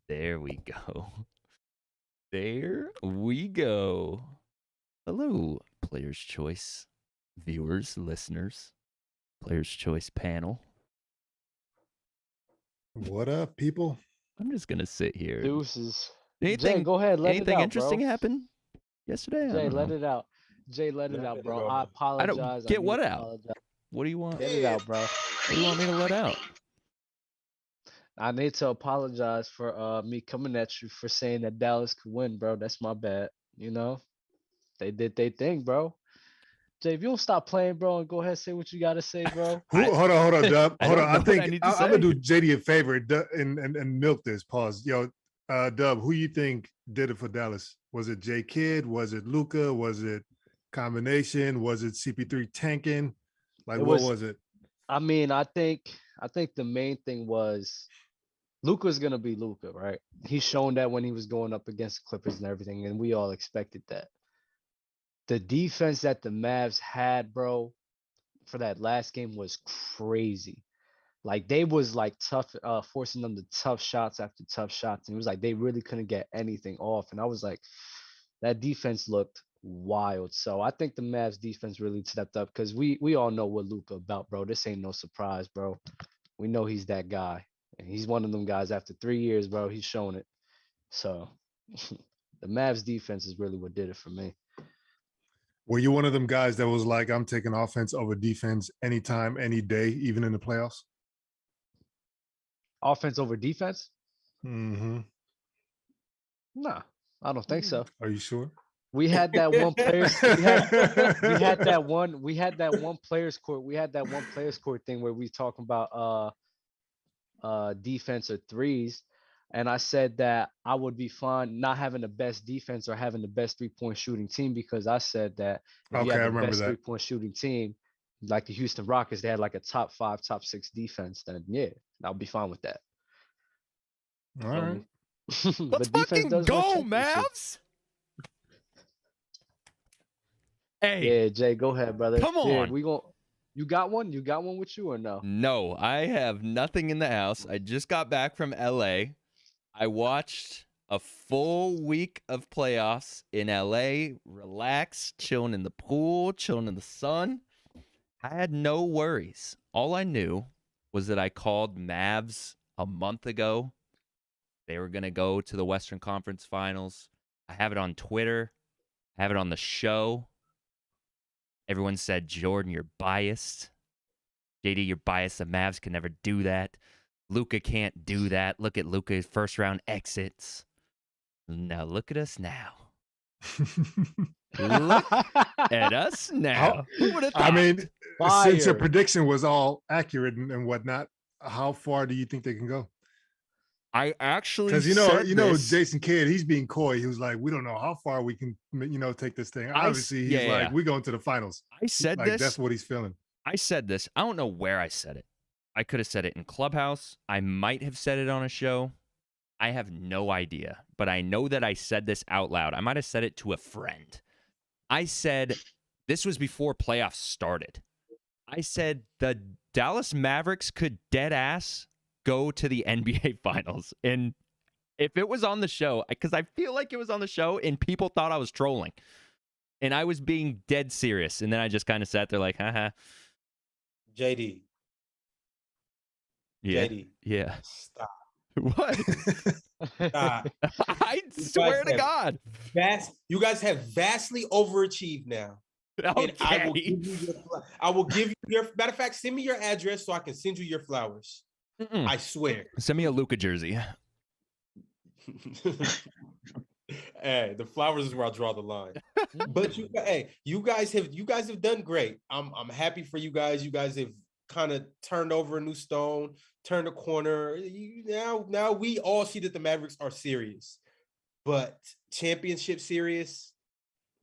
There we go. There we go. Hello, Player's Choice viewers, listeners, Player's Choice panel. What up, people? I'm just gonna sit here. Deuces. Anything? Jay, go ahead. Let anything it out, interesting bro. happen yesterday? Jay, let it out. Jay, let it out, bro. I apologize. I don't get what out. Apologize. What do you want? Get it out, bro. What do you want me to let out? I need to apologize for me coming at you for saying that Dallas could win, bro. That's my bad. You know, they did their thing, bro. Jay, if you don't stop playing, bro, and go ahead and say what you gotta say, bro. Hold on, Dub. Hold on. I think I'm gonna say. do JD a favor and milk this. Pause. Yo, Dub, who you think did it for Dallas? Was it J Kidd? Was it Luka? Was it combination? Was it CP3 tanking? Like, what was it? I mean, I think the main thing was Luka's gonna be Luka, right? He's shown that when he was going up against the Clippers and everything, and we all expected that. The defense that the Mavs had, bro, for that last game was crazy. Like, they was like tough, forcing them to tough shots after tough shots. And it was like they really couldn't get anything off. And I was like, that defense looked wild. So I think the Mavs defense really stepped up because we all know what Luka about, bro. This ain't no surprise, bro. We know he's that guy. And he's one of them guys after 3 years, bro. He's showing it. So the Mavs defense is really what did it for me. Were you one of them guys that was like, I'm taking offense over defense anytime, any day, even in the playoffs? Offense over defense? Mm-hmm. Nah, I don't think so. Are you sure? We had that one player. We had that one. We had that one players court. We had that one players court thing where we talking about defense or threes, and I said that I would be fine not having the best defense or having the best 3-point shooting team because I said that if you have the best 3-point shooting team, like the Houston Rockets, they had like a top 5, top 6 defense. Then yeah, I'll be fine with that. All right. Let's fucking go, Mavs. Hey. Yeah, Jay, go ahead, brother. Come on. Yeah, you got one? You got one with you or no? No, I have nothing in the house. I just got back from LA. I watched a full week of playoffs in LA, relaxed, chilling in the pool, chilling in the sun. I had no worries. All I knew was that I called Mavs a month ago. They were going to go to the Western Conference Finals. I have it on Twitter. I have it on the show. Everyone said, Jordan, you're biased. JD, you're biased. The Mavs can never do that. Luka can't do that. Look at Luka's first round exits. Now look at us now. Look at us now. Who would have thought? I mean, since your prediction was all accurate and whatnot, how far do you think they can go? I actually because you know Jason Kidd, he's being coy. He was like, we don't know how far we can take this thing. Obviously, he's like, we're going to the finals. I said like, this. That's what he's feeling. I said this. I don't know where I said it. I could have said it in Clubhouse. I might have said it on a show. I have no idea. But I know that I said this out loud. I might have said it to a friend. I said, this was before playoffs started. I said the Dallas Mavericks could dead ass go to the NBA Finals. And if it was on the show, because I feel like it was on the show and people thought I was trolling. And I was being dead serious. And then I just kind of sat there like, haha. JD. Yeah. JD. Yeah. Stop. What? Stop. I swear to God. You guys have vastly overachieved now. Okay. And I will give you your matter of fact, send me your address so I can send you your flowers. I swear. Send me a Luka jersey. Hey, the flowers is where I draw the line. But you guys have done great. I'm happy for you guys. You guys have kind of turned over a new stone, turned a corner. Now we all see that the Mavericks are serious. But championship serious?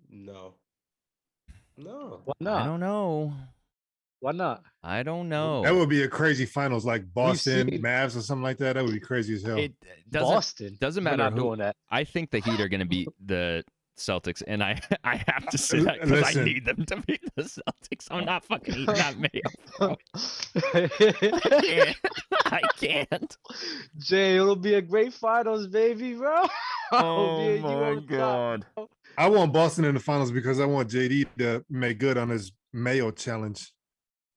No. Why not? I don't know. Why not? I don't know. That would be a crazy finals, like Boston, Mavs, or something like that. That would be crazy as hell. It doesn't matter who. Doing that. I think the Heat are going to beat the Celtics, and I have to say that because I Listen. need them to beat the Celtics. I'm not fucking eating that mayo, bro. I can't. Jay, it'll be a great finals, baby, bro. Oh Me and you my on top, god. bro. I want Boston in the finals because I want JD to make good on his Mayo challenge.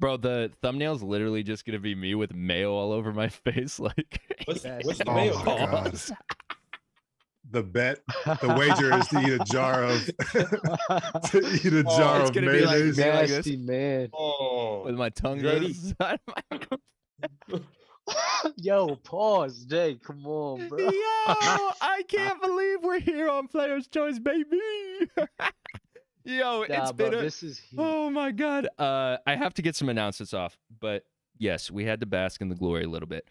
Bro, the thumbnail's literally just gonna be me with mayo all over my face, like. What's the Oh mayo? my called? God. The bet, the wager is to eat a jar of to eat a jar it's of gonna be like mayonnaise. me. like this. Nasty, man. Oh, With my tongue Ready? inside my Yo, pause, Jay. Come on, bro. Yo, I can't believe we're here on Player's Choice, baby. Yo, it's Nah, been bro, a... this is heat. Oh my god. I have to get some announcements off, but yes, we had to bask in the glory a little bit.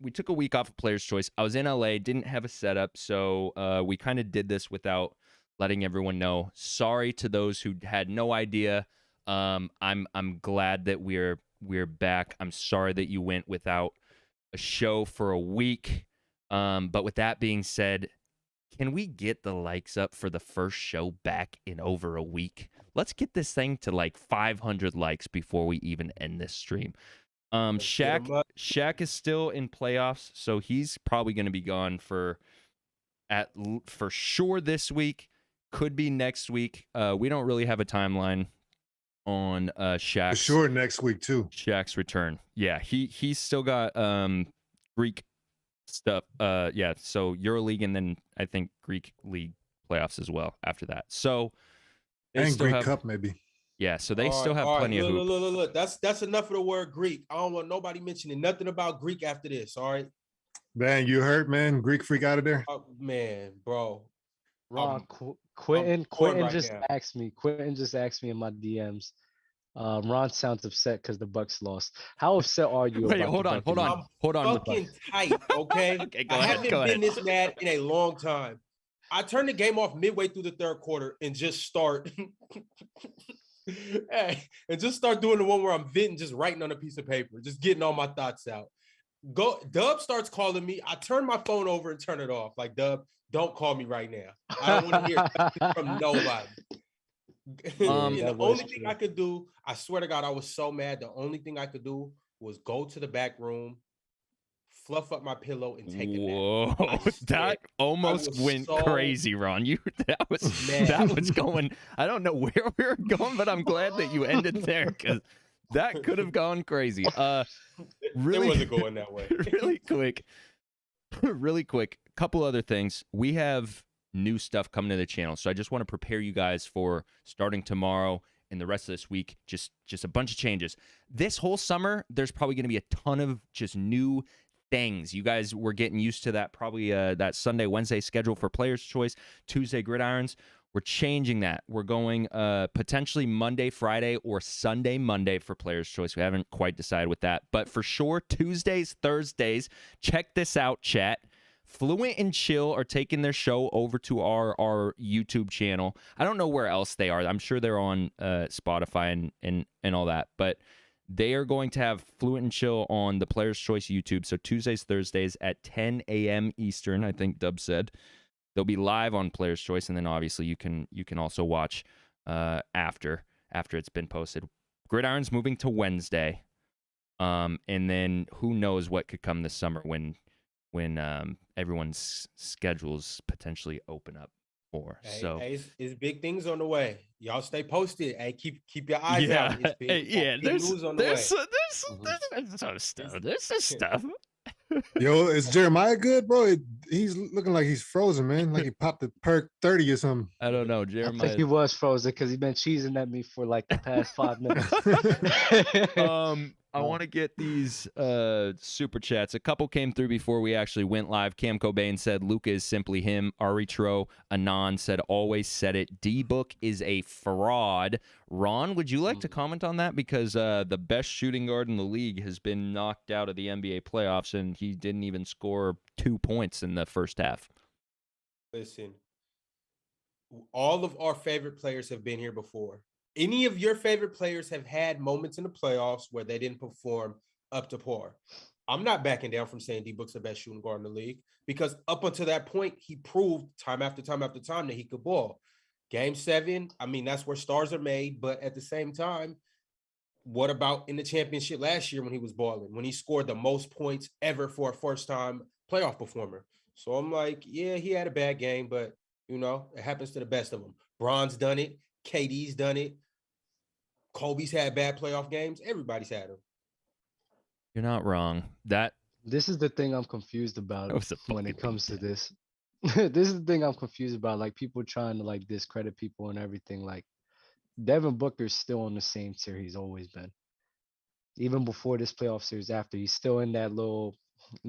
We took a week off of Player's Choice. I was in LA, didn't have a setup, so we kind of did this without letting everyone know. Sorry to those who had no idea. I'm glad that we're back. I'm sorry that you went without a show for a week. But with that being said, can we get the likes up for the first show back in over a week? Let's get this thing to like 500 likes before we even end this stream. Let's get 'em up. Shaq is still in playoffs, so he's probably going to be gone for sure this week. Could be next week. We don't really have a timeline on For Shaq's sure next week too. Shaq's return. Yeah, he's still got Greek stuff. Yeah, so EuroLeague and then I think Greek League playoffs as well after that. So they And still Greek have, Cup maybe. yeah, so they All still right, have all right. plenty of hoop. Look. That's enough of the word Greek. I don't want nobody mentioning nothing about Greek after this. All right, Man, you hurt, man. Greek freak out of there. oh, man, bro. Ron, I'm Quentin torn right just now. asked me. Quentin just asked me in my DMs. Ron sounds upset because the Bucks lost. How upset are you? Wait, about hold the on, Bucks hold losing? on. Fucking tight, okay? Okay, go I ahead, haven't go been ahead. this mad in a long time. I turned the game off midway through the third quarter and just start and just start doing the one where I'm venting, just writing on a piece of paper, just getting all my thoughts out. Dub starts calling me. I turn my phone over and turn it off. Like, Dub, don't call me right now. I don't want to hear nothing from nobody. And the that was only thing true. I could do, I swear to God, I was so mad. The only thing I could do was go to the back room, fluff up my pillow, and take a nap. Whoa, I swear. that almost was went so crazy, Ron. That was mad. going. I don't know where we were going, but I'm glad that you ended there because that could have gone crazy. Really, It wasn't going that way. really quick. Couple other things. We have new stuff coming to the channel, so I just want to prepare you guys for starting tomorrow and the rest of this week. Just a bunch of changes. This whole summer, there's probably going to be a ton of just new things. You guys were getting used to that, probably that Sunday, Wednesday schedule for Player's Choice, Tuesday Gridirons. We're changing that. We're going potentially Monday, Friday, or Sunday, Monday for Player's Choice. We haven't quite decided with that. But for sure, Tuesdays, Thursdays. Check this out, chat. Fluent and Chill are taking their show over to our YouTube channel. I don't know where else they are. I'm sure they're on Spotify and all that. But they are going to have Fluent and Chill on the Player's Choice YouTube. So Tuesdays, Thursdays at 10 a.m. Eastern, I think Dub said. They'll be live on Player's Choice, and then obviously you can also watch after it's been posted. Gridiron's moving to Wednesday, and then who knows what could come this summer when everyone's schedules potentially open up for. Hey, it's big things on the way. Y'all stay posted. Hey, keep your eyes out. It's big, big news on the way. There's some stuff. Yo, is Jeremiah good, bro? He's looking like he's frozen, man. Like he popped a perk 30 or something. I don't know, I think Jeremiah. he was frozen because he's been cheesing at me for like the past 5 minutes. I want to get these super chats. A couple came through before we actually went live. Cam Cobain said Luka is simply him. Aritro Anon said always said it. D-Book is a fraud. Ron, would you like to comment on that? Because the best shooting guard in the league has been knocked out of the NBA playoffs, and he didn't even score 2 points in the first half. Listen, all of our favorite players have been here before. Any of your favorite players have had moments in the playoffs where they didn't perform up to par. I'm not backing down from saying D Book's the best shooting guard in the league, because up until that point, he proved time after time after time that he could ball. Game 7, I mean, that's where stars are made. But at the same time, what about in the championship last year when he was balling, when he scored the most points ever for a first-time playoff performer? So I'm like, yeah, he had a bad game, but, you know, it happens to the best of them. Bron's done it. KD's done it. Kobe's had bad playoff games. Everybody's had them. You're not wrong. This is the thing I'm confused That about was a when it fucking comes to beat. this. This is the thing I'm confused about. Like people trying to like discredit people and everything. Like Devin Booker's still on the same tier he's always been. Even before this playoff series, after he's still in that little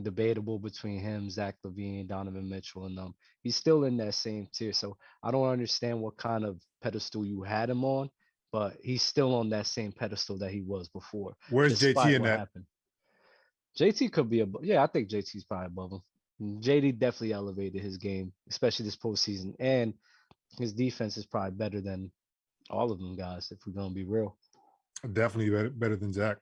debatable between him, Zach LaVine, Donovan Mitchell, and them. He's still in that same tier. So I don't understand what kind of pedestal you had him on, but he's still on that same pedestal that he was before, Where's JT despite in what that? happened. JT could be above. Yeah, I think JT's probably above him. JD definitely elevated his game, especially this postseason, and his defense is probably better than all of them guys. If we're gonna be real. Definitely better than Zach.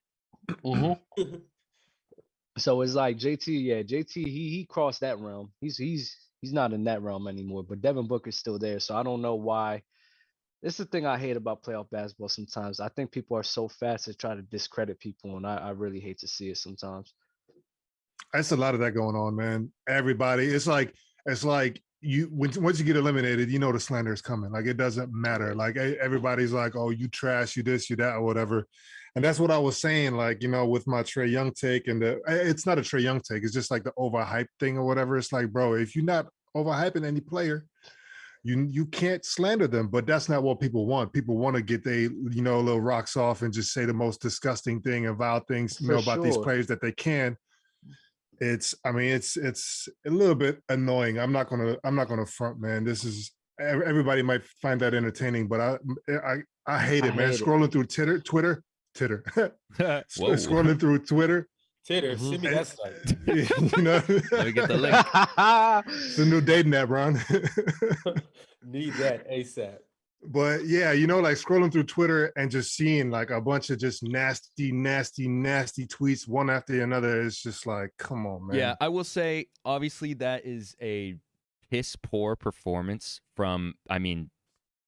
So it's like JT, yeah, JT, he crossed that realm. He's not in that realm anymore. But Devin Booker's still there. So I don't know why. This is the thing I hate about playoff basketball sometimes. I think people are so fast to try to discredit people, and I really hate to see it sometimes. That's a lot of that going on, man. Everybody, it's like you once you get eliminated, you know the slander is coming. Like it doesn't matter. Like everybody's like, oh, you trash, you this, you that, or whatever. And that's what I was saying. Like, you know, with my Trae Young take, and it's not a Trae Young take. It's just like the overhyped thing or whatever. It's like, bro, if you're not overhyping any player, you can't slander them. But that's not what people want. People want to get they, you know, little rocks off and just say the most disgusting thing and vile things, you know, about these players that they can. It's a little bit annoying. I'm not gonna front, man. This is everybody might find that entertaining, but I hate it, man. Scrolling through Twitter. Scrolling through Twitter. Titter, send me that site. You know, Let me get the link. It's a new dating app, Ron. Need that ASAP. But yeah, you know, like scrolling through Twitter and just seeing like a bunch of just nasty tweets one after another. It's just like, come on, man. Yeah, I will say, obviously, that is a piss poor performance from, I mean,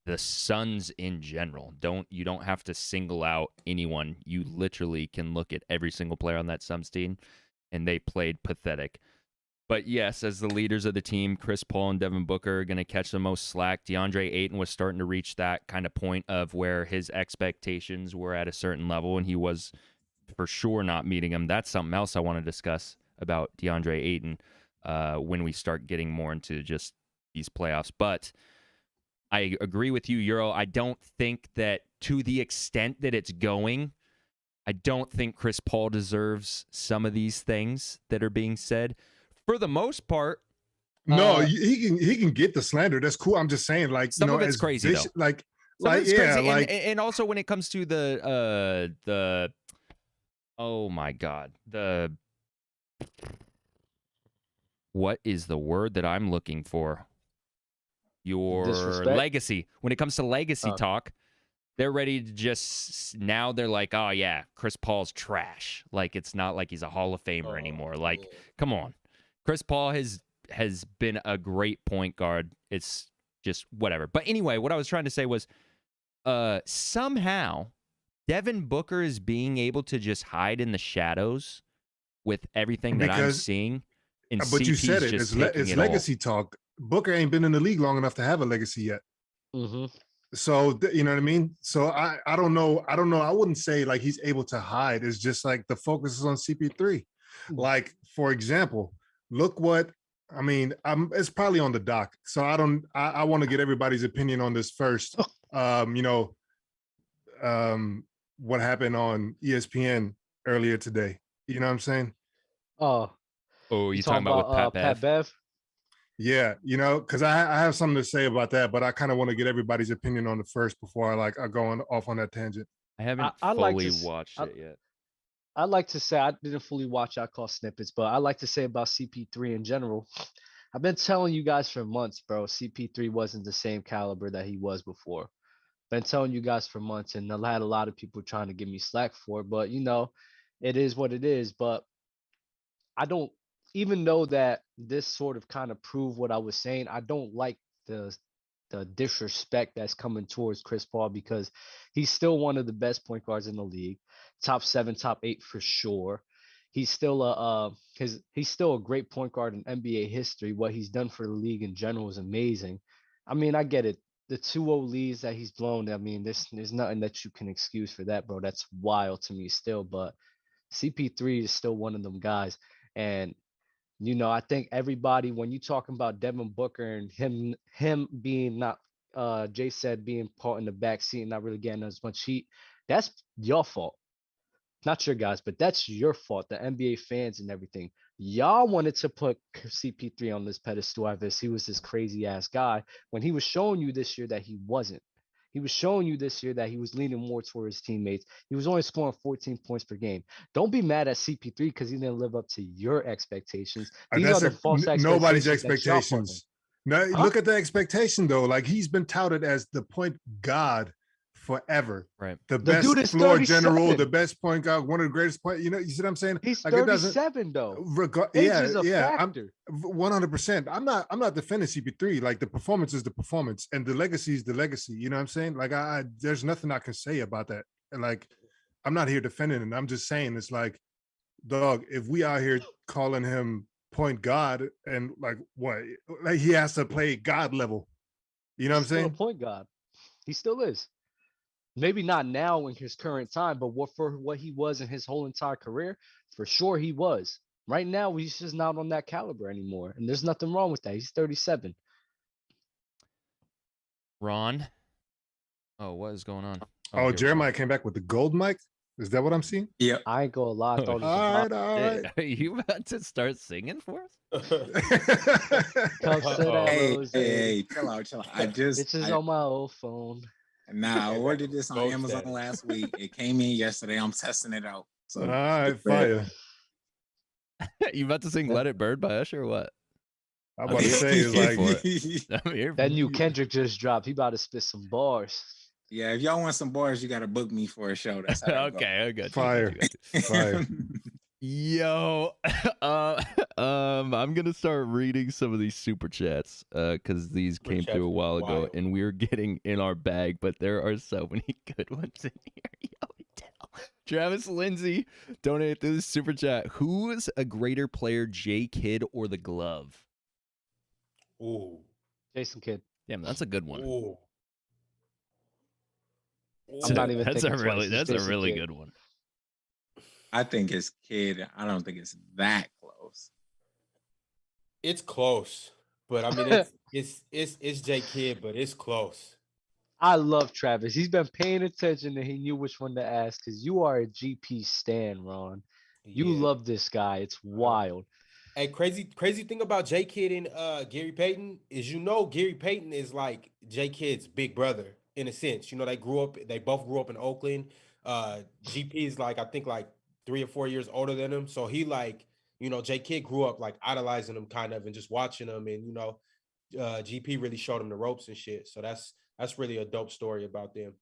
the Suns in general. You don't have to single out anyone. You literally can look at every single player on that Suns team, and they played pathetic. But yes, as the leaders of the team, Chris Paul and Devin Booker are going to catch the most slack. DeAndre Ayton was starting to reach that kind of point of where his expectations were at a certain level, and he was for sure not meeting them. That's something else I want to discuss about DeAndre Ayton when we start getting more into just these playoffs. But I agree with you, Euro. I don't think that to the extent that it's going, I don't think Chris Paul deserves some of these things that are being said. For the most part, no, he can get the slander. That's cool. I'm just saying, like, some of it's crazy, though. Like it's yeah, crazy. like, and also when it comes to the oh my God, what is the word that I'm looking for? Your Disrespect? legacy. When it comes to legacy talk, they're ready to just, now they're like, oh yeah, Chris Paul's trash. Like it's not like he's a Hall of Famer anymore. Like, come on. Chris Paul has been a great point guard. It's just whatever. But anyway, what I was trying to say was somehow Devin Booker is being able to just hide in the shadows with everything that I'm seeing. And but CP's you said it. It's legacy talk. Booker ain't been in the league long enough to have a legacy yet. Mm-hmm. So you know what I mean? So I don't know. I wouldn't say like he's able to hide. It's just like the focus is on CP3. Like, for example, look what I mean. It's probably on the doc. So I want to get everybody's opinion on this first. You know, what happened on ESPN earlier today. You know what I'm saying? Oh, you talking about with Pat Bev? Yeah, you know, because I have something to say about that, but I kind of want to get everybody's opinion on it first before I go off on that tangent. I haven't fully watched it yet. I'd like to say I didn't fully watch. I call snippets, but I like to say about CP3 in general. I've been telling you guys for months, bro. CP3 wasn't the same caliber that he was before. Been telling you guys for months, and I had a lot of people trying to give me slack for it. But you know, it is what it is. But I don't, even though that this sort of kind of proved what I was saying, I don't like the disrespect that's coming towards Chris Paul because he's still one of the best point guards in the league, top 7, top 8 for sure. He's still he's still a great point guard in NBA history. What he's done for the league in general is amazing. I mean, I get it. The 2-0 leads that he's blown, I mean, there's nothing that you can excuse for that, bro. That's wild to me still, but CP3 is still one of them guys. And I think everybody, when you talking about Devin Booker and him being not, Jay said, being caught in the back seat and not really getting as much heat, that's your fault. Not your guys, but that's your fault. The NBA fans and everything. Y'all wanted to put CP3 on this pedestal as he was this crazy ass guy when he was showing you this year that he wasn't. He was showing you this year that he was leaning more toward his teammates. He was only scoring 14 points per game. Don't be mad at CP3 because he didn't live up to your expectations. These are the false expectations. Nobody's expectations. No, look at the expectation though. Like he's been touted as the point god forever. Right. The best floor general, the best point guard, one of the greatest point. You see what I'm saying? He's like 37 though. I'm 100%. I'm not defending CP3. Like the performance is the performance, and the legacy is the legacy. You know what I'm saying? Like there's nothing I can say about that. And like I'm not here defending it. I'm just saying it's like, dog, if we out here calling him point god and like what, like he has to play god level. You know what I'm saying? A point guard. He still is. Maybe not now in his current time, but for what he was in his whole entire career, for sure he was. Right now, he's just not on that caliber anymore. And there's nothing wrong with that. He's 37. Ron? Oh, what is going on? Oh, Jeremiah came back with the gold mic? Is that what I'm seeing? Yeah. I ain't gonna lie. All right. Are you about to start singing for us? Hey, chill out. This is on my old phone. Nah, I ordered this on Amazon last week. It came in yesterday. I'm testing it out. So, all right, fire. You about to sing "Let It Burn" by Usher or what? I'm about to say is like that new Kendrick just dropped. He about to spit some bars. Yeah, if y'all want some bars, you got to book me for a show. That's how okay. I got you. Fire. Fire. Yo, I'm gonna start reading some of these super chats because these came through a while ago and we're getting in our bag, but there are so many good ones in here. Yo, Travis Lindsay donated through the super chat. Who is a greater player, J Kidd or the Glove? Ooh, Jason Kidd. Damn, that's a good one. Ooh. I'm not even. That's a really good one. I think it's Kidd. I don't think it's that close. It's close, but I mean it's J Kidd, but it's close. I love Travis. He's been paying attention and he knew which one to ask because you are a GP stan, Ron. You love this guy. It's wild. Hey, crazy thing about J Kidd and Gary Payton is Gary Payton is like J Kidd's big brother in a sense. They both grew up in Oakland. GP is like I think like 3 or 4 years older than him. So he J Kidd grew up like idolizing him kind of and just watching him. And, GP really showed him the ropes and shit. So that's really a dope story about them.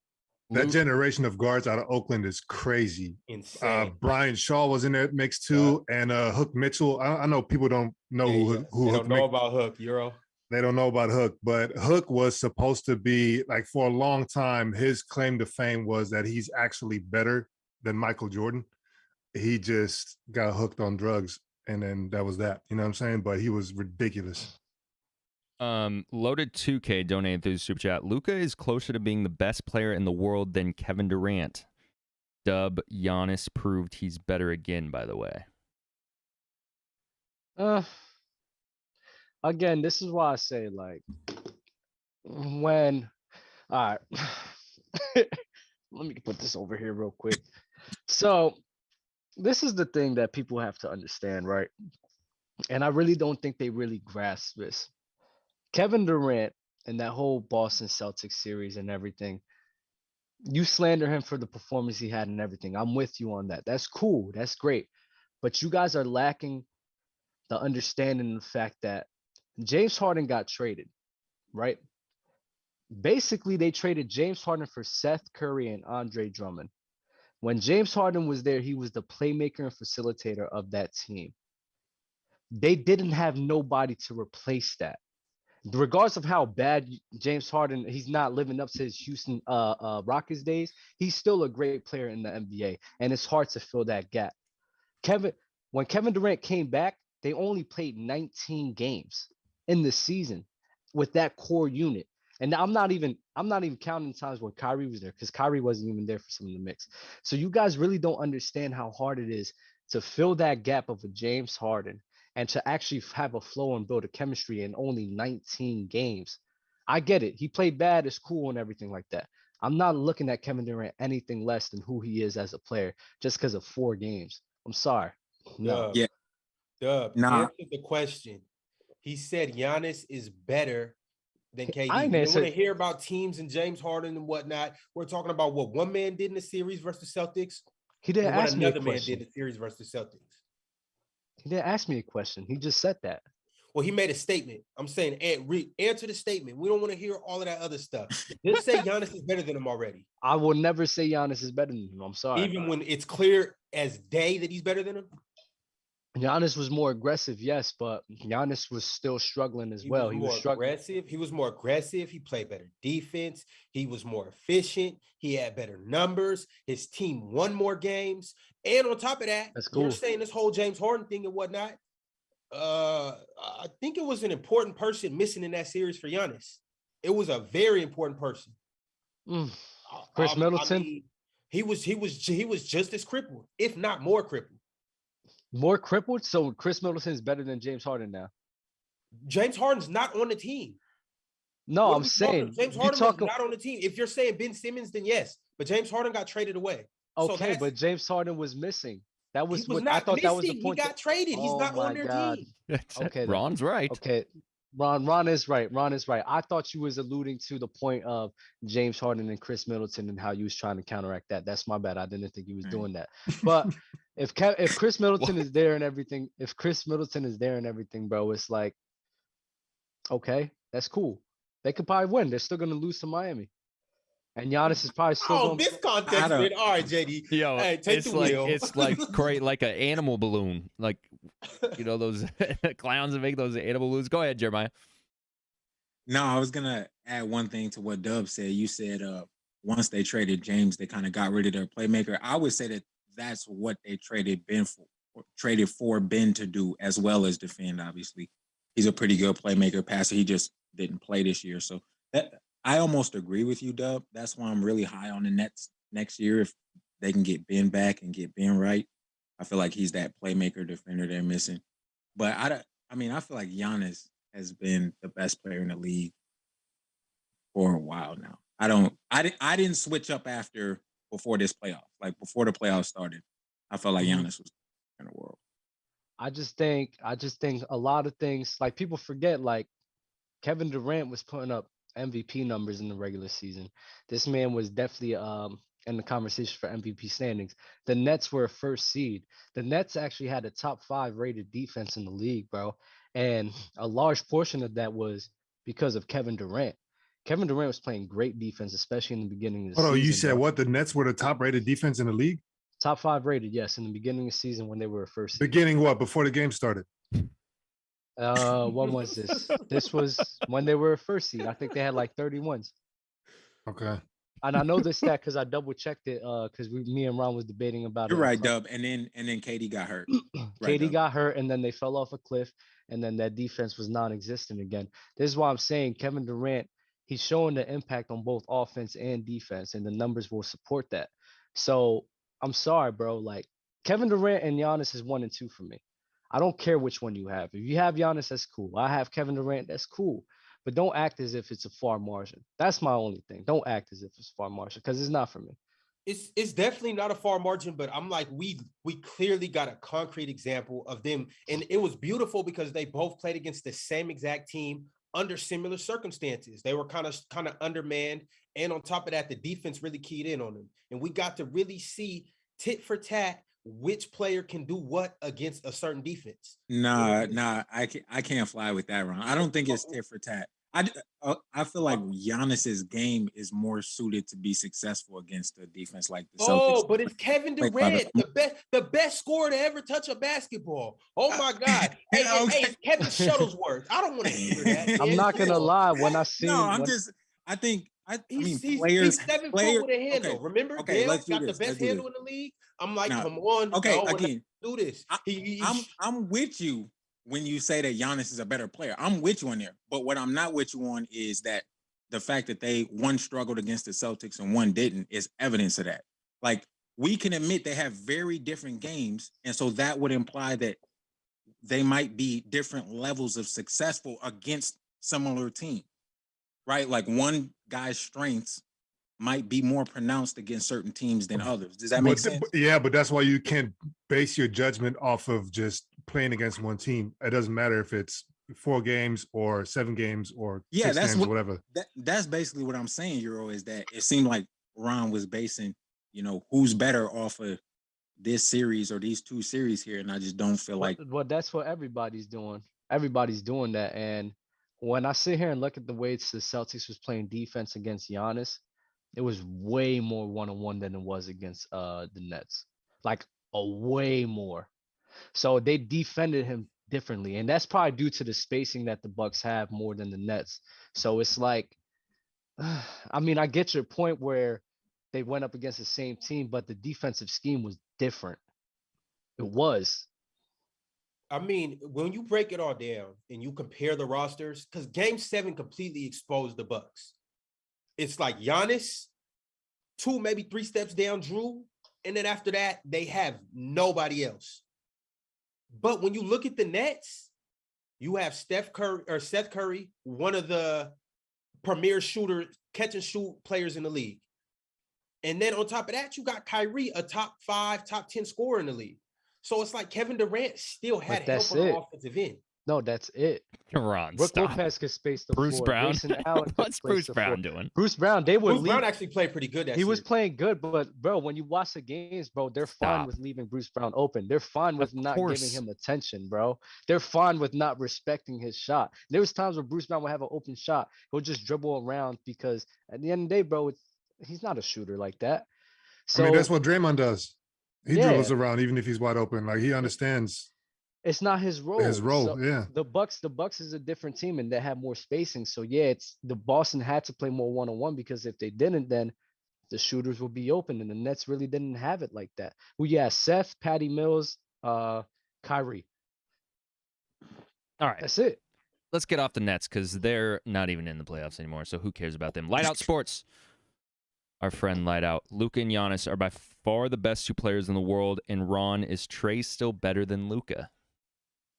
That generation of guards out of Oakland is crazy. Insane. Brian Shaw was in that mix too. Yeah. And Hook Mitchell. I know people don't know who they don't know about Hook, Euro. They don't know about Hook, but Hook was supposed to be like for a long time, his claim to fame was that he's actually better than Michael Jordan. He just got hooked on drugs, and then that was that. You know what I'm saying? But he was ridiculous. Loaded 2K donated through the super chat. Luka is closer to being the best player in the world than Kevin Durant. Dub, Giannis proved he's better again, by the way. Again, this is why I say, like, when, all right, let me put this over here real quick. So, this is the thing that people have to understand, right? And I really don't think they really grasp this. Kevin Durant and that whole Boston Celtics series and everything, you slander him for the performance he had and everything. I'm with you on that. That's cool. That's great. But you guys are lacking the understanding of the fact that James Harden got traded, right? Basically, they traded James Harden for Seth Curry and Andre Drummond. When James Harden was there, he was the playmaker and facilitator of that team. they didn't have nobody to replace that. Regardless of how bad James Harden, he's not living up to his Houston Rockets days, he's still a great player in the NBA, and it's hard to fill that gap. When Kevin Durant came back, they only played 19 games in the season with that core unit. And I'm not even counting times when Kyrie was there, because Kyrie wasn't even there for some of the mix. So you guys really don't understand how hard it is to fill that gap of a James Harden and to actually have a flow and build a chemistry in only 19 games. I get it. He played bad, it's cool and everything like that. I'm not looking at Kevin Durant anything less than who he is as a player just because of 4 games. I'm sorry. No. Yeah. Answer the question. He said Giannis is better than KD. You don't want to hear about teams and James Harden and whatnot. We're talking about what one man did in the series versus the Celtics. He didn't ask me a question. Another man did in the series versus the Celtics. He didn't ask me a question. He just said that. Well, he made a statement. I'm saying, answer the statement. We don't want to hear all of that other stuff. Just say Giannis is better than him already. I will never say Giannis is better than him. I'm sorry. Even when it's clear as day that he's better than him? Giannis was more aggressive, yes, but Giannis was still struggling as well. He was aggressive. He was more aggressive. He played better defense. He was more efficient. He had better numbers. His team won more games. And on top of that, that's cool. You're saying this whole James Harden thing and whatnot. I think it was an important person missing in that series for Giannis. It was a very important person. Chris Middleton. I mean, he was just as crippled, if not more crippled. More crippled? So Chris Middleton is better than James Harden now. James Harden's not on the team. No, I'm saying James Harden was not on the team. If you're saying Ben Simmons, then yes. But James Harden got traded away. Okay, so but James Harden was missing. That was what I thought missing. that was the point. He got traded. He's not on their team. Okay, Ron's right. Okay. Ron is right. Ron is right. I thought you was alluding to the point of James Harden and Chris Middleton and how you was trying to counteract that. That's my bad. I didn't think you was doing that. But if Chris Middleton is there and everything, bro, it's like, okay, that's cool. They could probably win. They're still gonna lose to Miami. And Giannis is probably still this context, man. All right, JD. Yo, hey, take it's the like wheel. it's like an animal balloon, like those clowns that make those animal balloons. Go ahead, Jeremiah. No, I was gonna add one thing to what Dub said. You said once they traded James, they kind of got rid of their playmaker. I would say that's what they traded for Ben to do, as well as defend. Obviously, he's a pretty good playmaker, passer. He just didn't play this year, so I almost agree with you, Dub. That's why I'm really high on the Nets next year. If they can get Ben back and get Ben right, I feel like he's that playmaker defender they're missing. But I feel like Giannis has been the best player in the league for a while now. I didn't switch up before this playoff. Like before the playoffs started, I felt like Giannis was in the world. I just think a lot of things, like people forget, like Kevin Durant was putting up MVP numbers in the regular season. This man was definitely in the conversation for MVP standings. The Nets were a first seed. The Nets actually had a top 5 rated defense in the league, bro. And a large portion of that was because of Kevin Durant. Kevin Durant was playing great defense, especially in the beginning of the season. You said bro. what? The Nets were the top rated defense in the league? Top 5 rated, yes, in the beginning of the season when they were a first seed. Beginning what? Before the game started? When was this? This was when they were a first seed. I think they had like 31s. Okay. And I know this stat because I double checked it because me and Ron was debating about You're it. right, Dub. And then KD got hurt. KD got hurt, and then they fell off a cliff, and then that defense was non-existent again. This is why I'm saying Kevin Durant, he's showing the impact on both offense and defense, and the numbers will support that. So I'm sorry, bro. Like Kevin Durant and Giannis is 1 and 2 for me. I don't care which one you have. If you have Giannis, that's cool. I have Kevin Durant, that's cool. But don't act as if it's a far margin. That's my only thing. Don't act as if it's a far margin because it's not for me. It's definitely not a far margin, but I'm like, we clearly got a concrete example of them. And it was beautiful because they both played against the same exact team under similar circumstances. They were kind of undermanned. And on top of that, the defense really keyed in on them. And we got to really see tit for tat which player can do what against a certain defense. Nah, I can't fly with that, Ron. I don't think it's tit for tat. I feel like Giannis's game is more suited to be successful against a defense like the Celtics. Oh, but it's Kevin Durant, the best scorer to ever touch a basketball. Oh my God! Hey, it's Kevin Shuttlesworth. I don't want to hear that. I'm not gonna lie. When I seen, I think he's players 7 foot with a handle. Okay, Remember, okay, Dale got the best handle in the league. I'm like, come on, okay, again, do this. I'm with you when you say that Giannis is a better player. I'm with you on there. But what I'm not with you on is that the fact that one struggled against the Celtics and one didn't is evidence of that. Like, we can admit they have very different games. And so that would imply that they might be different levels of successful against similar teams, right? Like, one guy's strengths might be more pronounced against certain teams than others. Does that make sense? Yeah, but that's why you can't base your judgment off of just playing against one team. It doesn't matter if it's 4 games or 7 games or 6 games or whatever. That's basically what I'm saying, Euro, is that it seemed like Ron was basing, who's better off of this series or these 2 series here, and I just don't feel like. Well, that's what everybody's doing. Everybody's doing that, and when I sit here and look at the way the Celtics was playing defense against Giannis, it was way more one-on-one than it was against the Nets, like a way more. So they defended him differently, and that's probably due to the spacing that the Bucks have more than the Nets. So it's like, I mean, I get your point where they went up against the same team, but the defensive scheme was different. It was. I mean, when you break it all down and you compare the rosters, because Game 7 completely exposed the Bucks. It's like Giannis, 2, maybe 3 steps down, Drew, and then after that, they have nobody else. But when you look at the Nets, you have Seth Curry, one of the premier catch and shoot players in the league. And then on top of that, you got Kyrie, a top 5, top 10 scorer in the league. So it's like Kevin Durant still had help on the offensive end. No, that's it. Ron, Brook stop. Lopez could space the Bruce floor. Brown. What's Bruce Brown doing? Bruce Brown, Bruce Brown actually played pretty good. He was playing good, but bro, when you watch the games, bro, they're fine with leaving Bruce Brown open. They're fine with not giving him attention, bro. They're fine with not respecting his shot. There was times where Bruce Brown would have an open shot. He'll just dribble around because at the end of the day, bro, he's not a shooter like that. So I mean, that's what Draymond does. He dribbles around even if he's wide open. Like, he understands. It's not his role. So yeah. The Bucks is a different team and they have more spacing. So yeah, it's the Boston had to play more one-on-one because if they didn't, then the shooters would be open, and the Nets really didn't have it like that. Well, yeah, Seth, Patty Mills, Kyrie. All right, that's it. Let's get off the Nets because they're not even in the playoffs anymore. So who cares about them? Light Out Sports. Our friend Light Out. Luka and Giannis are by far the best 2 players in the world, and Ron, is Trey still better than Luka?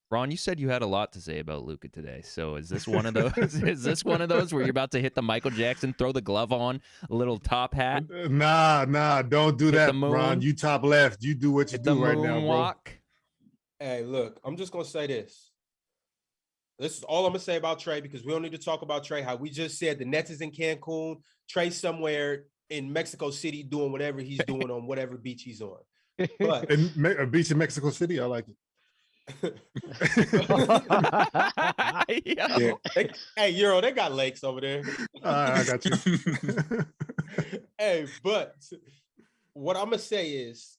Ron, you said you had a lot to say about Luka today. So is this one of those? Is this one of those where you're about to hit the Michael Jackson, throw the glove on, a little top hat? Nah, don't do that, Ron. You top left. You do what you do right now, bro. Walk. Hey, look, I'm just gonna say this. This is all I'm gonna say about Trey because we don't need to talk about Trey. How we just said the Nets is in Cancun, Trey somewhere in Mexico City doing whatever he's doing on whatever beach he's on. But a beach in Mexico City, I like it. Hey, Euro, they got lakes over there. I got you. Hey, but what I'm gonna say is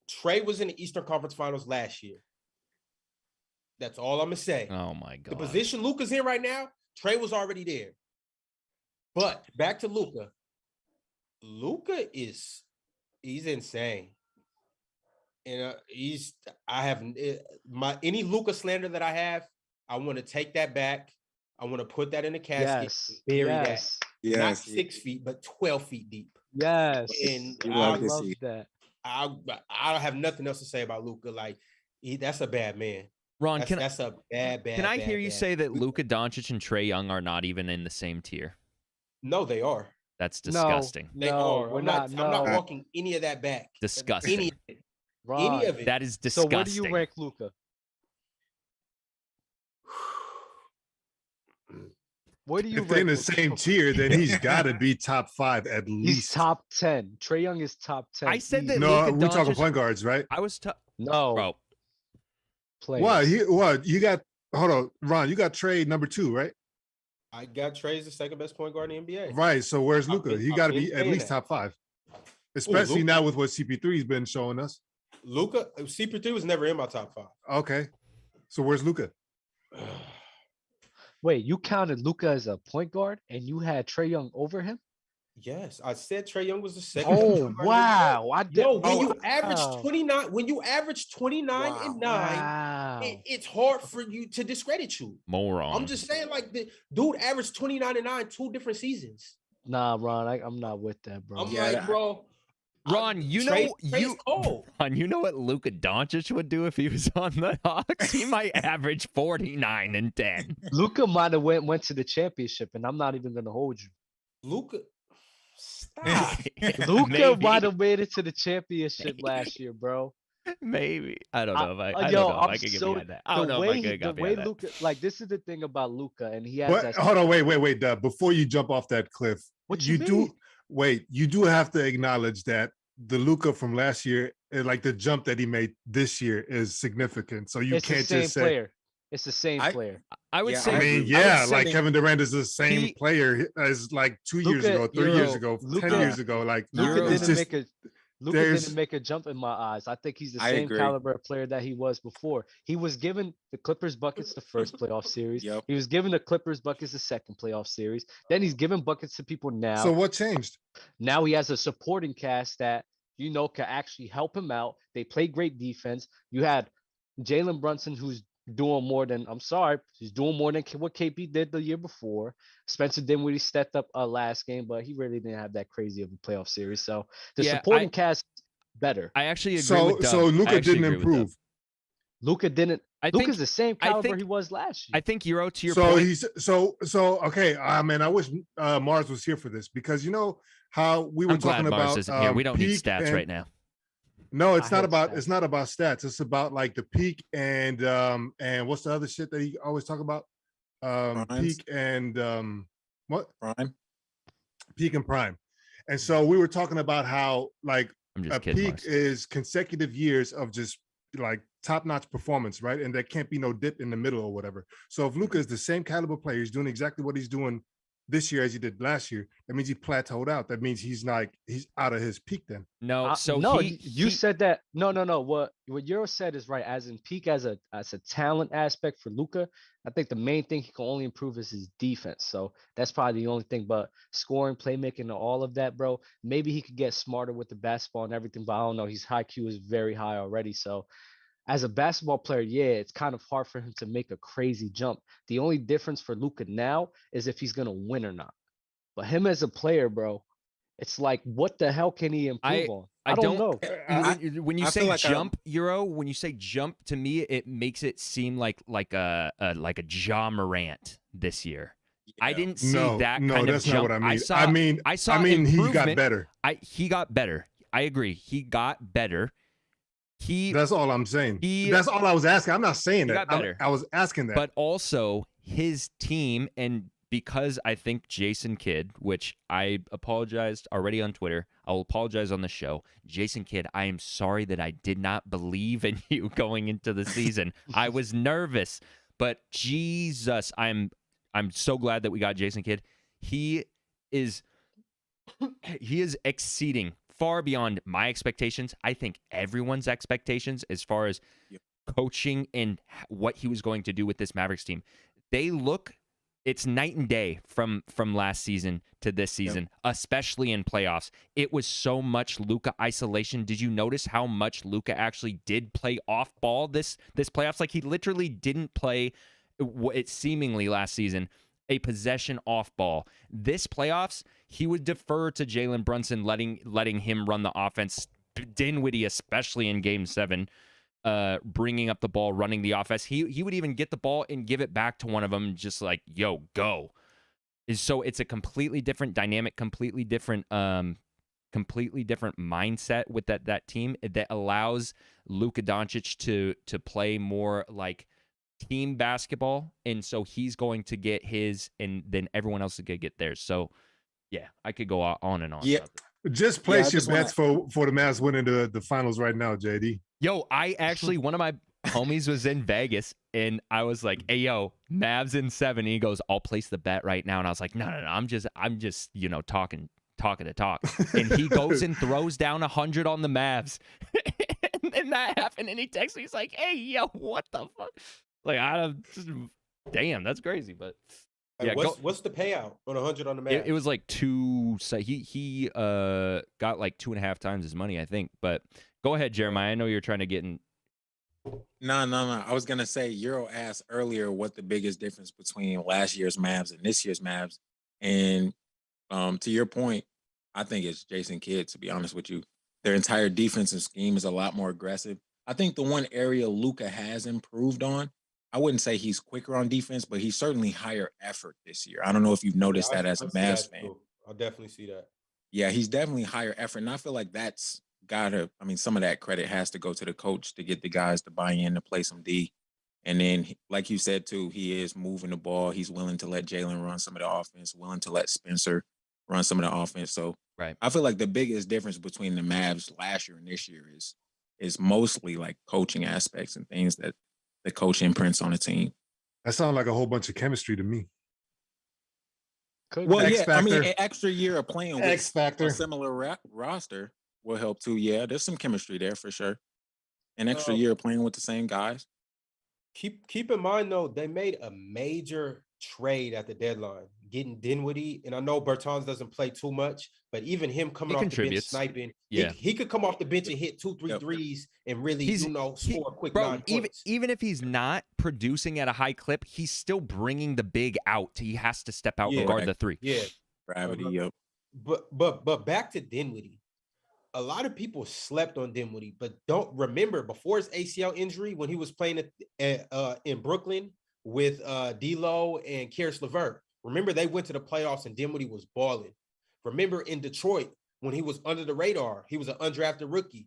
Trey was in the Eastern Conference Finals last year. That's all I'm gonna say. Oh my God. The position Luka's in right now, Trey was already there. But back to Luka. Luka he's insane. And any Luka slander that I have, I want to take that back. I want to put that in a casket. Bury that. Yes. Not 6 feet, but 12 feet deep. Yes. And I love that. I have nothing else to say about Luka. Like, that's a bad man. Ron, that's a bad. Can I hear you say that Luka Doncic and Trae Young are not even in the same tier? No, they are. That's disgusting. They are. I'm not walking any of that back. Disgusting. Any of it. Ron, any of it. That is disgusting. So where do you rank Luka? Where do you if they're in the same tier, then he's got to be top 5 at least. He's top 10. Trae Young is top 10. I said that. No, Luka we're talking Doncic, point guards, right? I was no. Bro. Players. What? You got? Hold on, Ron. You got Trey number 2, right? I got Trey's the second best point guard in the NBA. Right. So where's I've Luka? been- He I've got to been be at saying least that. top 5, especially Luka? now with what CP3's been showing us. Luka, CP3 was never in my top 5. Okay. So where's Luka? Wait, you counted Luka as a point guard and you had Trae Young over him? Yes, I said Trae Young was the second. best Oh point guard in the NBA. wow! I did. Yo, when oh, you average wow. 29, when you average 29 and 9, Wow. it's hard for you to discredit you. Moron. I'm just saying, like, the dude averaged 29 and 9 2 different seasons. Nah, Ron, I'm not with that, bro. I'm like, bro. Ron, you Trey- know Trey's you cold. Ron, you know what Luka Doncic would do if he was on the Hawks? He might average 49 and 10. Luka might have went to the championship, and I'm not even gonna hold you. Luka, stop. Luka Maybe. might have made it to the championship last year, bro. Maybe. I don't know if I Yo, don't know if I'm I can get so- behind that. I don't know if I can get behind that. Luka, like this is the thing about Luka, and he has What? that. Hold on, wait, Dub. Before you jump off that cliff, What you you do mean? wait. You do have to acknowledge that the Luka from last year, like the jump that he made this year, is significant. So you It's the can't same just say. player. It's the same I- player. I would Yeah, say I mean, would yeah, say like they- Kevin Durant is the same He- player as like 2 years Luka- ago, 3 years Euro- ago, Luka- 10 years ago. Like Luka Euro- it's didn't just make a Luka there's- didn't make a jump in my eyes. I think he's the I same agree. caliber of player that he was before. He was given the Clippers buckets the first playoff series. Yep. He was given the Clippers buckets the second playoff series. Then he's giving buckets to people now. so what changed? Now he has a supporting cast that can actually help him out. They play great defense. You had Jalen Brunson, who's doing more than he's doing more than what KP did the year before. Spencer Dinwiddie stepped up last game, but he really didn't have that crazy of a playoff series. So the Yeah, supporting cast better. I actually agree So with Dub. so I Luka actually didn't agree with Dub. improve. Luka didn't. I think Luka's the same I caliber think- he was last year. I think Euro, to your So point. he's so okay. Man, I wish Mars was here for this, because you know how we were I'm glad talking Mars about isn't here. We don't need peak stats and- right now. No, it's I not hate about stats. it's not about stats. It's about like the peak and what's the other shit that he always talk about? Primes. Peak and what? Prime. Peak and prime. And so we were talking about how like I'm a just kidding. peak Mars. is consecutive years of just like top-notch performance, right? And there can't be no dip in the middle or whatever. So if Luka is the same caliber player, he's doing exactly what he's doing this year as he did last year, that means he plateaued out. That means he's out of his peak then. No, so no, he, you he- said that. No. What Euro said is right. As in peak as a talent aspect for Luka, I think the main thing he can only improve is his defense. So that's probably the only thing. But scoring, playmaking, and all of that, bro. Maybe he could get smarter with the basketball and everything. But I don't know. His high Q is very high already. So as a basketball player, yeah, it's kind of hard for him to make a crazy jump. The only difference for Luka now is if he's gonna win or not. But him as a player, bro, it's like, what the hell can he improve on? I don't know. when you I say feel like jump, Euro, when you say jump, to me it makes it seem like a Ja Morant this year. I didn't see that no, kind of that's jump. not what I mean. saw, I saw mean he got improvement. better. He got better. I agree. He got better. That's all I'm saying. he- That's all I was asking. I'm not saying He that. got better. I was asking that. But also his team, and because I think Jason Kidd, which I apologized already on Twitter, I'll apologize on the show. Jason Kidd, I am sorry that I did not believe in you going into the season. I was nervous, but Jesus, I'm so glad that we got Jason Kidd. He is exceeding far beyond my expectations. I think everyone's expectations as far as coaching and what he was going to do with this Mavericks team. It's night and day from last season to this season, especially in playoffs. It was so much Luka isolation. Did you notice how much Luka actually did play off ball this playoffs? Like, he literally didn't play it seemingly last season a possession off ball. This playoffs, he would defer to Jalen Brunson, letting him run the offense. Dinwiddie, especially in Game 7, bringing up the ball, running the offense. He would even get the ball and give it back to one of them, just like, yo, go. So it's a completely different dynamic, completely different mindset with that team that allows Luka Doncic to play more like team basketball, and so he's going to get his, and then everyone else is going to get theirs. So yeah, I could go on and on. Yeah. about this. Just place I your just bets for the Mavs winning the finals right now, JD. Yo, I actually, one of my homies was in Vegas. And I was like, hey, yo, Mavs in 7. And he goes, I'll place the bet right now. And I was like, no, I'm just, talking to talk. And he goes and throws down 100 on the Mavs. And then that happened. And he texts me, he's like, hey, yo, what the fuck? Like, damn, that's crazy. But yeah, what's the payout on 100 on the Mavs? it was like 2. So he got like 2.5 times his money, I think. But go ahead, Jeremiah. I know you're trying to get in. No. I was gonna say Euro asked earlier what the biggest difference between last year's Mavs and this year's Mavs, and to your point, I think it's Jason Kidd. To be honest with you, their entire defensive scheme is a lot more aggressive. I think the one area Luka has improved on, I wouldn't say he's quicker on defense, but he's certainly higher effort this year. I don't know if you've noticed that as a Mavs fan. I'll definitely see that. Yeah, he's definitely higher effort, and I feel like that's some of that credit has to go to the coach to get the guys to buy in to play some D. And then, like you said, too, he is moving the ball. He's willing to let Jalen run some of the offense, willing to let Spencer run some of the offense. So right. I feel like the biggest difference between the Mavs last year and this year is mostly like coaching aspects and things that the coach imprints on the team. That sounds like a whole bunch of chemistry to me. Well, yeah, I mean, an extra year of playing with a similar roster will help too. Yeah, there's some chemistry there for sure. An extra year playing with the same guys. Keep in mind though, they made a major trade at the deadline, getting Dinwiddie, and I know Bertans doesn't play too much, but even him coming off the bench sniping, he could come off the bench and hit 2-3 threes and really, score a quick 9 points. Even if he's not producing at a high clip, he's still bringing the big out. He has to step out and guard the 3. Yeah, gravity. Yep. But back to Dinwiddie. A lot of people slept on Dinwiddie, but don't remember before his ACL injury when he was playing in Brooklyn with D'Lo and Karis LeVert. Remember they went to the playoffs and Dinwiddie was balling. Remember in Detroit when he was under the radar, he was an undrafted rookie,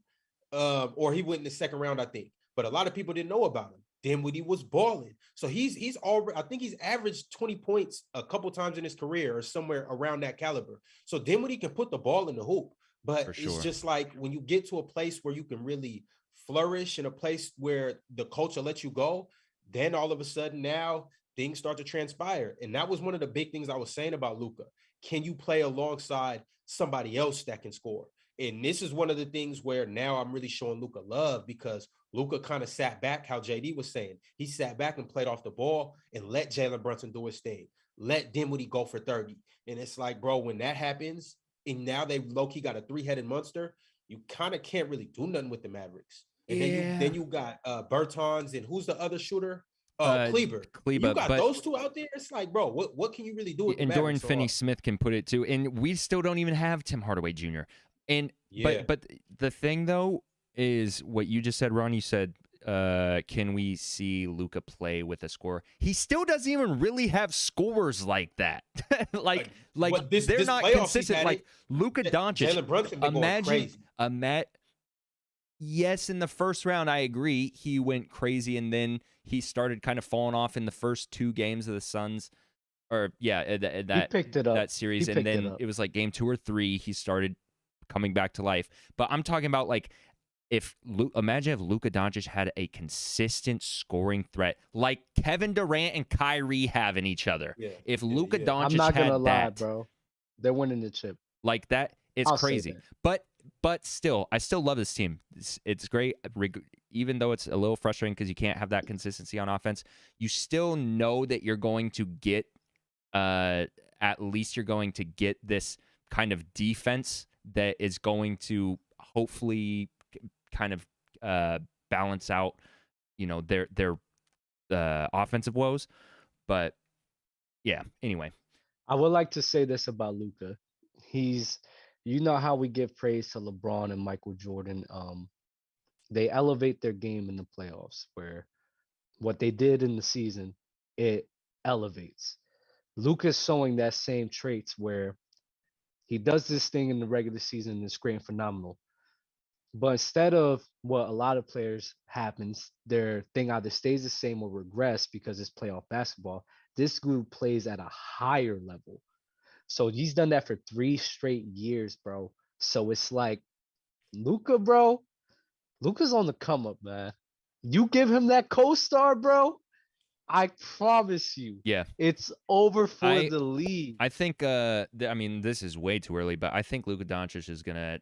or he went in the second round, I think. But a lot of people didn't know about him. Dinwiddie was balling, so he's already. I think he's averaged 20 points a couple times in his career, or somewhere around that caliber. So Dinwiddie can put the ball in the hoop. But it's just like when you get to a place where you can really flourish, in a place where the culture lets you go, then all of a sudden now things start to transpire. And that was one of the big things I was saying about Luka. Can you play alongside somebody else that can score? And this is one of the things where now I'm really showing Luka love, because Luka kind of sat back, how JD was saying. He sat back and played off the ball and let Jalen Brunson do his thing. Let Dinwiddie go for 30. And it's like, bro, when that happens, and now they low-key got a 3-headed monster, you kind of can't really do nothing with the Mavericks. And then you got Bertans, and who's the other shooter? Kleber. You got those two out there. It's like, bro, what can you really do with the Mavericks? And Dorian Finney-Smith can put it too. And we still don't even have Tim Hardaway Jr. And but the thing though is what you just said, Ron. You said, can we see Luka play with a scorer? He still doesn't even really have scorers like that. like they're not consistent. Like Luka Doncic. Jalen Brunson been going crazy. Yes, in the first round, I agree. He went crazy, and then he started kind of falling off in the first 2 games of the Suns. Or that picked it up. That series, and then it was like game 2 or 3. He started coming back to life. But I'm talking about like, imagine if Luka Doncic had a consistent scoring threat like Kevin Durant and Kyrie have in each other. Yeah. If Luka Doncic I'm not gonna had lie, that, bro, they're winning the chip like that. It's crazy. But still, I still love this team. It's great, even though it's a little frustrating because you can't have that consistency on offense. You still know that you're going to get, at least you're going to get this kind of defense that is going to hopefully kind of balance out, their offensive woes. But yeah, anyway. I would like to say this about Luka. You know how we give praise to LeBron and Michael Jordan. They elevate their game in the playoffs, where what they did in the season, it elevates. Luka's showing that same traits where he does this thing in the regular season and it's great and phenomenal. But instead of what a lot of players happens, their thing either stays the same or regress because it's playoff basketball. This group plays at a higher level. So he's done that for 3 straight years, bro. So it's like, Luka, bro, Luka's on the come up, man. You give him that co-star, bro, I promise you. Yeah. It's over for I- the league. I think. I mean, this is way too early, but I think Luka Doncic is gonna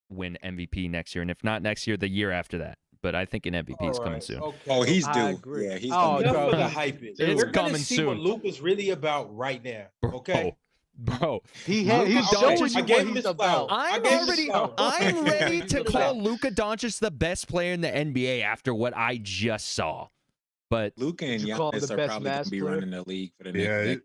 win MVP next year, and if not next year, the year after that. But I think an MVP is coming soon. Okay. Oh, he's I due. agree. Yeah, he's Oh, gonna be Enough bro, of the he's- hype. It's We're gonna coming see what soon. Luka's really about right now. Okay. Bro, he's Luka showing Doncic- you I gave what him he's his about. flowers. I I'm gave him his already. flowers. I'm ready to Look at call that. Luka Doncic the best player in the NBA after what I just saw. But Luka and Would you call him Giannis the are best probably going mass to be player? running the league for the next Yeah, decade.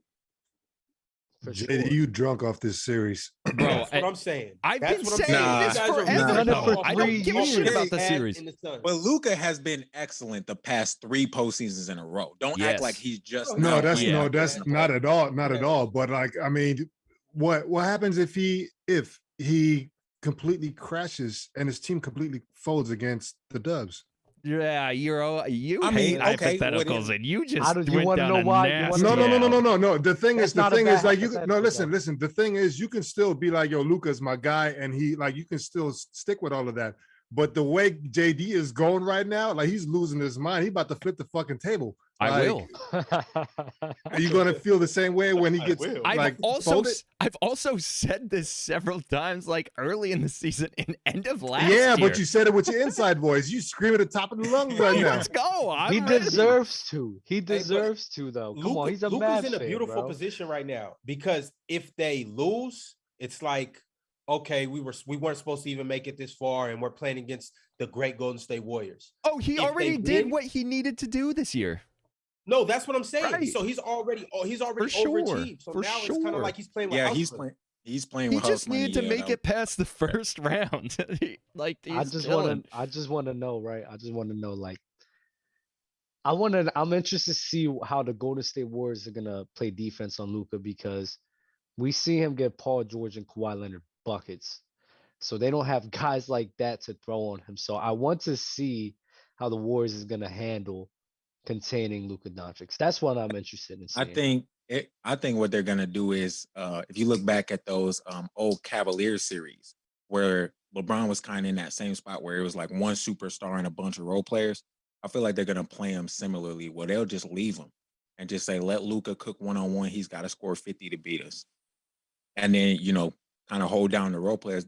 For JD, sure. you drunk off this series. bro, That's what I'm saying. I've That's been what I'm saying Nah. this You guys are forever. Done it though. for I 3 don't give a shit years. about the Had series. in the Suns. But Luka has been excellent the past 3 postseasons in a row. Don't act like Yes. he's just No, now No, that's playing Yeah. no, that's in the not playoffs. at all, not at Yeah. all. But like, I mean, what happens if he completely crashes and his team completely folds against the Dubs? Yeah, you I hate mean, okay, hypotheticals, what and you just How do you went wanna down know a why? You nasty wanna No, alley. no. The thing That's is, the not a thing is bad like you no hypothetical, listen. The thing is, you can still be like, yo, Luka's my guy, and he like you can still stick with all of that. But the way JD is going right now, like he's losing his mind. He about to flip the fucking table. I Like, will. Are you gonna feel the same way when he I gets will. like folded? I've also said this several times, like early in the season and end of last Yeah, year. but you said it with your inside voice. You scream at the top of the lungs right now. Let's go. I'm he ready. deserves to. He but deserves to, though. Come on, he's a Luka's Mavs in a fan, beautiful bro. position right now because if they lose, it's like, okay, we weren't supposed to even make it this far, and we're playing against the great Golden State Warriors. Oh, he If they already did win- what he needed to do this year. No, that's what I'm saying. Right. So he's already For sure. overachieved. So For now it's kind sure. of like he's playing with Yeah, house he's money. playing. He's playing He with just house money, needed to yeah, make that it past the first round. Like I he's just chilling. want to know, right? I just want to know, like, I'm interested to see how the Golden State Warriors are gonna play defense on Luka because we see him get Paul George and Kawhi Leonard buckets. So they don't have guys like that to throw on him. So I want to see how the Warriors is gonna handle containing Luka Doncic. That's what I'm interested in seeing. I think what they're gonna do is if you look back at those old Cavaliers series where LeBron was kind of in that same spot where it was like one superstar and a bunch of role players. I feel like they're gonna play him similarly where they'll just leave him and just say let Luka cook one-on-one. He's got to score 50 to beat us, and then kind of hold down the role players.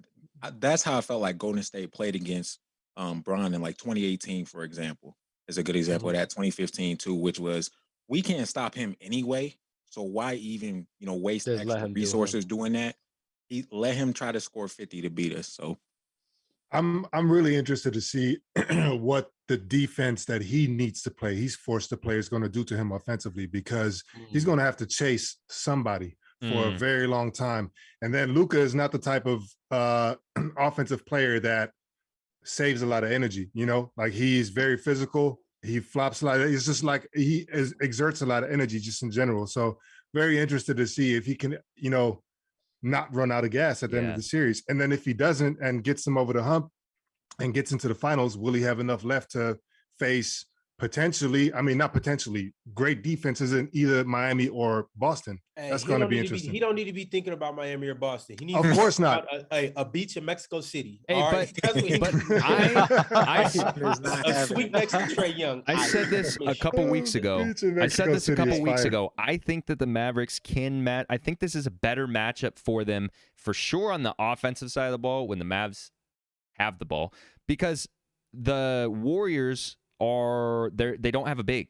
That's how I felt like Golden State played against Bron in like 2018, for example, is a good example of that. 2015 too, which was we can't stop him anyway. So why even waste Just let extra him do him. resources doing that? Let him try to score 50 to beat us. So I'm really interested to see what the defense that he needs to play, he's forced to play, is going to do to him offensively because he's going to have to chase somebody for a very long time. And then Luka is not the type of offensive player that saves a lot of energy. Like he's very physical. He flops a lot. It's just like he exerts a lot of energy just in general. So very interested to see if he can, not run out of gas at the end of the series. And then if he doesn't and gets them over the hump and gets into the finals, will he have enough left to face not potentially, great defenses in either Miami or Boston? Hey, That's he going to don't be need interesting. He don't need to be thinking about Miami or Boston. He needs Of to course think not. about a beach in Mexico City. Hey, all right? That's what he but needs to do. I a suite next to Trae Young. I said this a couple weeks ago. I said this a couple weeks ago. I think that the Mavericks can match. I think this is a better matchup for them for sure on the offensive side of the ball when the Mavs have the ball because the Warriors they don't have a big.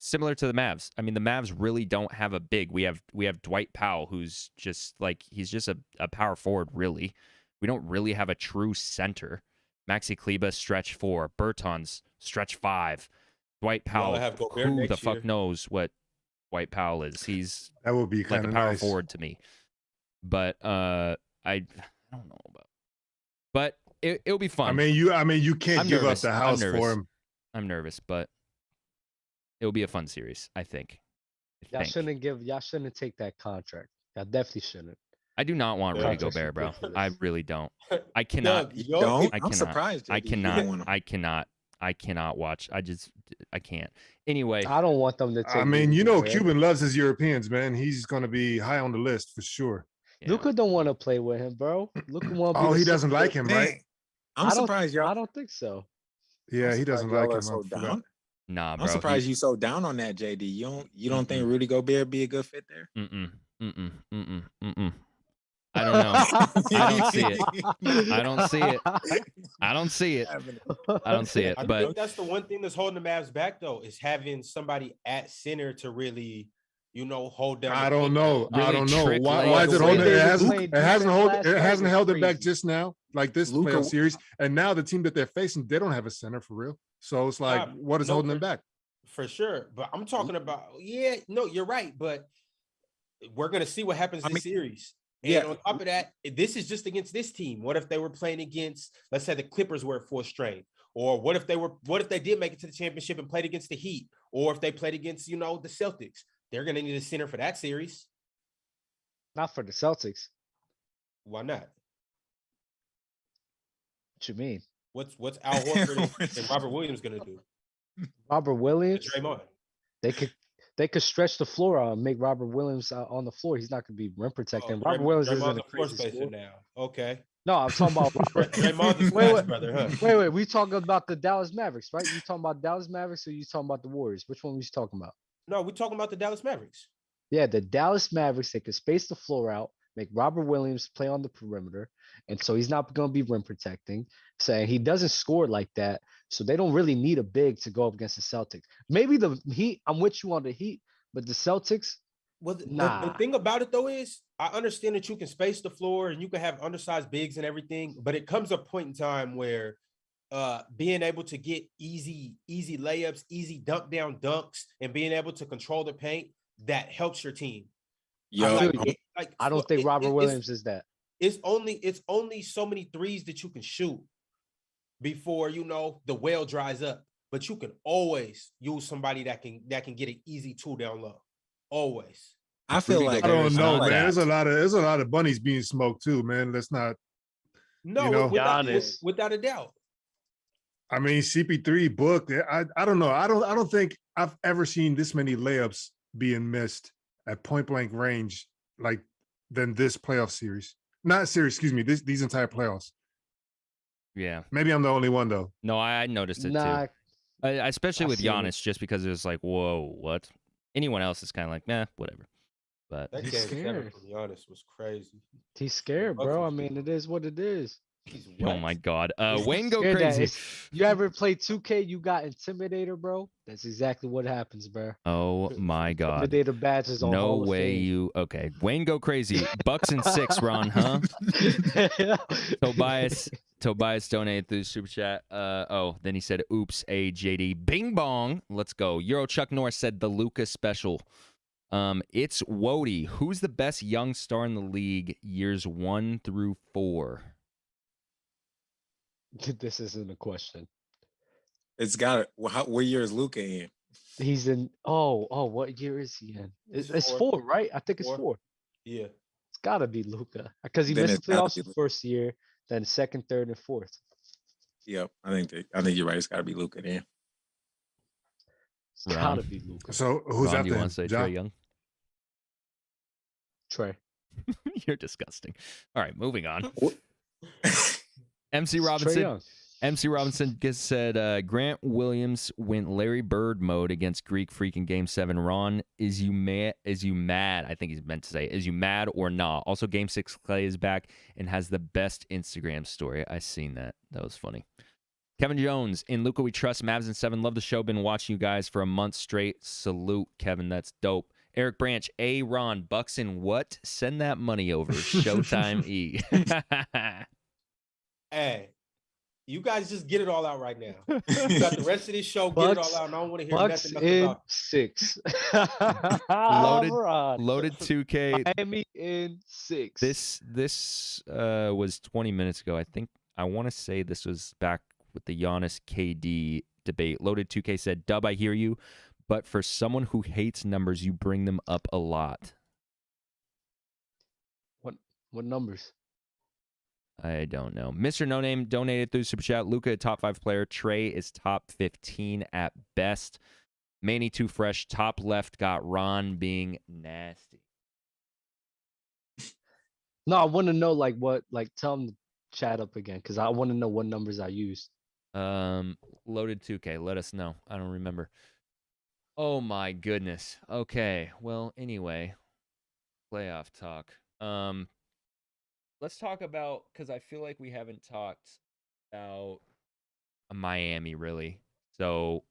Similar to the Mavs. I mean, the Mavs really don't have a big. We have Dwight Powell, who's just like he's just a power forward, really. We don't really have a true center. Maxi Kleba, stretch 4. Bertans, stretch 5. Dwight Powell, who the fuck knows what Dwight Powell is? He's that would be like a power nice. forward to me. But I don't know about. But it'll be fun. I mean, you can't give up the house for him. I'm nervous, but it'll be a fun series, I think. Y'all shouldn't take that contract. Y'all definitely shouldn't. I do not want Rudy Contract's Gobert, bro. ridiculous. I really don't. I cannot. you don't. I I'm cannot. surprised. I JD. You don't want him. I cannot watch. I can't. Anyway, I don't want them to take. I mean, Rudy Gobert. Cuban loves his Europeans, man. He's going to be high on the list for sure. yeah. Luka don't want to play with him, bro. Luka want. Oh, he doesn't like him, right? I'm surprised y'all. I don't think so. Yeah, I'm he doesn't surprised like y'all him. are so I forgot. down. Nah, bro. I'm surprised you so down on that, JD. You don't think Rudy Gobert be a good fit there? I don't know. I don't see it. I don't see it. I don't see it. I don't see it. I But think that's the one thing that's holding the Mavs back, though, is having somebody at center to really, hold down. I don't know. I Really don't know. trick Why is it layups. holding? They It were hasn't. playing It hasn't defense hold. last It night hasn't was held it back crazy. just now, like this Luka- playoff series. And now the team that they're facing, they don't have a center for real. So it's like, what is holding them back? For sure. But I'm talking about, you're right. But we're going to see what happens this series. And on top of that, this is just against this team. What if they were playing against, let's say the Clippers were at full strength? Or what if they did make it to the championship and played against the Heat? Or if they played against, the Celtics? They're going to need a center for that series. Not for the Celtics. Why not? What you mean? What's Al Horford and Robert Williams going to do? Robert Williams? Draymond. They could stretch the floor out and make Robert Williams on the floor. He's not going to be rim protecting. Robert Williams isn't a floor crazy spacer scorer. now. Okay. No, I'm talking about Robert. Draymond the splash brother, huh? Wait. We talking about the Dallas Mavericks, right? You talking about Dallas Mavericks or you talking about the Warriors? Which one were you talking about? No, we're talking about the Dallas Mavericks. Yeah, the Dallas Mavericks, they could space the floor out, make Robert Williams play on the perimeter. And so he's not going to be rim protecting. Saying he doesn't score like that. So they don't really need a big to go up against the Celtics. Maybe the Heat, I'm with you on the Heat, but the Celtics, Well, nah. the thing about it, though, is I understand that you can space the floor and you can have undersized bigs and everything, but it comes a point in time where being able to get easy layups, easy dunk down dunks, and being able to control the paint, that helps your team. I don't think Robert Williams is that. It's only so many threes that you can shoot before the well dries up. But you can always use somebody that can get an easy 2 down low. Always. I feel like I don't know, man. that. There's a lot of bunnies being smoked too, man. Let's not. Without a doubt. I mean, CP3 booked. I don't know. I don't think I've ever seen this many layups being missed at point blank range than this playoff series. Not series, excuse me. These entire playoffs. Yeah. Maybe I'm the only one though. No, I noticed it too. Especially with Giannis, just because it was like, whoa, what? Anyone else is kind of like, nah, whatever. But that game scared. From Giannis was crazy. He's scared, bro. I mean, it is what it is. Oh my God. Wayne go crazy. You ever play 2K? You got Intimidator, bro? That's exactly what happens, bro. Oh my God. Intimidator badges on no way you. Okay. Wayne go crazy. Bucks and 6, Ron, huh? Tobias donated through the super chat. Then he said, oops, JD. Bing bong. Let's go. Euro Chuck Norris said the Luka special. It's Wody. Who's the best young star in the league years 1 through 4? This isn't a question. It's got what year is Luka in? He's in. What year is he in? It's 4, right? I think it's 4. Yeah, it's gotta be Luka because he Then missed the it's gotta playoffs be the first year, then second, third, and fourth. Yep, I think you're right. It's got to be Luka then. It's gotta be Luka. So who's Ron, out do you there? want to say John? Trae Young? Trey. You're disgusting. All right, moving on. MC It's Trae Robinson. Young. MC Robinson said Grant Williams went Larry Bird mode against Greek Freak in Game 7. Ron, is you mad? I think he's meant to say, is you mad or not? Also, Game 6 Clay is back and has the best Instagram story. I seen that. That was funny. Kevin Jones, in Luka We Trust, Mavs and 7. Love the show. Been watching you guys for a month straight. Salute, Kevin. That's dope. Eric Branch, Ron, Bucks and what? Send that money over. Showtime E. Hey, you guys just get it all out right now. You got the rest of this show, get it all out, and I don't want to hear Bucks nothing in about 6. Loaded 2K. Miami in 6. This was 20 minutes ago. I want to say this was back with the Giannis KD debate. Loaded 2K said, Dub, I hear you, but for someone who hates numbers, you bring them up a lot. What numbers? I don't know. Mr. No Name donated through Super Chat. Luka, top 5 player. Trae is top 15 at best. Manny Too Fresh, top left, got Ron being nasty. No, I want to know what, tell him to chat up again because I want to know what numbers I used. Loaded 2K. Let us know. I don't remember. Oh my goodness. Okay. Well, anyway, playoff talk. Let's talk about, because I feel like we haven't talked about Miami really. So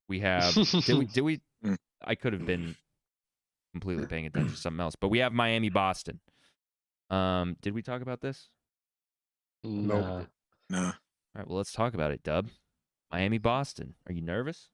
we have. Did we? I could have been completely paying attention to something else, but we have Miami Boston. Did we talk about this? Nah. Nah. All right. Well, let's talk about it. Dub. Miami Boston. Are you nervous?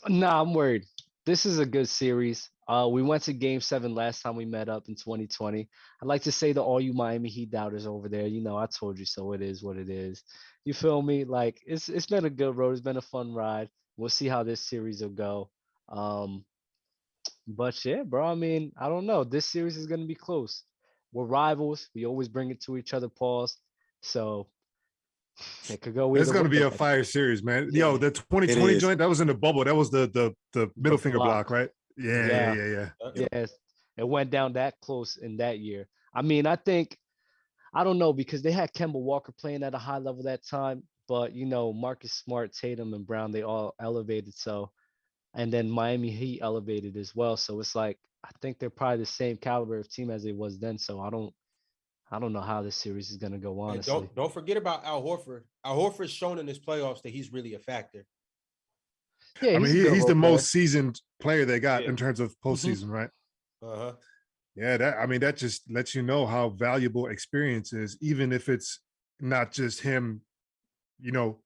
Nah, I'm worried. This is a good series. We went to Game 7 last time we met up in 2020. I'd like to say to all you Miami Heat doubters over there, I told you so. It is what it is. You feel me? Like it's been a good road. It's been a fun ride. We'll see how this series will go. But yeah, bro. I mean, I don't know. This series is gonna be close. We're rivals. We always bring it to each other. Pause. So it could go. It's either going to way. be a fire series, man. Yeah. Yo, the 2020 is. joint, that was in the bubble. That was the middle finger block. block, right? Yeah. Yes, it went down that close in that year. I mean, I don't know because they had Kemba Walker playing at a high level that time, but Marcus Smart, Tatum, and Brown, they all elevated. So, and then Miami Heat elevated as well. So it's like I think they're probably the same caliber of team as they was then. So I don't know how this series is gonna go. Honestly, And don't forget about Al Horford. Al Horford's shown in this playoffs that he's really a factor. yeah, I mean, a good he's role the player. most seasoned player they got Yeah. in terms of postseason, right? Uh-huh. Yeah, that just lets you know how valuable experience is, even if it's not just him,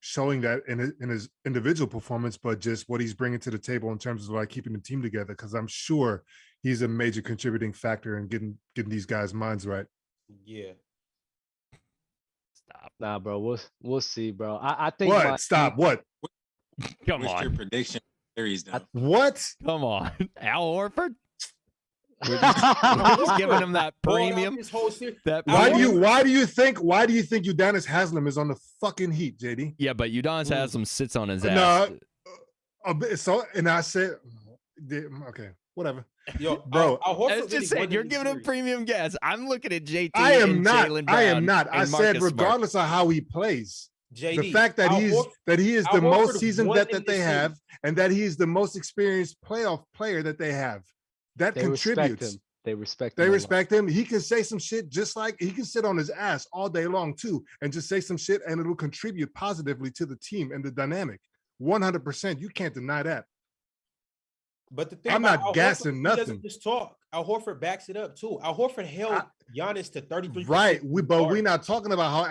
showing that in his individual performance, but just what he's bringing to the table in terms of like keeping the team together. Because I'm sure he's a major contributing factor in getting these guys' minds right. Yeah. Stop. Nah, bro, we'll see, bro. I think What? Stop. What? Come What's your on. prediction series though? What? Come on. Al Horford? We're just giving him that premium. This whole series. That Why premium. do you think Udonis Haslem is on the fucking Heat, JD? Yeah, but Udonis Haslem sits on his ass. And I said, okay, whatever. Yo, Bro, Al Horford I was just really saying, won you're this giving him series. premium gas. I'm looking at JT I am and not. Jaylen I am Brown not. I and said Marcus Smart. regardless of how he plays, JD, the fact that Al he is Al the most Horford seasoned won vet in that they this have, series. and that he is the most experienced playoff player that they have, that they respect contributes. him. They respect They him. respect him. He can say some shit just like he can sit on his ass all day long too, and just say some shit, and it'll contribute positively to the team and the dynamic. 100%. You can't deny that. But the thing I'm about not Al gassing Horford, nothing. He doesn't just talk. Al Horford backs it up too. Al Horford held Giannis to 33%. Right. We're not talking about how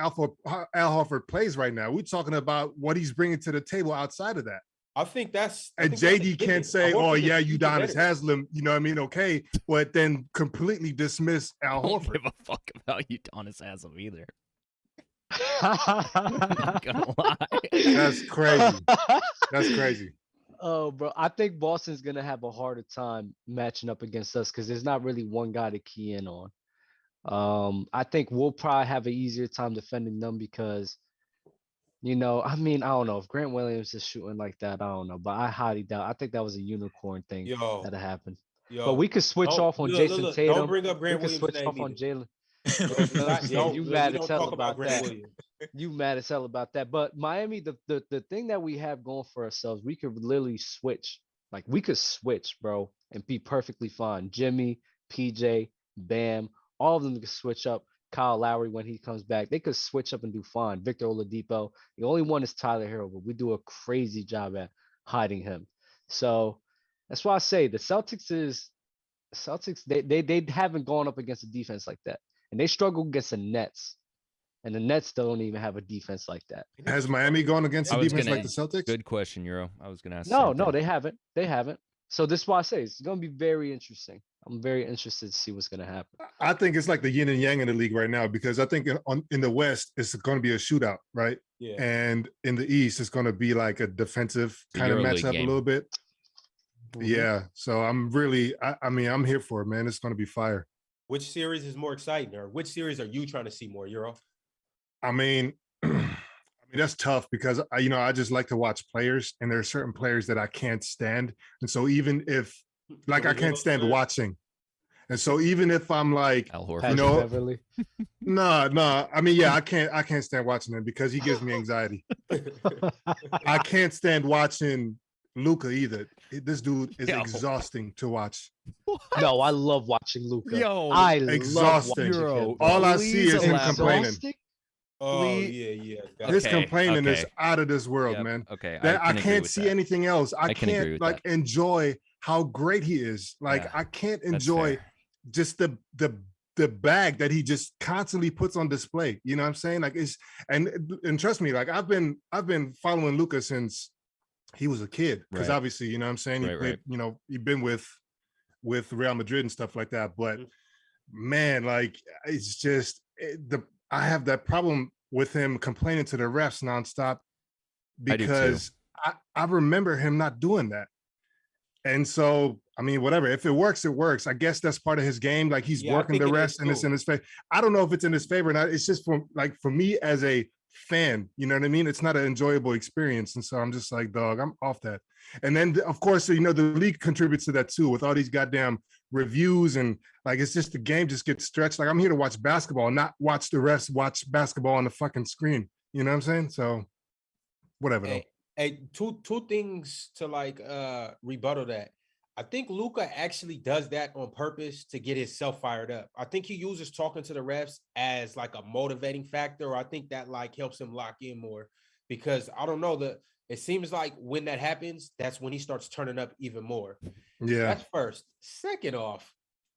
Al Horford plays right now. We're talking about what he's bringing to the table outside of that. I think that's. And JD can't say, "Oh yeah, Udonis Haslem," you know what I mean? Okay, but then completely dismiss Al I don't Horford. give a fuck about Udonis Haslem either. I'm Not gonna lie. That's crazy. That's crazy. Oh, bro, I think Boston's gonna have a harder time matching up against us because there's not really one guy to key in on. I think we'll probably have an easier time defending them because, I mean, I don't know if Grant Williams is shooting like that. I don't know, but I highly doubt. I think that was a unicorn thing that happened. But we could switch off on Jason Tatum. Don't bring up Grant we could Williams' switch off name on either. Jalen. Yeah, you mad as hell about Grant that. Williams. You mad as hell about that. But Miami, the thing that we have going for ourselves, we could literally switch. Like we could switch, bro, and be perfectly fine. Jimmy, PJ, Bam, all of them could switch up. Kyle Lowry when he comes back, they could switch up and do fine. Victor Oladipo. The only one is Tyler Hero, but we do a crazy job at hiding him. So that's why I say the Celtics, they haven't gone up against a defense like that. And they struggle against the Nets. And the Nets don't even have a defense like that. Has Miami gone against a defense like the Celtics? Good question, Euro. I was gonna ask. No, they haven't. They haven't. So this is why I say it's gonna be very interesting. I'm very interested to see what's gonna happen. I think it's like the yin and yang in the league right now because I think in the West it's going to be a shootout, right? Yeah. And in the East it's going to be like a defensive kind of matchup a little bit. Mm-hmm. Yeah. So I'm really, I mean, I'm here for it, man. It's going to be fire. Which series is more exciting, or which series are you trying to see more, Euro? I mean, that's tough because I just like to watch players, and there are certain players that I can't stand, and so even if, like, I can't stand watching, And so even if I'm like, Al Horford. Patrick know, Beverley. no. I mean, yeah, I can't stand watching him because he gives me anxiety. I can't stand watching Luka either. This dude is Yo. exhausting to watch. No, I love watching Luka. Yo, I love exhausting. watching Yo, him. Bro. All I see please is him elaborate. complaining. Exhausting? Oh Please- yeah. His Okay, complaining is okay. out of this world, Yep, man. Okay, That I agree can't with see that. anything else. I can agree can't with like that. enjoy how great he is. Like Yeah, I can't That's enjoy fair. just the bag that he just constantly puts on display. You know what I'm saying? Like it's and trust me, like I've been following Luka since he was a kid. Because Right. obviously, you know what I'm saying? He Right, played, right. you know, he'd been with Real Madrid and stuff like that. But man, like it's just I have that problem with him complaining to the refs nonstop I do too. because I remember him not doing that. And so, I mean, whatever. If it works, it works. I guess that's part of his game. Like he's Yeah, I working think the it is refs and it's too. in his favor. I don't know if it's in his favor or not. It's just for me as a fan, you know what I mean? It's not an enjoyable experience. And so I'm just like, dog, I'm off that. And then of course, you know, the league contributes to that too with all these goddamn reviews and like it's just the game just gets stretched. Like I'm here to watch basketball, not watch the refs watch basketball on the fucking screen. You know what I'm saying? So whatever though. Hey, two things to like rebuttal that. I think Luka actually does that on purpose to get himself fired up. I think he uses talking to the refs as like a motivating factor, or I think that like helps him lock in more because I don't know it seems like when that happens, that's when he starts turning up even more. Yeah. That's first. Second off,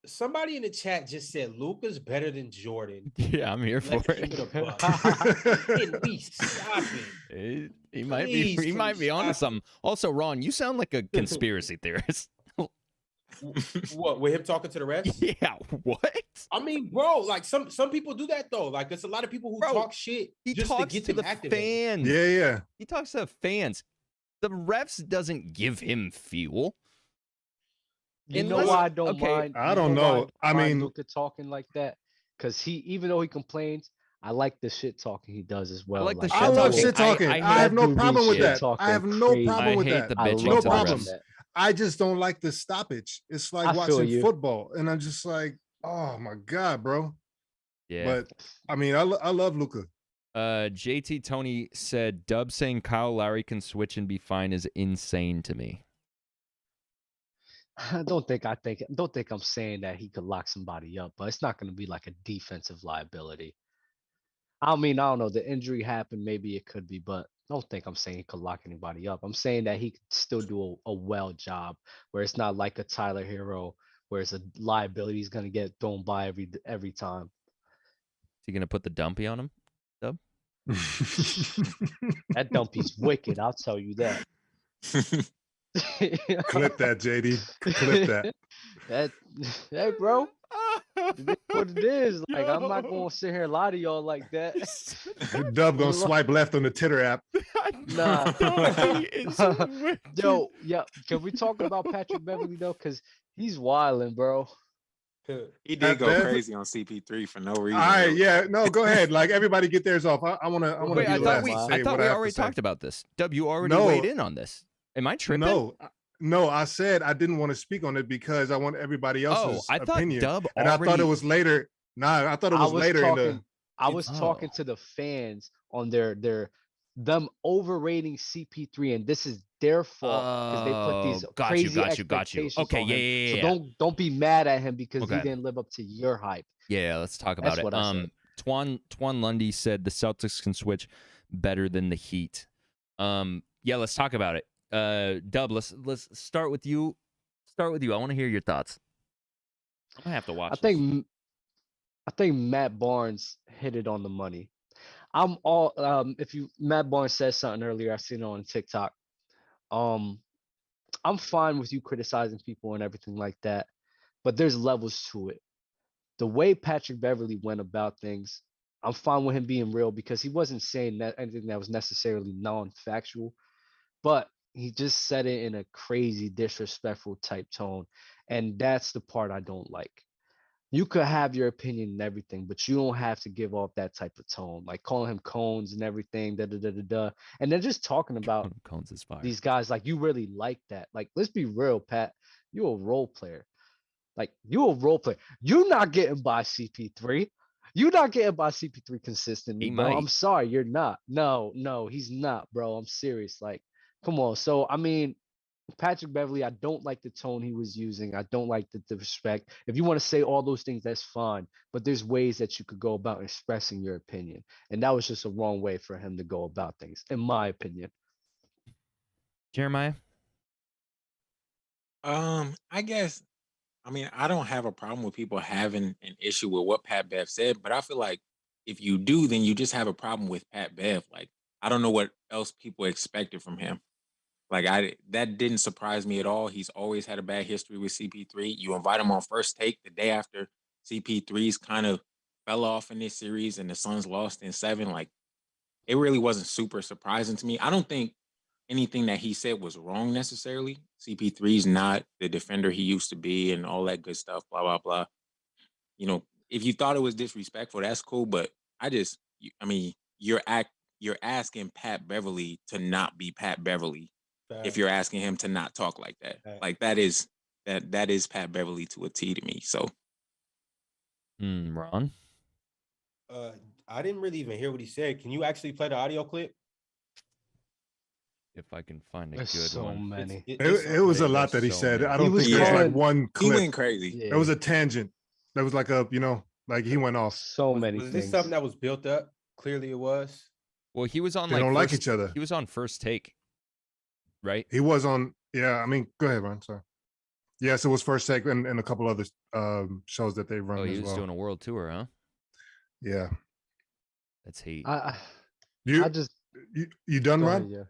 somebody in the chat just said Luka's better than Jordan. Yeah, I'm here for Let's keep it. it a buck. Can we stop it? He might Please, be. He can might we be onto stop it? something. Also, Ron, you sound like a conspiracy theorist. What, with him talking to the refs? Yeah. What? I mean, bro, like some people do that though. Like there's a lot of people who Bro, talk shit He just talks to get to them the activated. fans. Yeah. He talks to the fans. The refs doesn't give him fuel. You know Unless- why I don't okay, mind? I you don't why know. I mind mean- Luka talking like that because he, even though he complains, I like the shit talking he does as well. like the Like, shit I love talking. shit talking. I I have that no dude be problem with shit that. talking I have no crazy. problem I with hate that. the I bitching love No to the problem. refs. that. I just don't like the stoppage. It's like I feel watching you. football, and I'm just like, oh my god, bro. Yeah. But I mean, I love Luka. JT Tony said, Dub saying Kyle Lowry can switch and be fine is insane to me. Don't think I'm saying that he could lock somebody up, but it's not going to be like a defensive liability. I mean, I don't know. The injury happened. Maybe it could be, but I don't think I'm saying he could lock anybody up. I'm saying that he could still do a well job where it's not like a Tyler Hero, where it's a liability he's going to get thrown by every time. Is he gonna put the dumpy on him? That dumpy's wicked. I'll tell you that. Clip that, JD. Clip that. Hey, bro. It is what it is. Like, I'm not going to sit here and lie to y'all like that. Dub gonna swipe left on the Titter app. Nah. It's wicked. Yo, yeah. Can we talk about Patrick Beverley though? Because he's wilding, bro. He That did go Bev- crazy on CP3 for no reason. All right, though. yeah. No, go ahead. Like everybody get theirs off. I wanna Wait, be I the thought last we, to I say I thought what we I have already to say. talked about this. Dub, you already No. weighed in on this. Am I tripping? No, I said I didn't want to speak on it because I want everybody else's I thought opinion. Dub And I thought already. it was later. Nah, I thought it was later in the. I was Oh. talking to the fans on them overrating CP3, and this is their fault because they put these Oh, got you, crazy got you. expectations Okay, on yeah, him. yeah, So yeah. don't be mad at him because Okay. he didn't live up to your hype. Yeah, let's talk about That's it. what I said. Twan Lundy said the Celtics can switch better than the Heat. Yeah, let's talk about it. Dub, let's start with you. I want to hear your thoughts. I'm gonna have to watch. I think Matt Barnes hit it on the money. Matt Barnes said something earlier, I seen it on TikTok. I'm fine with you criticizing people and everything like that, but there's levels to it. The way Patrick Beverley went about things, I'm fine with him being real because he wasn't saying anything that was necessarily non-factual, but he just said it in a crazy disrespectful type tone, and that's the part I don't like. You could have your opinion and everything, but you don't have to give off that type of tone, like calling him cones and everything, and then just talking about Cones is fire. these guys like you really like that. Like, let's be real, Pat. You're a role player. Like, you a role player. You're not getting by CP3. You're not getting by CP3 consistently, He bro. might. I'm sorry, you're not. No, he's not, bro. I'm serious. Like, come on. So, I mean, Patrick Beverley, I don't like the tone he was using. I don't like the disrespect. If you want to say all those things, that's fine. But there's ways that you could go about expressing your opinion. And that was just a wrong way for him to go about things, in my opinion. Jeremiah? I guess, I mean, I don't have a problem with people having an issue with what Pat Bev said, but I feel like if you do, then you just have a problem with Pat Bev. Like, I don't know what else people expected from him. Like, that didn't surprise me at all. He's always had a bad history with CP3. You invite him on First Take the day after CP3's kind of fell off in this series and the Suns lost in 7. Like, it really wasn't super surprising to me. I don't think anything that he said was wrong necessarily. CP3's not the defender he used to be and all that good stuff, blah, blah, blah. You know, if you thought it was disrespectful, that's cool. But you're asking Pat Beverley to not be Pat Beverley if you're asking him to not talk like that. Like, that is Pat Beverley to a T to me. So, Ron? I didn't really even hear what he said. Can you actually play the audio clip? If I can find a There's good so one. many. It was a lot that he so said. many. I don't He think it was was like calling- one he clip. went crazy. Yeah. It was a tangent. That was like like he went off. So many Was things. this something that was built up? Clearly it was. Well, he was on They like don't like first, each other. He was on First Take, right? He was on. Yeah, I mean, go ahead, Ron. Sorry. Yes, it was First Take and a couple other shows that they run Oh, he as was well. doing a world tour, huh? Yeah. That's hate. I You just you done, go Ron? ahead, yeah.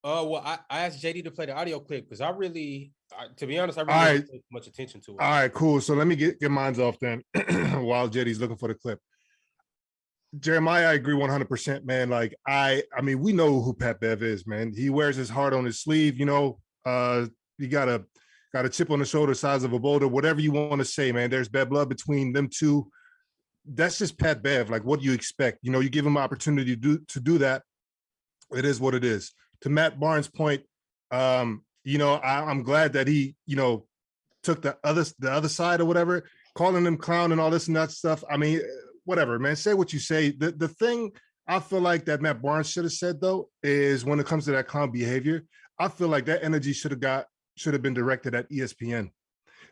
Well, I asked JD to play the audio clip because to be honest, I really All didn't right. pay much attention to it. All right, cool. So let me get mine off then while JD's looking for the clip. Jeremiah, I agree 100%, man. Like, I mean, we know who Pat Bev is, man. He wears his heart on his sleeve, you know. You got a chip on the shoulder size of a boulder, whatever you want to say, man. There's bad blood between them two. That's just Pat Bev. Like, what do you expect? You know, you give him an opportunity to do that. It is what it is. To Matt Barnes' point, you know, I'm glad that he, you know, took the other side or whatever, calling them clown and all this and that stuff. I mean, whatever, man. Say what you say. The thing I feel like that Matt Barnes should have said though is when it comes to that clown behavior, I feel like that energy should have been directed at ESPN,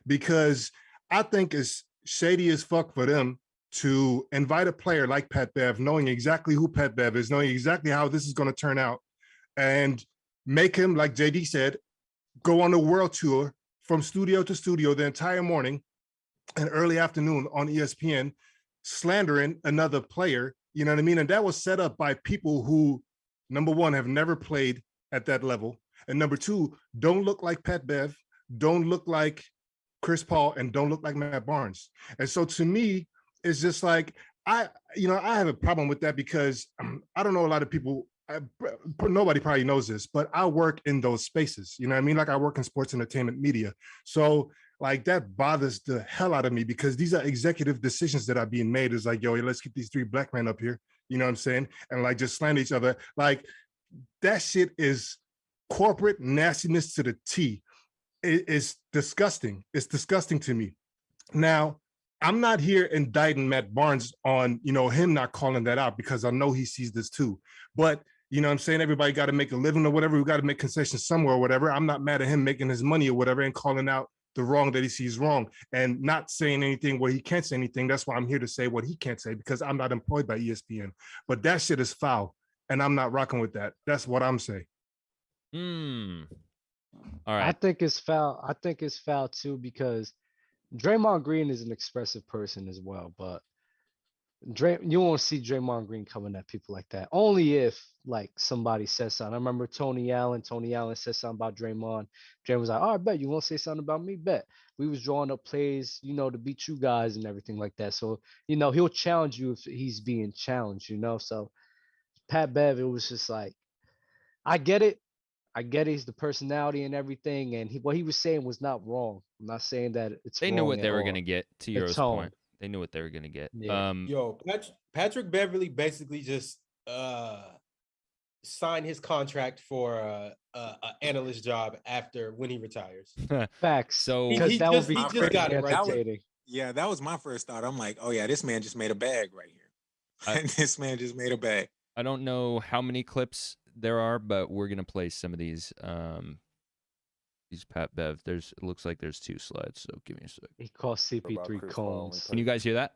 because I think it's shady as fuck for them to invite a player like Pat Bev, knowing exactly who Pat Bev is, knowing exactly how this is going to turn out, and make him, like JD said, go on a world tour from studio to studio the entire morning and early afternoon on ESPN, slandering another player, you know what I mean? And that was set up by people who, number one, have never played at that level, and number two, don't look like Pat Bev, don't look like Chris Paul, and don't look like Matt Barnes. And so to me, it's just like, I have a problem with that because I don't know a lot of people, nobody probably knows this, but I work in those spaces. You know what I mean? Like, I work in sports entertainment media. So like, that bothers the hell out of me because these are executive decisions that are being made. It's like, yo, let's get these 3 black men up here. You know what I'm saying? And like, just slander each other. Like, that shit is corporate nastiness to the T. It's disgusting. It's disgusting to me. Now, I'm not here indicting Matt Barnes on, you know, him not calling that out, because I know he sees this too. But, you know what I'm saying, everybody got to make a living or whatever. We got to make concessions somewhere or whatever. I'm not mad at him making his money or whatever and calling out the wrong that he sees wrong and not saying anything where he can't say anything. That's why I'm here to say what he can't say, because I'm not employed by ESPN. But that shit is foul, and I'm not rocking with that. That's what I'm saying. All right. I think it's foul. I think it's foul too, because Draymond Green is an expressive person as well, but you won't see Draymond Green coming at people like that. Only if like somebody says something. I remember Tony Allen said something about Draymond. Draymond was like, "Oh, I bet you won't say something about me." Bet we was drawing up plays, you know, to beat you guys and everything like that. So, you know, he'll challenge you if he's being challenged, you know. So Pat Bev, it was just like, I get it. He's the personality and everything, and what he was saying was not wrong. I'm not saying that it's They wrong knew what at they were all. going to get, to The Euro's tone. point. They knew what they were going to get. Yeah. Yo, Patrick Beverley basically just sign his contract for a analyst job after when he retires. Facts. So Because that would be he just crazy got it right there. entertaining. Yeah, that was my first thought. I'm like, oh yeah, this man just made a bag right here. This man just made a bag. I don't know how many clips there are, but we're gonna play some of these Pat Bev. It looks like there's 2 slides, so give me a sec. He calls CP3 cones. Can you guys hear that?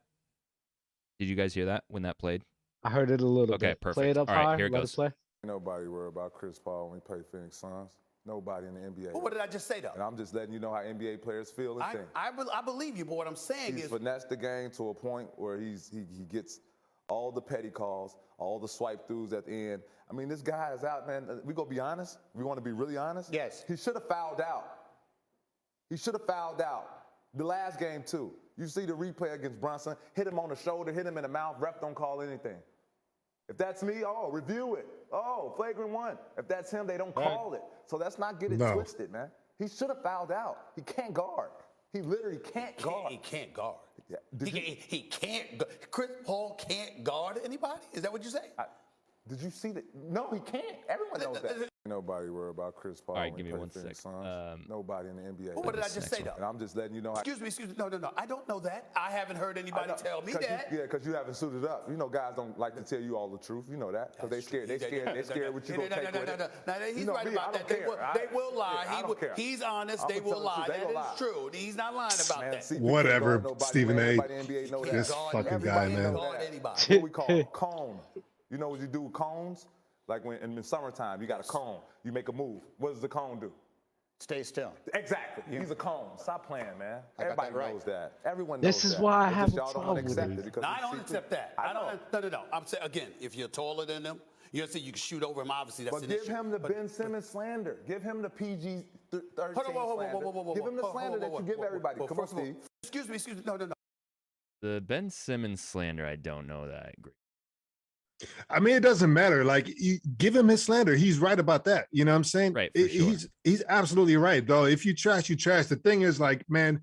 Did you guys hear that when that played? I heard it a little Okay, bit. perfect. Play it up All right, high. here it let goes. it play. Nobody worry about Chris Paul when we play Phoenix Suns. Nobody in the NBA. Well, what did I just say, though? And I'm just letting you know how NBA players feel and think. I believe you, but what I'm saying He's is... finessed the game to a point where he gets all the petty calls, all the swipe throughs at the end. I mean, this guy is out, man. We gonna be honest? We want to be really honest? Yes. He should have fouled out. He should have fouled out. The last game, too. You see the replay against Brunson, hit him on the shoulder, hit him in the mouth, ref don't call anything. If that's me, review it. Flagrant 1. If that's him, they don't call it. So let's not get it twisted, man. He should have fouled out. He can't guard. He literally can't guard. He can't guard. Yeah. He can't. Chris Paul can't guard anybody? Is that what you say? Did you see that? No, he can't. Everyone knows that. Nobody worry about Chris Paul. All right, when give he me play 1 Phoenix sec. Suns. Nobody in the NBA. Well, what did I just say, though? And I'm just letting you know. Excuse me. No. I don't know that. I haven't heard anybody tell me that. Because you haven't suited up. You know, guys don't like to tell you all the truth. You know that. Because they scared. They scared what you gonna take with it. No, he's right about that. They will lie. He's honest. They will lie. That is true. He's not lying about that. Whatever, Stephen A. This fucking guy, man. What we call cone. You know what you do with cones? Like when in the summertime, you got a cone. You make a move. What does the cone do? Stay still. Exactly. Yeah. He's a cone. Stop playing, man. Everybody knows that. Everyone knows This that. is why I have a y'all don't problem with accept it. it. Because No, I don't accept that. No. I'm saying, again, if you're taller than them, you can shoot over him, obviously, that's But an give issue. him the Ben Simmons slander. Give him the PG-13 Hold on, whoa. Give him the slander that you give everybody. Come on, Steve. Excuse me. No. The Ben Simmons slander, I don't know that I agree. I mean, it doesn't matter. Like, you give him his slander. He's right about that. You know what I'm saying? Right. For sure. He's absolutely right, though. If you trash, you trash. The thing is, like, man,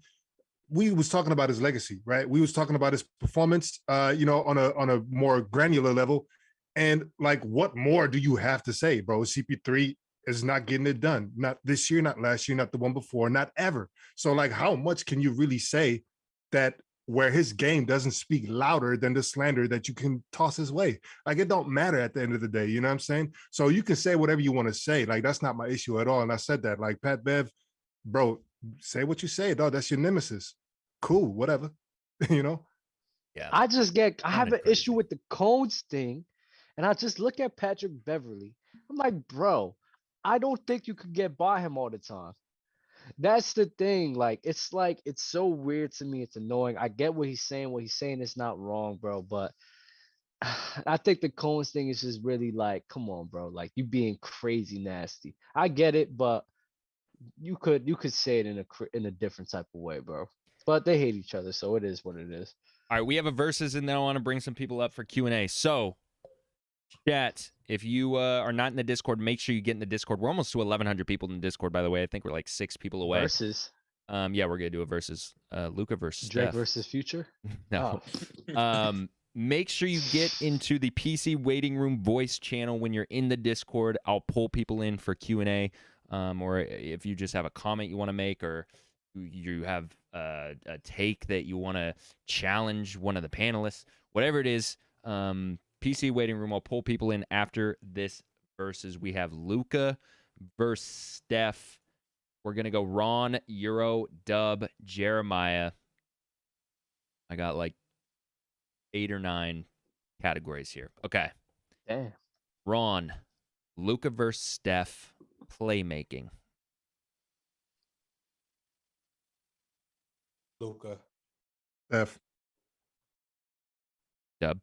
we was talking about his legacy, right? We was talking about his performance, on a more granular level. And like, what more do you have to say, bro? CP3 is not getting it done. Not this year, not last year, not the one before, not ever. So like, how much can you really say that where his game doesn't speak louder than the slander that you can toss his way? Like, it don't matter at the end of the day. You know what I'm saying? So you can say whatever you want to say. Like, that's not my issue at all. And I said that, like, Pat Bev, bro, say what you say, dog. That's your nemesis. Cool, whatever. Yeah. I have an issue with the codes thing. And I just look at Patrick Beverley. I'm like, bro, I don't think you could get by him all the time. That's the thing. It's so weird to me. It's annoying. I get what he's saying. What he's saying is not wrong, bro. But I think the cones thing is just really like, come on, bro. Like, you being crazy nasty. I get it, but you could say it in a different type of way, bro. But they hate each other, so it is what it is. All right, we have a versus, and then I want to bring some people up for Q&A. So, chat, if you are not in the Discord, make sure you get in the Discord. We're almost to 1,100 people in the Discord, by the way. I think we're like 6 people away. Versus? Yeah, we're going to do a versus. Luka versus Drake Steph. versus Future? No. Oh. Make sure you get into the PC Waiting Room voice channel when you're in the Discord. I'll pull people in for Q&A, or if you just have a comment you want to make, or you have a take that you want to challenge one of the panelists, whatever it is, PC Waiting Room, I'll pull people in after this versus. We have Luka versus Steph. We're going to go Ron, Euro, Dub, Jeremiah. I got like 8 or 9 categories here. Okay. Damn. Ron, Luka versus Steph, playmaking. Luka. Steph. Dub.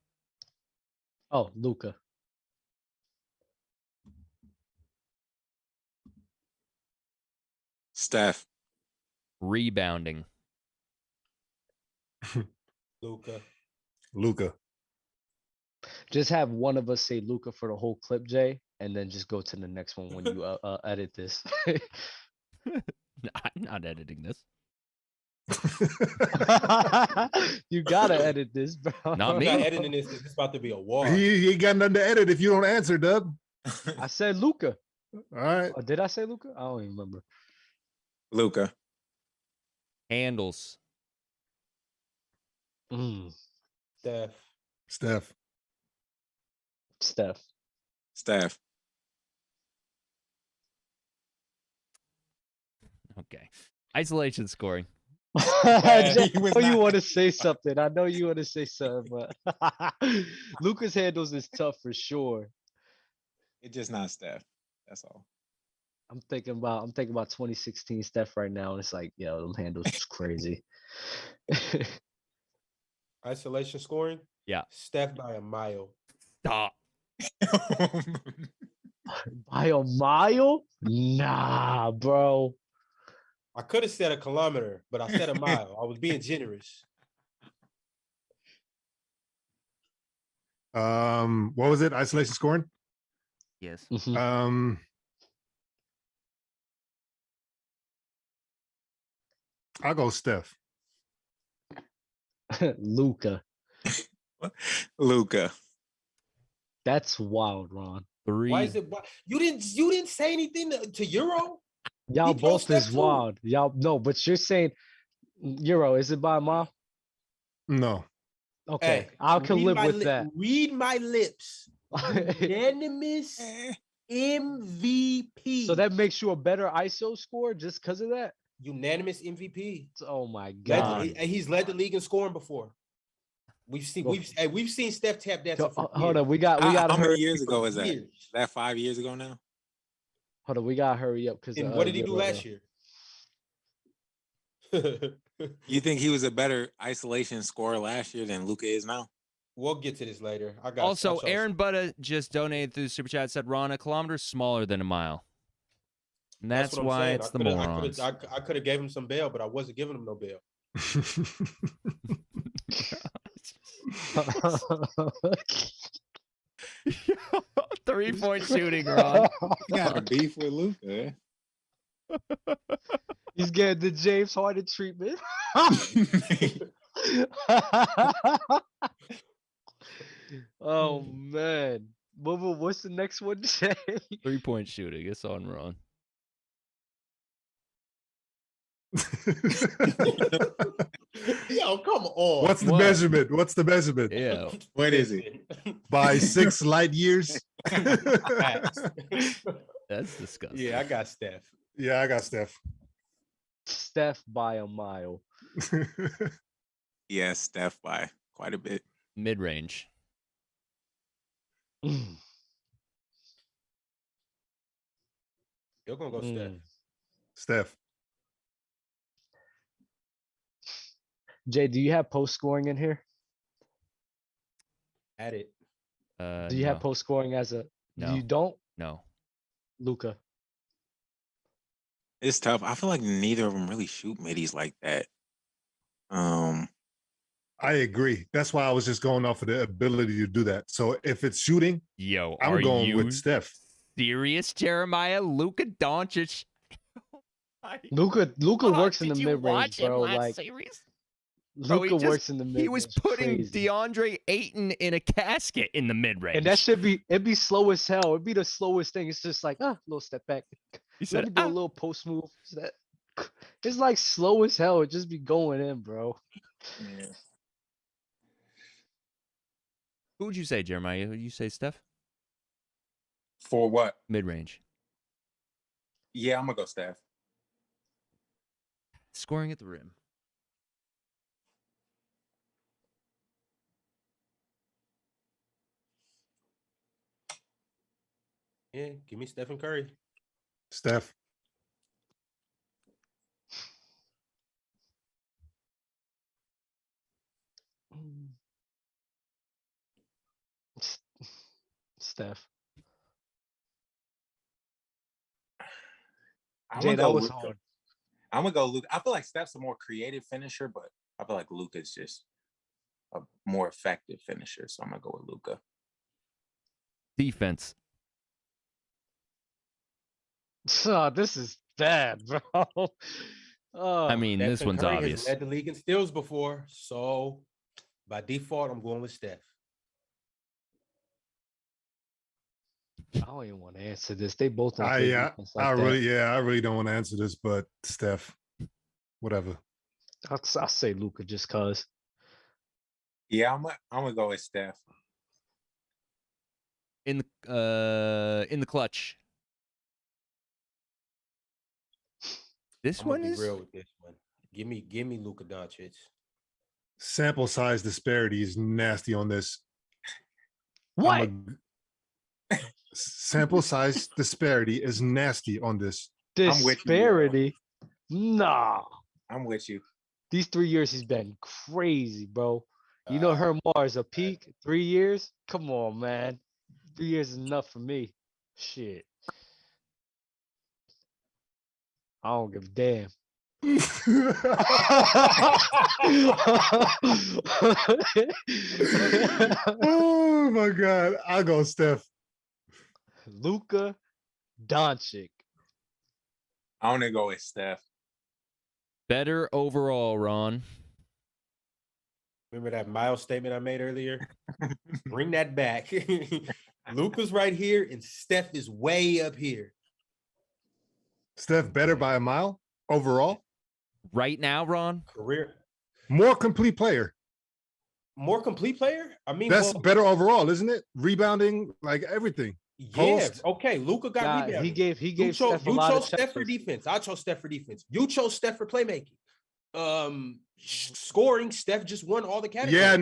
Oh, Luka. Steph. Rebounding. Luka. Just have one of us say Luka for the whole clip, Jay, and then just go to the next one when you edit this. I'm not editing this. You gotta edit this, bro. Not me. I'm not editing this because it's about to be a war. He ain't got nothing to edit if you don't answer, Dub. I said Luka. All right. Or did I say Luka? I don't even remember. Luka. Handles. Steph. Steph. Steph. Steph. Okay. Isolation scoring. I he was know you not- want to say something. I know you want to say something, but Luka's handles is tough for sure. It's just not Steph. That's all. I'm thinking about 2016 Steph right now, and it's like, yo, them handles is crazy. Isolation scoring. Yeah. Steph by a mile. Stop. By a mile? Nah, bro. I could have said a kilometer, but I said a mile. I was being generous. What was it? Isolation scoring? Yes. I'll go Steph. Luka. Luka. That's wild, Ron. 3. Why is it? You didn't say anything to Euro. Y'all He throws both is Steph too. wild. Y'all no, but you're saying Euro, is it by a mile? No. Okay. Hey, I can read live my with that. Read my lips. Unanimous MVP. So that makes you a better ISO score just because of that? unanimous MVP. Oh my Led- god. he's led the league in scoring before. We've seen Steph tap dancing for Hold years. on, we got How hurry. many years ago was that? Years. Is that 5 years ago now? Hold on, we gotta hurry up because And what did he do last year? You think he was a better isolation scorer last year than Luka is now? We'll get to this later. I got Also, Aaron Butta just donated through the super chat, said Ron, a kilometer is smaller than a mile. And that's what I'm why saying. it's the morons. I could have gave him some bail, but I wasn't giving him no bail. 3-point shooting, Ron. You got a beef with Luka. He's getting the James Harden treatment. Oh man. What's the next one, Jay? 3-point shooting. It's on Ron. Yo, come on. What's the What? measurement? What's the measurement? Yeah. What is it? By 6 light years? Facts. That's disgusting. Yeah, I got Steph. Yeah, I got Steph. Steph by a mile. Yeah, Steph by quite a bit. Mid-range. You're gonna go Steph. Steph. Jay, do you have post scoring in here? At it. Do you have post scoring as a? No. You don't, No. Luka. It's tough. I feel like neither of them really shoot middies like that. I agree. That's why I was just going off of the ability to do that. So if it's shooting, Yo, I'm are going you with Steph. serious, Jeremiah? Luka Doncic. Luka works in the Did you mid range, watch him bro. last Like series? Bro, Luka works in the mid range. He was putting DeAndre Ayton in a casket in the mid range. And that should be it'd be slow as hell. It'd be the slowest thing. It's just like little step back. He Let me said, do a little post move. It's like slow as hell. It just be going in, bro. Yeah. Who would you say, Jeremiah? Who would you say, Steph? For what? Mid range. Yeah, I'm gonna go Steph. Scoring at the rim. Yeah, give me Stephen Curry. Steph. Steph. I'm Jay, gonna that go was Luka. hard. I'm gonna go Luka. I feel like Steph's a more creative finisher, but I feel like Luka's just a more effective finisher. So I'm gonna go with Luka. Defense. Oh, this is bad, bro. Oh, I mean, this Stephen one's Curry obvious. has led the league in steals before, so by default, I'm going with Steph. I don't even want to answer this. They both don't I play defense like that. I really don't want to answer this, but Steph, whatever. I'll say Luka just cause. Yeah, I'm gonna go with Steph. In the clutch. This I'm one gonna be is real with this one. Give me Luka Doncic. Sample size disparity is nasty on this. What? Sample size disparity is nasty on this. I'm with you, Disparity? Nah. I'm with you. These 3 years he's been crazy, bro. You know Hermar is a peak. 3 years? Come on, man. 3 years is enough for me. Shit. I don't give a damn. Oh my God. I'll go Steph. Luka Doncic. I want to go with Steph. better overall, Ron. Remember that Miles statement I made earlier? Bring that back. Luka's right here and Steph is way up here. Steph better by a mile overall? Right now, Ron? Career. More complete player. More complete player? I mean, That's well, better overall, isn't it? Rebounding, like everything. yeah. Post. Okay, Luka got rebounding. He gave You Steph a lot chose of Steph for chances. defense. I chose Steph for defense. You chose Steph for playmaking. Scoring, Steph just won all the categories. Yeah,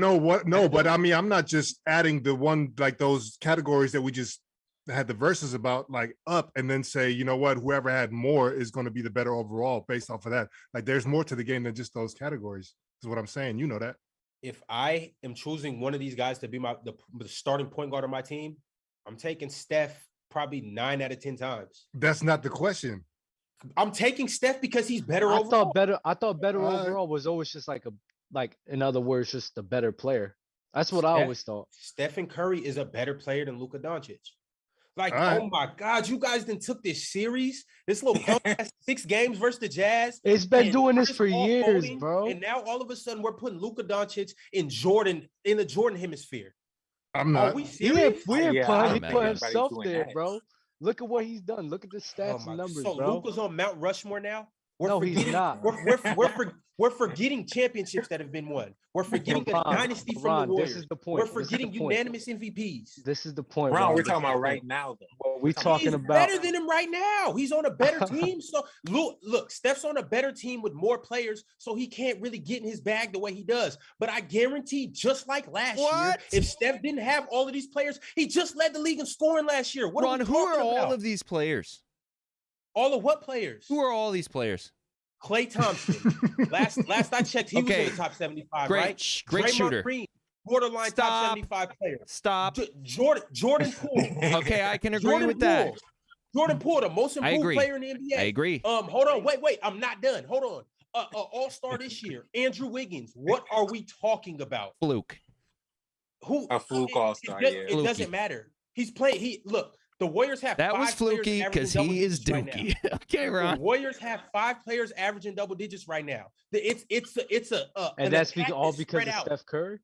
but I mean, I'm not just adding the one, like those categories that we just had the verses about, like up, and then say, you know what, whoever had more is going to be the better overall based off of that. Like, there's more to the game than just those categories, is what I'm saying. You know that. If I am choosing one of these guys to be the starting point guard of my team, I'm taking Steph probably 9 out of 10 times. That's not the question. I'm taking Steph because he's better I overall. thought better overall was always just like in other words, just a better player. That's what I always thought. Stephen Curry is a better player than Luka Doncic. Like, right. Oh my God, you guys then took this series, this little 6 games versus the Jazz. It's been doing this Chris for Paul years, holding, bro. And now all of a sudden we're putting Luka Doncic in the Jordan hemisphere. I'm not. Are we serious? He put himself doing there, that. bro. Look at what he's done. Look at the stats and numbers, so bro. Luka's on Mount Rushmore now? No, he's not. We're forgetting championships that have been won. We're forgetting a dynasty from the Warriors. This is the point. We're forgetting unanimous MVPs. This is the point. Ron, we're talking about right now, though. What we talking He's about? better than him right now. He's on a better team. So look, Steph's on a better team with more players, so he can't really get in his bag the way he does. But I guarantee, just like last year, if Steph didn't have all of these players, he just led the league in scoring last year. What Ron, are we who talking are all about? of these players? All of what players? Who are all these players? Klay Thompson. last I checked, he was in the top 75, right? Great Draymond shooter. Green, borderline top 75 player. Stop. Jordan Poole. Okay, I can agree with that. Jordan Poole, the most improved player in the NBA. I agree. Hold on, wait. I'm not done. Hold on. All-star this year, Andrew Wiggins. What are we talking about? Fluke. Who? A fluke all-star, It doesn't matter. He's played. Look. The Warriors have that 5 was fluky because he is dookie. Right Okay, Ron. The Warriors have 5 players averaging double digits right now. And that's all because of Steph Curry.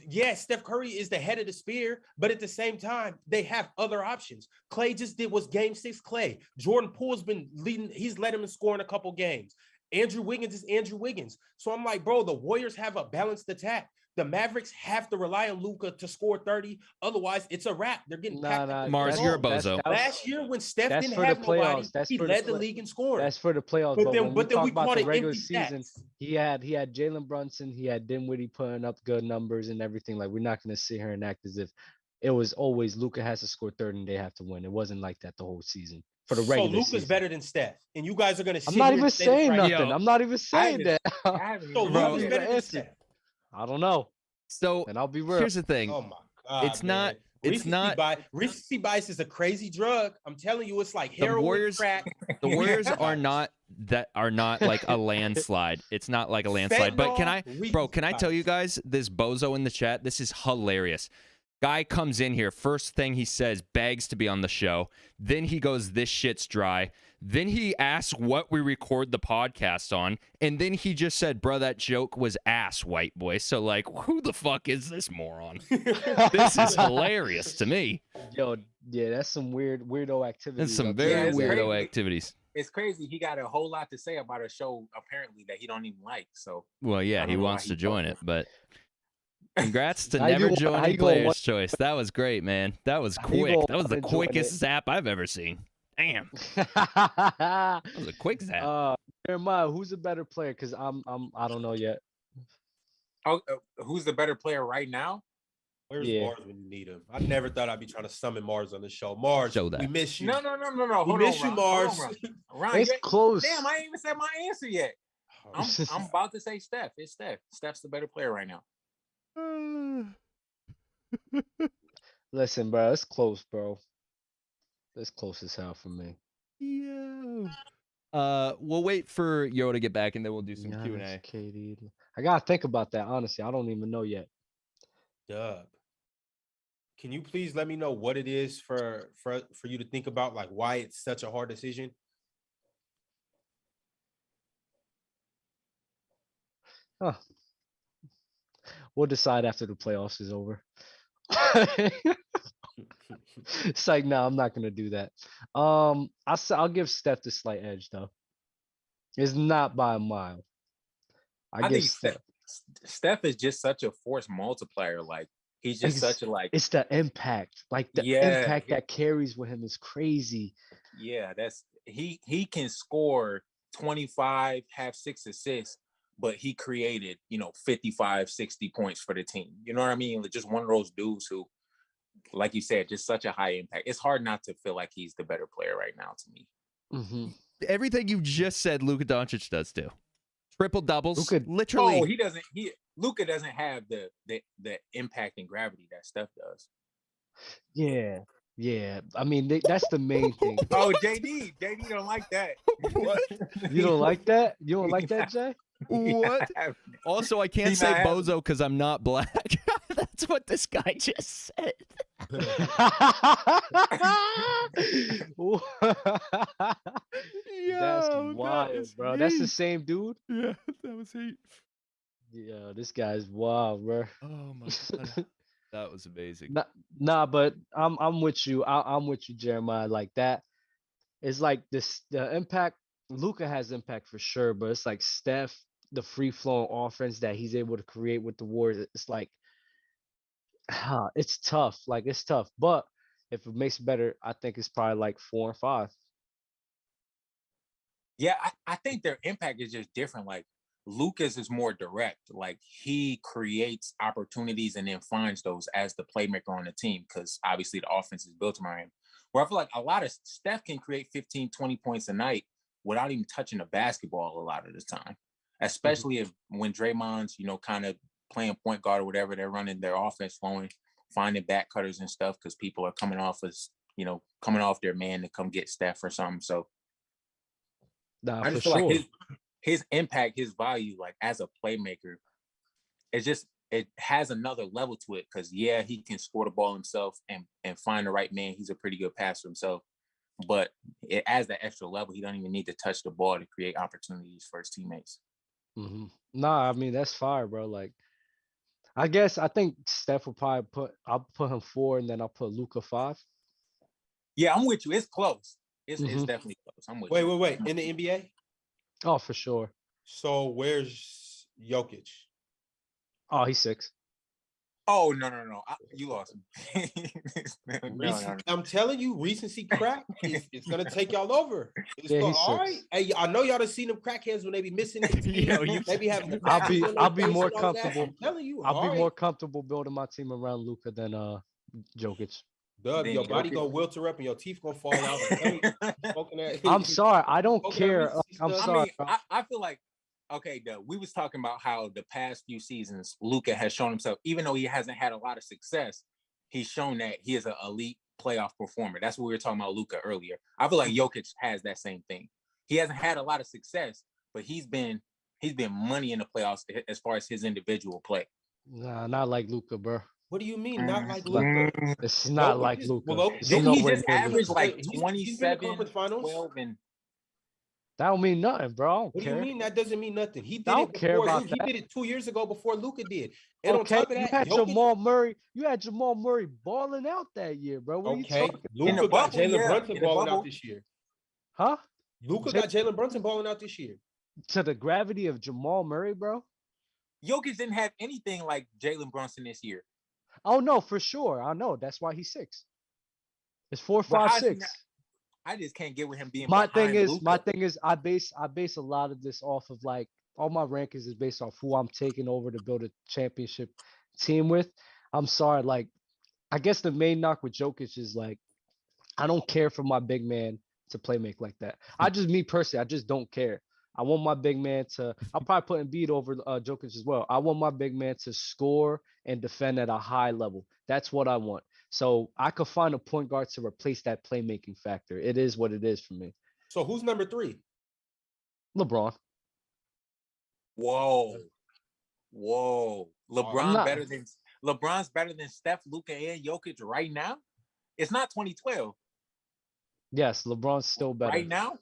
Yeah, Steph Curry is the head of the spear, but at the same time, they have other options. Klay just was Game 6 Klay. Jordan Poole's been leading. He's led him in scoring a couple games. Andrew Wiggins is Andrew Wiggins. So I'm like, bro, the Warriors have a balanced attack. The Mavericks have to rely on Luka to score 30. Otherwise, it's a wrap. They're getting packed. Mars, you're a bozo. Last year, when Steph didn't have nobody, he led the league in scoring. That's for the playoffs. But then we caught the it regular empty season. stats. He had Jalen Brunson. He had Dinwiddie putting up good numbers and everything. Like, we're not going to sit here and act as if it was always Luka has to score 30 and they have to win. It wasn't like that the whole season. For the regular season. So Luka's better than Steph, and you guys are going to. I'm not even saying nothing. I'm not even saying that. So Luka's better than Steph. I don't know. So, and I'll be real. Here's the thing. Oh my God, it's not. Recency bias is a crazy drug. I'm telling you, it's like heroin, crack. The Warriors are not like a landslide. It's not like a landslide. But can I tell you guys, this bozo in the chat, this is hilarious. Guy comes in here. First thing he says, begs to be on the show. Then he goes, this shit's dry. Then he asks what we record the podcast on. And then he just said, bro, that joke was ass, white boy. So, like, who the fuck is this moron? This is hilarious to me. Yo, yeah, that's some weirdo activities. That's some up very there. weirdo crazy. activities. It's crazy. He got a whole lot to say about a show apparently that he don't even like. So Well, yeah, I he don't know wants why to he join thought it, but congrats to How you never gonna- how joining you gonna Player's want- Choice. That was great, man. That was How you quick. gonna That was the wanna join quickest it? zap I've ever seen. Damn, that was a quick zap. Jeremiah, who's a better player? Because I don't know yet. who's the better player right now? Where's Yeah. Mars when you need him? I never thought I'd be trying to summon Mars on the show. Mars, Show that. we miss you. No. We Hold miss on, you, Ron. Mars. Hold on, Ron. It's you ain't- close. Damn, I ain't even said my answer yet. I'm about to say Steph. It's Steph. Steph's the better player right now. Listen, bro, it's close, bro. It's close as hell for me. Yo. We'll wait for Yo to get back, and then we'll do some Giannis, Q&A. KD. I gotta think about that. Honestly, I don't even know yet. Dub. Can you please let me know what it is for you to think about, like why it's such a hard decision? Huh. We'll decide after the playoffs is over. It's like, no, I'm not gonna do that. I'll give Steph the slight edge though. It's not by a mile. I I give think Steph. Steph is just such a force multiplier. Like he's just such a like. It's the impact, like the Yeah, impact that carries with him is crazy. Yeah, that's he can score 25, have 6 assists, but he created, 55, 60 points for the team. You know what I mean? Like, just one of those dudes who, like you said, just such a high impact. It's hard not to feel like he's the better player right now to me. Mm-hmm. Everything you just said, Luka Doncic does too. Triple doubles, Luka- literally. Oh, he doesn't. Luka doesn't have the impact and gravity that Steph does. Yeah. I mean, that's the main thing. Oh, JD don't like that. What? You don't like that? You don't like that, Jay? What? Also, I can't He say not having bozo because I'm not black. That's what this guy just said. That's Yo, wild, that is bro. That's the heat. same dude. Yeah, that was heat. Yeah, this guy's wild, bro. Oh my god, that was amazing. Nah, but I'm with you. I'm with you, Jeremiah. Like that. It's like this. The impact. Luka has impact for sure, but it's like Steph, the free flowing offense that he's able to create with the Warriors. It's like, it's tough. Like it's tough. But if it makes it better, I think it's probably like 4 and 5. Yeah, I think their impact is just different. Like Lucas is more direct. Like he creates opportunities and then finds those as the playmaker on the team because obviously the offense is built around him. Where I feel like a lot of Steph can create 15, 20 points a night without even touching the basketball a lot of the time. Especially when Draymond's, kind of playing point guard or whatever, they're running their offense flowing, finding back cutters and stuff because people are coming off their man to come get Steph or something. So Nah, I for just feel sure. like his impact, his value, like as a playmaker, it has another level to it because he can score the ball himself and find the right man. He's a pretty good passer himself, but it adds that extra level. He don't even need to touch the ball to create opportunities for his teammates. Mm-hmm. Nah, I mean that's fire, bro. Like, I think Steph will probably I'll put him 4, and then I'll put Luka 5. Yeah, I'm with you. It's close. It's Mhm. definitely close. I'm with you. Wait. In the NBA? Oh, for sure. So where's Jokic? Oh, he's 6. Oh no! You lost me. No. I'm telling you, recency crack it's gonna take y'all over. Yeah, he's all 6. right. Hey, I know y'all done seen them crackheads when they be missing it. Yo, you- They be having the I'll be crackheads on their face more and all that. comfortable. I'm telling you, I'll be all more right. comfortable building my team around Luka than Jokic. Dub, Then your body Jokic- gonna wilter up and your teeth gonna fall out. I'm telling you, smoking that- I'm sorry. I don't Smoking that care. recency I'm stuff. sorry. I mean, I feel like, okay, Doug, we was talking about how the past few seasons, Luka has shown himself, even though he hasn't had a lot of success, he's shown that he is an elite playoff performer. That's what we were talking about Luka earlier. I feel like Jokic has that same thing. He hasn't had a lot of success, but he's been money in the playoffs as far as his individual play. Nah, not like Luka, bro. What do you mean, not like Luka? It's not Jokic like is Luka. below. It's Didn't he nowhere just near average Luka. like He's been in the 27, conference finals. 12, and That don't mean nothing, bro. I don't What do care. you mean that doesn't mean nothing? He did I don't it care before about Luka. He that. did it 2 years ago before Luka did. And on Okay, top of you that, had Jokic, Jamal Murray. You had Jamal Murray balling out that year, bro. What are you okay, talking? in the Luka got bubble, Jalen yeah, Brunson in the balling bubble. out this year. Huh? Luka got Jalen Brunson balling out this year. To the gravity of Jamal Murray, bro. Jokic didn't have anything like Jalen Brunson this year. Oh no, for sure. I know. That's why he's 6. It's 4, But 5, how's he 6. not- I just can't get with him being My behind thing is, Luka. I base a lot of this off of like all my rankings is based off who I'm taking over to build a championship team with. I'm sorry, like I guess the main knock with Jokic is like I don't care for my big man to play make like that. Me personally, I just don't care. I want my big man to. I'll probably put Embiid over Jokic as well. I want my big man to score and defend at a high level. That's what I want. So I could find a point guard to replace that playmaking factor. It is what it is for me. So who's number 3? LeBron. Whoa. not- LeBron's better than Steph, Luka, and Jokic right now. It's not 2012. Yes, LeBron's still better. Right now?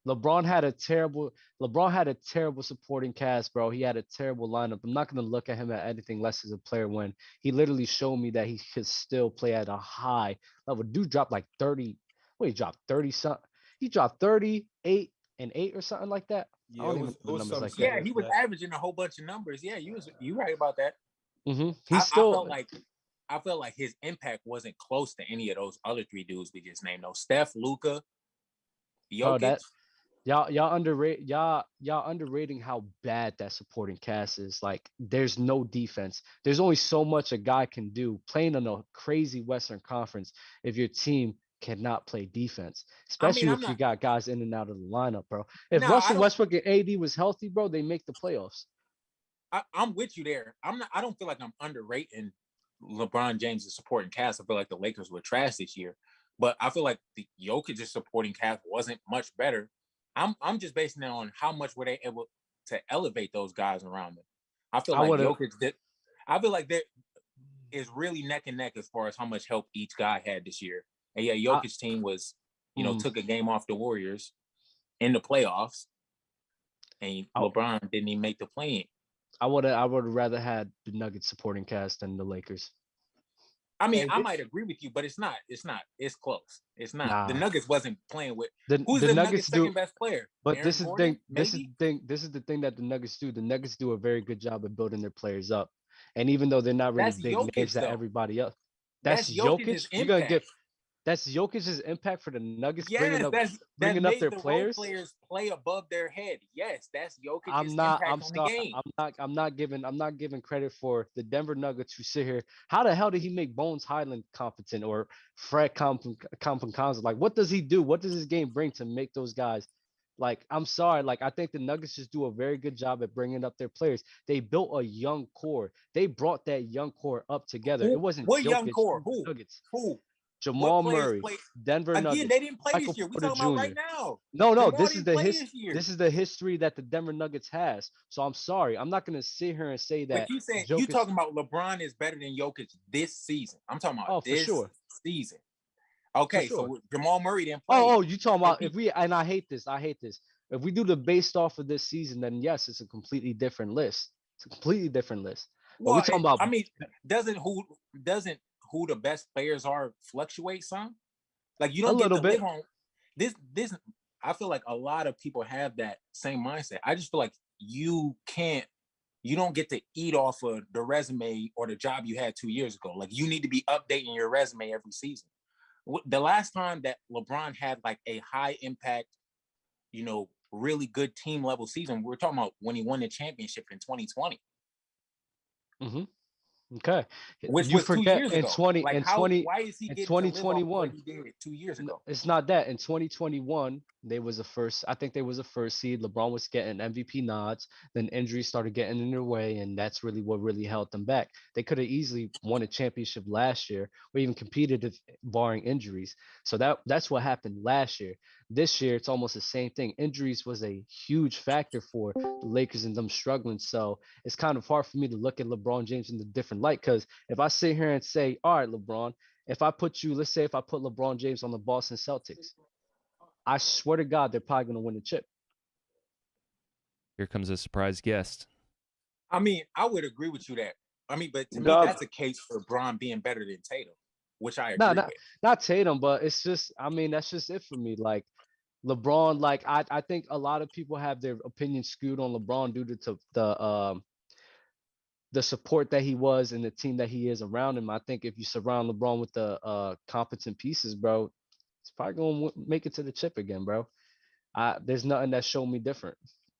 LeBron had a terrible supporting cast, bro. He had a terrible lineup. I'm not gonna look at him at anything less as a player when he literally showed me that he could still play at a high level. Dude dropped like 30. What he dropped 30 something? He dropped 38 and 8 or something like that. Yeah, I don't it even was know numbers something like Yeah, that. he was averaging a whole bunch of numbers. Yeah, you right about that. He's still. I felt like his impact wasn't close to any of those other 3 dudes we just named. No, Steph, Luka, Bro, Jokic. y'all underrating how bad that supporting cast is. Like, there's no defense. There's only so much a guy can do playing in a crazy Western Conference if your team cannot play defense, especially if you got guys in and out of the lineup, bro. If Russell Westbrook and AD was healthy, bro, they make the playoffs. I'm with you there. I don't feel like I'm underrating LeBron James' supporting cast. I feel like the Lakers were trash this year, but I feel like the Jokic's supporting cast wasn't much better. I'm just basing it on how much were they able to elevate those guys around them. I feel like Jokic did. I feel like there is really neck and neck as far as how much help each guy had this year. And yeah, Jokic's team was, took a game off the Warriors in the playoffs, and LeBron didn't even make the play-in. I would have rather had the Nuggets supporting cast than the Lakers. I mean, I might agree with you, but it's not. It's close. It's not. Nah. The Nuggets wasn't playing with who's the Nuggets second best player. But Aaron this is Gordon, this is the thing that the Nuggets do. The Nuggets do a very good job of building their players up, and even though they're not really That's big Jokic, names that though. everybody else. That's Jokic's You're gonna impact. get. That's Jokic's impact for the Nuggets. Yes, bringing up their players. Role players play above their head. Yes, that's Jokic's I'm impact on the game. I'm not giving credit for the Denver Nuggets who sit here. How the hell did he make Bones Highland competent or Fred competent? Like, what does he do? What does his game bring to make those guys? Like, I'm sorry. Like, I think the Nuggets just do a very good job at bringing up their players. They built a young core. They brought that young core up together. It wasn't what Jokic, young core? Nuggets. Who? Jamal Murray, Denver Again, Nuggets. they didn't play Michael this year. We're Porter talking about Jr. right now. No, Jamal this is didn't the play this year. This is the history that the Denver Nuggets has. So I'm sorry, I'm not gonna sit here and say that. But you saying you talking about LeBron is better than Jokic this season? I'm talking about this season. Okay, so Jamal Murray didn't play. Oh, you talking about and I hate this. If we do the based off of this season, then yes, it's a completely different list. It's a completely different list. But we're talking about. I mean, doesn't who the best players are fluctuate some? Like, you don't get to live on this. I feel like a lot of people have that same mindset. I just feel like you don't get to eat off of the resume or the job you had 2 years ago. Like, you need to be updating your resume every season. The last time that LeBron had like a high impact, really good team level season, we're talking about when he won the championship in 2020. Mm-hmm. Okay, which you was forget 2 years in ago. 20 like in how, 20 why is he in getting 2021 he did 2 years ago? It's not that in 2021 They was a first. I think they was a first seed. LeBron was getting MVP nods. Then injuries started getting in their way, and that's really what really held them back. They could have easily won a championship last year, or even competed if, barring injuries. So that's what happened last year. This year, it's almost the same thing. Injuries was a huge factor for the Lakers and them struggling. So it's kind of hard for me to look at LeBron James in a different light. Because if I sit here and say, all right, LeBron, if I put you, let's say if I put LeBron James on the Boston Celtics, I swear to God, they're probably going to win the chip. Here comes a surprise guest. I mean, I would agree with you that. I mean, but to me, that's a case for Bron being better than Tatum, which I agree with. Not Tatum, but it's just, I mean, that's just it for me. Like LeBron, like I think a lot of people have their opinion skewed on LeBron due to the support that he was and the team that he is around him. I think if you surround LeBron with the competent pieces, bro, it's probably going to make it to the chip again, bro. There's nothing that showed me different.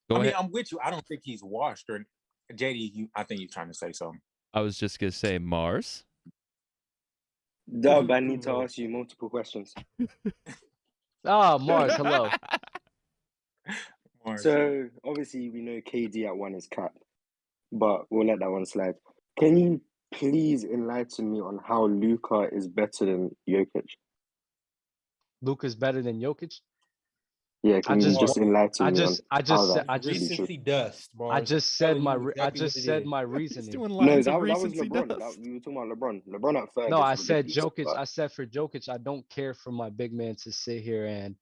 I mean, I'm with you. I don't think he's washed. Or JD, I think you're trying to say something. I was just gonna say Mars. Dub, I need to ask you multiple questions. Oh, Mars, hello. Mars. So obviously we know KD at 1 is cap, but we'll let that one slide. Can you please enlighten me on how Luka is better than Jokic? Luka's better than Jokic? Yeah, can you just enlighten me on I just said my reasoning. No, that was LeBron. We were talking about LeBron. LeBron at third. No, I said Jokic. I said for Jokic, I don't care for my big man to sit here and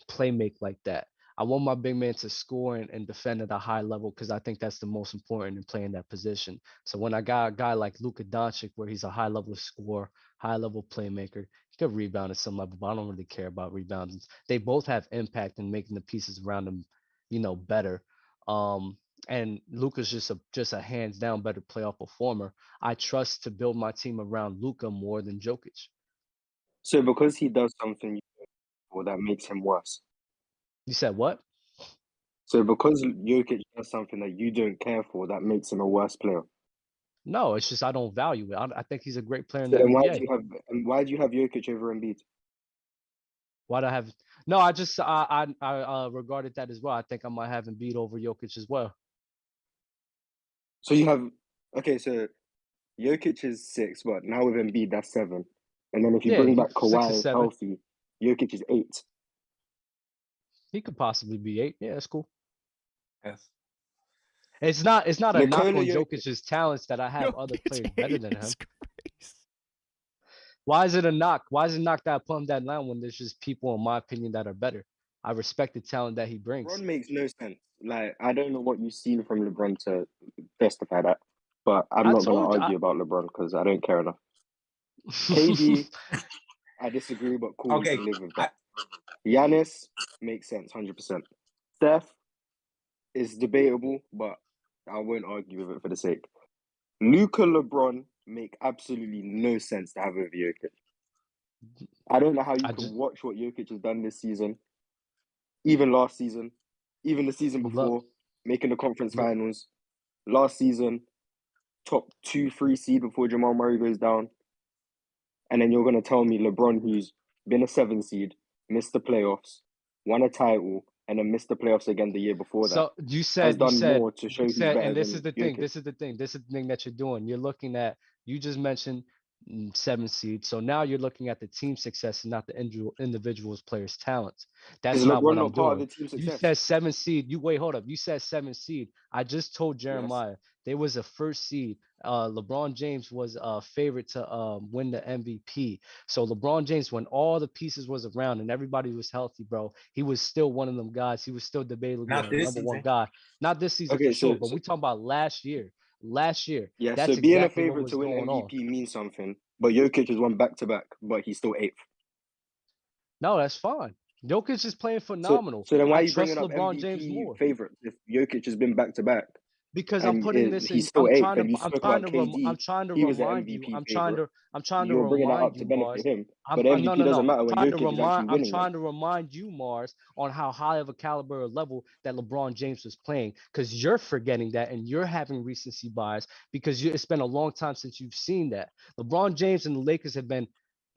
play make like that. I want my big man to score and defend at a high level because I think that's the most important in playing that position. So when I got a guy like Luka Doncic, where he's a high level scorer, high level playmaker, he could rebound at some level, but I don't really care about rebounding. They both have impact in making the pieces around them, better. And Luka's just a hands down better playoff performer. I trust to build my team around Luka more than Jokic. So because he does something that makes him worse. You said what? So because Jokic does something that you don't care for, that makes him a worse player. No, it's just I don't value it. I think he's a great player in so the then NBA. Why do you have Jokic over Embiid? Why do I have? No, I just I regarded that as well. I think I might have Embiid over Jokic as well. So you have so Jokic is 6, but now with Embiid that's 7, and then if you bring back Kawhi healthy, Jokic is 8. He could possibly be 8. Yeah, that's cool. Yes. It's not a knock on Jokic's talents that I have other players better than him. Why is it a knock? Why is it knock that I put him that line when there's just people, in my opinion, that are better? I respect the talent that he brings. LeBron makes no sense. Like, I don't know what you've seen from LeBron to justify that, but I'm not going to argue about LeBron because I don't care enough. KD, I disagree, but cool, okay. You can live with that. Giannis makes sense, 100%. Steph is debatable, but I won't argue with it for the sake. Luka, LeBron make absolutely no sense to have over Jokic. I don't know how you can watch what Jokic has done this season, even last season, even the season before, making the conference finals. Last season, top 2-3 seed before Jamal Murray goes down. And then you're going to tell me LeBron, who's been a 7 seed, missed the playoffs, won a title, and then missed the playoffs again the year before that. So you said more to show he's better. And this is the thing. This is the thing that you're doing. You're looking at. You just mentioned 7 seed. So now you're looking at the team success and not the individuals players' talents. That's not what I'm doing. You said 7 seed. Hold up. You said 7 seed. I just told Jeremiah there was a first seed. LeBron James was a favorite to win the MVP. So LeBron James, when all the pieces was around and everybody was healthy, bro, he was still one of them guys. He was still debatably the number one guy. Not this season for sure, but we talking about last year. Yeah, that's so being a favorite to win MVP means something. But Jokic has won back-to-back, but he's still 8th. No, that's fine. Jokic is playing phenomenal. So then why are you bringing up LeBron MVP James more? Favorite if Jokic has been back-to-back? Because I'm putting this in. I'm trying to remind you. I'm trying to remind you, Mars. But MVP doesn't matter when Jokic is actually winning. I'm trying to remind you, Mars, on how high of a caliber or level that LeBron James was playing. Because you're forgetting that, and you're having recency bias because it's been a long time since you've seen that. LeBron James and the Lakers have been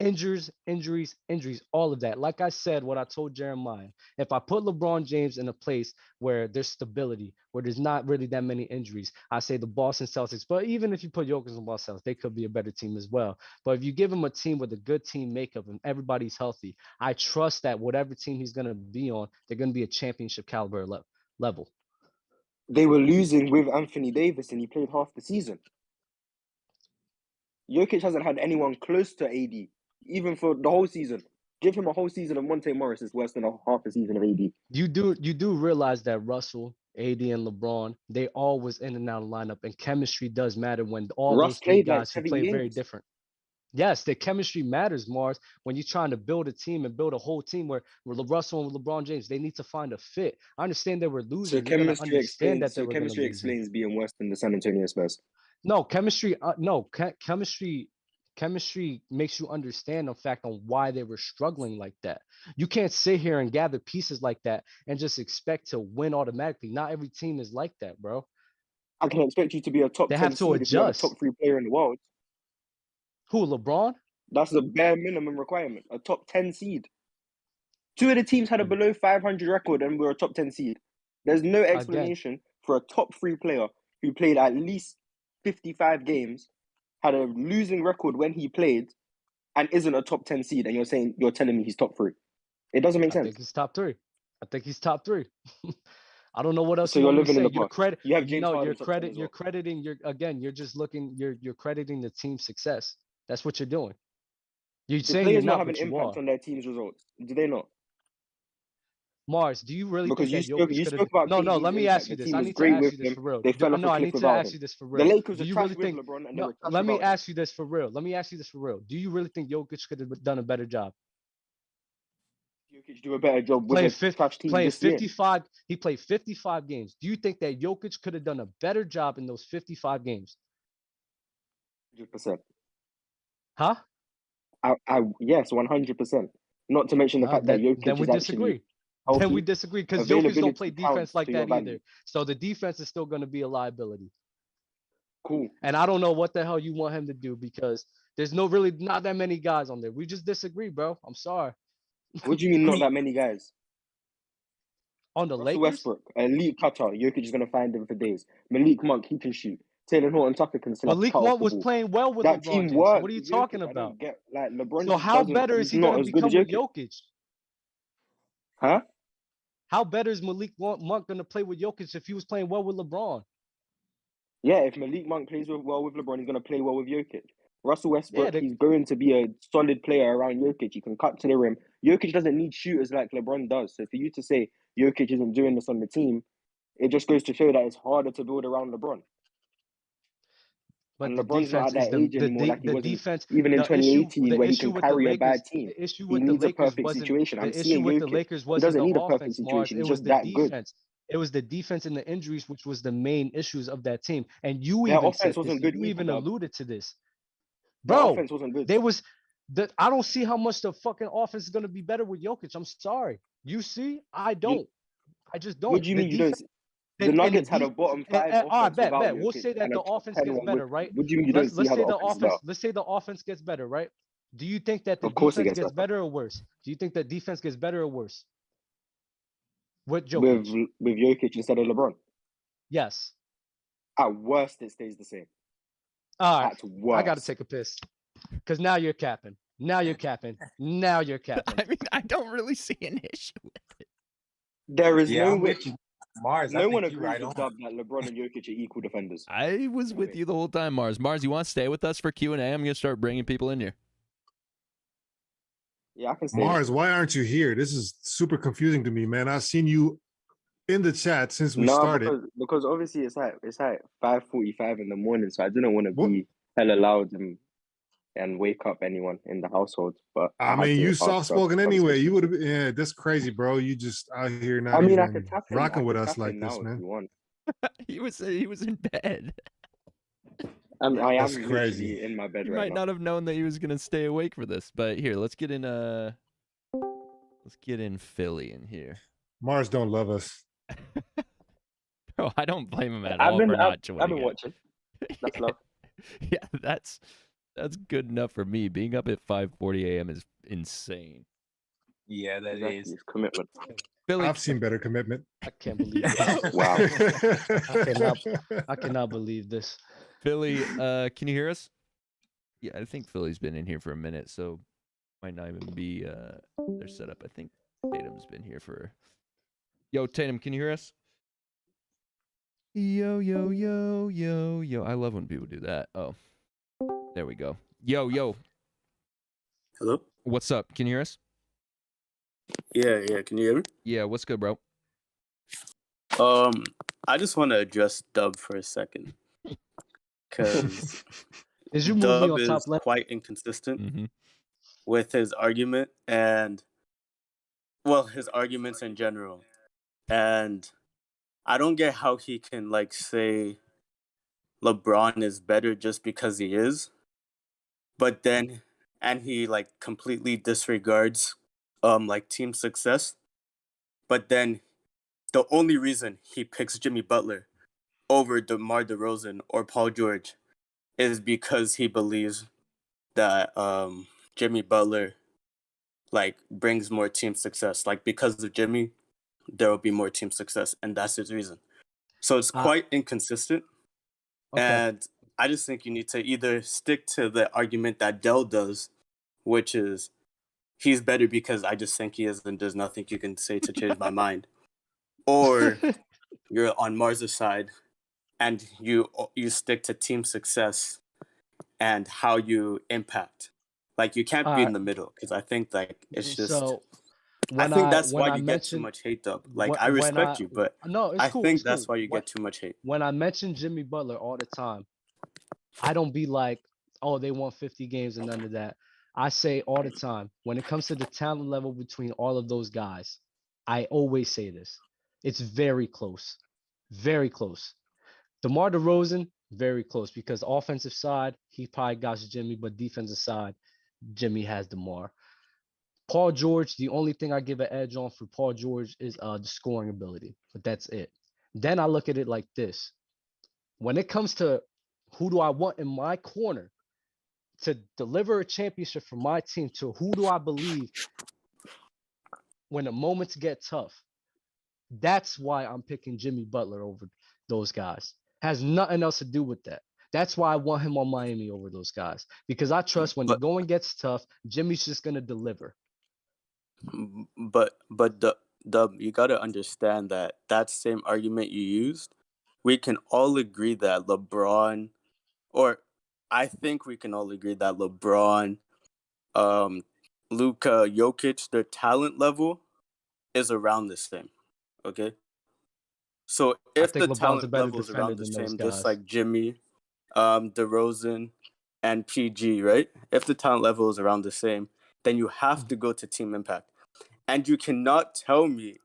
Injuries, all of that. Like I said, what I told Jeremiah, if I put LeBron James in a place where there's stability, where there's not really that many injuries, I say the Boston Celtics. But even if you put Jokic in the Boston Celtics, they could be a better team as well. But if you give him a team with a good team makeup and everybody's healthy, I trust that whatever team he's going to be on, they're going to be a championship caliber level. They were losing with Anthony Davis, and he played half the season. Jokic hasn't had anyone close to AD, even for the whole season. Give him a whole season of Monte Morris is worse than half a season of AD. You do realize that Russell, AD, and LeBron, they always in and out of lineup, and chemistry does matter when all those three guys who play very different. Yes, the chemistry matters, Mars, when you're trying to build a team and build a whole team where Russell and LeBron James, they need to find a fit. I understand they were losers. So chemistry explains being worse than the San Antonio Spurs. No, chemistry makes you understand the fact on why they were struggling like that. You can't sit here and gather pieces like that and just expect to win automatically. Not every team is like that, bro. I can expect you to be a top 10 seed if you're a top 3 player in the world. Who, LeBron? That's the bare minimum requirement, a top 10 seed. 2 of the teams had a below 500 record and we're a top 10 seed. There's no explanation for a top 3 player who played at least 55 games, had a losing record when he played, and isn't a top 10 seed, and you're telling me he's top 3. It doesn't make sense. I think he's top 3. I don't know what else. So you're living in the you're past. You have James Harden you're crediting you're crediting the team's success. That's what you're doing. You're saying players you're not have an impact on their team's results. Do they not? Mars, do you really because think you that spoke, you spoke about No, let me ask you this. I need to ask you this for real. I need to ask you this for real. The Lakers are trash with LeBron, and let me ask you this for real. Do you really think Jokic could have done a better job? Jokic do a better job with a trash team this 55. Year. He played 55 games. Do you think that Jokic could have done a better job in those 55 games? 100%. Huh? Yes, 100%. Not to mention the fact that Jokic then we disagree. Then we disagree because Jokic don't play defense like that either. So the defense is still going to be a liability. Cool. And I don't know what the hell you want him to do because there's not that many guys on there. We just disagree, bro. I'm sorry. What do you mean not that many guys? On the Lakers? Westbrook, elite cutter. Jokic is going to find him for days. Malik Monk, he can shoot. Taylor Horton Tucker can select. Malik Monk was playing well with LeBron James. What are you talking about? LeBron. So how better is he going to become with Jokic? Huh? How better is Malik Monk going to play with Jokic if he was playing well with LeBron? Yeah, if Malik Monk plays well with LeBron, he's going to play well with Jokic. Russell Westbrook, he's going to be a solid player around Jokic. He can cut to the rim. Jokic doesn't need shooters like LeBron does. So for you to say Jokic isn't doing this on the team, it just goes to show that it's harder to build around LeBron. But and the LeBron's not at that age anymore like he was defense, even in 2018 where he can carry Lakers, a bad team. He needs a perfect situation. I'm seeing with Jokic. the Lakers He doesn't need a perfect offense, situation. Mars. He's just that good. It was the defense and the injuries which was the main issues of that team. And you Their even offense said wasn't this. good You even either, alluded to this. Their Bro, offense wasn't good. I don't see how much the fucking offense is going to be better with Jokic. I'm sorry. You see? I don't. I just don't. What do you mean you don't see? The Nuggets had a bottom 5 offense. All right, bet. Jokic We'll say that the offense gets better, right? What do you mean you don't see how the offense is better? Let's say the offense gets better, right? Do you think that the defense gets better or worse? Do you think that defense gets better or worse? With Jokic? With Jokic instead of LeBron? Yes. At worst, it stays the same. All right. At worst. I got to take a piss. Because now you're capping. Now you're capping. I mean, I don't really see an issue with it. There is no way. Mars, no one agrees with Dub that LeBron and Jokic are equal defenders. I was with you the whole time, Mars. Mars, you want to stay with us for Q&A? I'm going to start bringing people in here. Yeah, I can stay. Mars, why aren't you here? This is super confusing to me, man. I've seen you in the chat since we started. Because obviously it's like 5:45 in the morning, so I didn't want to be hella loud and wake up anyone in the household. But I mean, you soft spoken anyway. You would have. Yeah, that's crazy, bro. You just out here now. I mean, I could tap in, rocking with us like this, man. He was in bed. I am crazy. In my bed you right now. might not have known that he was gonna stay awake for this, but here, let's get in Philly in here. Mars don't love us. Bro, I don't blame him at all for not joining. I've been watching. That's love. Yeah, that's That's good enough for me. Being up at 5:40 a.m. is insane. Yeah, that Exactly, is. it's commitment. Philly, I've seen better commitment. I can't believe this. Wow. I cannot believe this. Philly, can you hear us? Yeah, I think Philly's been in here for a minute, so might not even be their setup. I think Tatum's been here for. Yo, Tatum, can you hear us? Yo, yo, yo, yo, yo. I love when people do that. Oh, there we go. Yo, yo. Hello? What's up? Can you hear us? Yeah. Can you hear me? Yeah, what's good, bro? I just want to address Dub for a second. Because Is you movie Dub on is top left? quite inconsistent Mm-hmm. with his argument and, well, his arguments in general. And I don't get how he can, like, say LeBron is better just because he is. But then, and he, like, completely disregards, like, team success. But then the only reason he picks Jimmy Butler over DeMar DeRozan or Paul George is because he believes that Jimmy Butler like brings more team success. Like because of Jimmy, there will be more team success, and that's his reason. So it's quite inconsistent, and I just think you need to either stick to the argument that Dell does, which is he's better because I just think he is, and there's nothing you can say to change my mind, or you're on Mars' side and you stick to team success and how you impact. Like you can't be in the middle because I think like it's just. So I think that's why you get too much hate, Dub. Like I respect you, but no, it's I cool, think it's that's cool. why you get too much hate. When I mention Jimmy Butler all the time, I don't be like, oh, they won 50 games and none of that. I say all the time, when it comes to the talent level between all of those guys, I always say this. It's very close. Very close. DeMar DeRozan, very close because offensive side, he probably got Jimmy, but defensive side, Jimmy has DeMar. Paul George, the only thing I give an edge on for Paul George is the scoring ability, but that's it. Then I look at it like this. When it comes to who do I want in my corner to deliver a championship for my team, to who do I believe when the moments get tough, that's why I'm picking Jimmy Butler over those guys. Has nothing else to do with that. That's why I want him on Miami over those guys because I trust when the going gets tough, Jimmy's just gonna deliver. But Dub, you got to understand that same argument you used, we can all agree that LeBron, or I think we can all agree that LeBron, Luka, Jokic, their talent level is around the same. Okay. So if the talent level is around the same, just like Jimmy, DeRozan, and PG, right? If the talent level is around the same, then you have to go to team impact. And you cannot tell me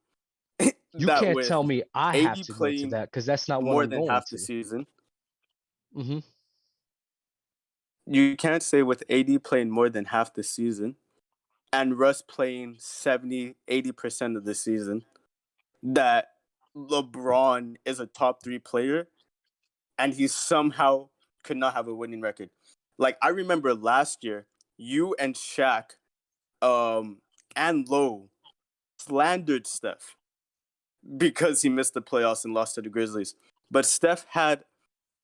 you can't tell me I have to go to that because that's not what more I'm than going half to. the season. Mm-hmm. You can't say with AD playing more than half the season and Russ playing 70, 80% of the season that LeBron is a top 3 player and he somehow could not have a winning record. Like I remember last year, you and Shaq and Lowe slandered Steph because he missed the playoffs and lost to the Grizzlies. But Steph had,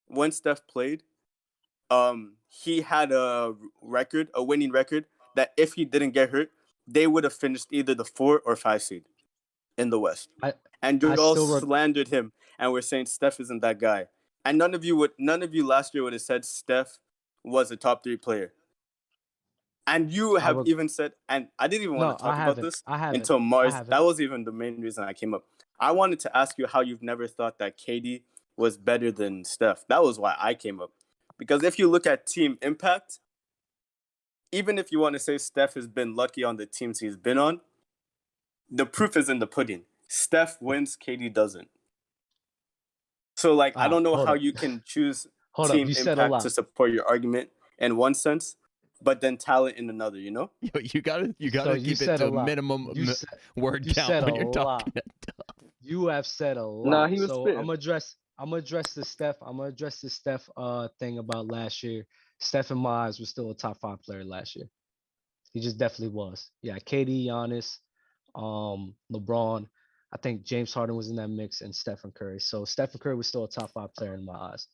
when Steph played, he had a winning record that if he didn't get hurt, they would have finished either the 4 or 5 seed in the West. And you all slandered him and were saying Steph isn't that guy. And none of you last year would have said Steph was a top 3 player. And you have even said, and I didn't even want to talk about this until Mars. That was even the main reason I came up. I wanted to ask you how you've never thought that KD was better than Steph. That was why I came up. Because if you look at team impact, even if you want to say Steph has been lucky on the teams he's been on, the proof is in the pudding. Steph wins, KD doesn't. So, like, I don't know how you can choose team impact to support your argument in one sense, but then talent in another, you know? Yo, you gotta keep it to a minimum word count when you're talking. You have said a lot. Nah, he was so spitting. I'm address. I'm gonna address the Steph. Thing about last year. Steph and Mavs was still a top 5 player last year. He just definitely was. Yeah, KD, Giannis, LeBron. I think James Harden was in that mix, and Stephen Curry. So Stephen Curry was still a top 5 player in my eyes.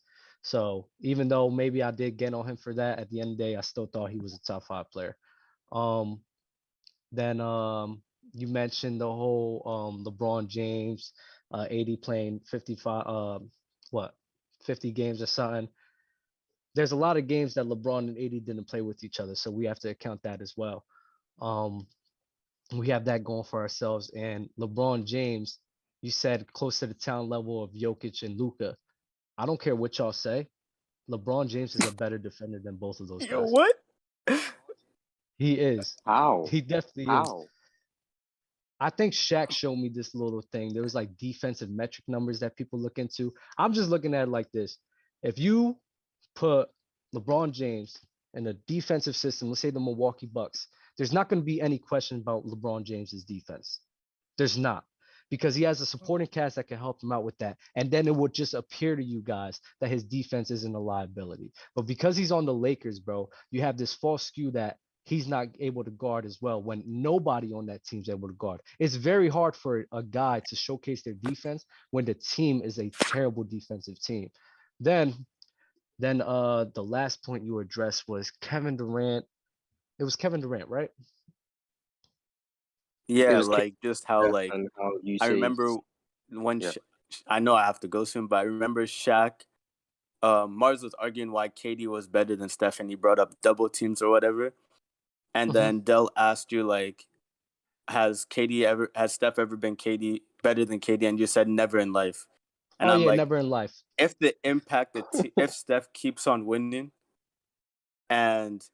So even though maybe I did get on him for that, at the end of the day, I still thought he was a top 5 player. Then you mentioned the whole LeBron James, AD playing 55, 50 games or something. There's a lot of games that LeBron and AD didn't play with each other, so we have to account that as well. We have that going for ourselves. And LeBron James, you said close to the talent level of Jokic and Luka. I don't care what y'all say. LeBron James is a better defender than both of those guys. Yo, what? He is. How? He definitely is. How? I think Shaq showed me this little thing. There was like defensive metric numbers that people look into. I'm just looking at it like this. If you put LeBron James in a defensive system, let's say the Milwaukee Bucks, there's not going to be any question about LeBron James's defense. There's not, because he has a supporting cast that can help him out with that. And then it would just appear to you guys that his defense isn't a liability. But because he's on the Lakers, bro, you have this false skew that he's not able to guard as well when nobody on that team's able to guard. It's very hard for a guy to showcase their defense when the team is a terrible defensive team. Then the last point you addressed was Kevin Durant. It was Kevin Durant, right? Yeah, like just how like and how you I say remember when I know I have to go soon, but I remember Shaq. Mars was arguing why KD was better than Steph, and he brought up double teams or whatever. And then Dell asked you like, has Steph ever been better than KD? And you said never in life. And I'm like, never in life. If the impact if Steph keeps on winning, and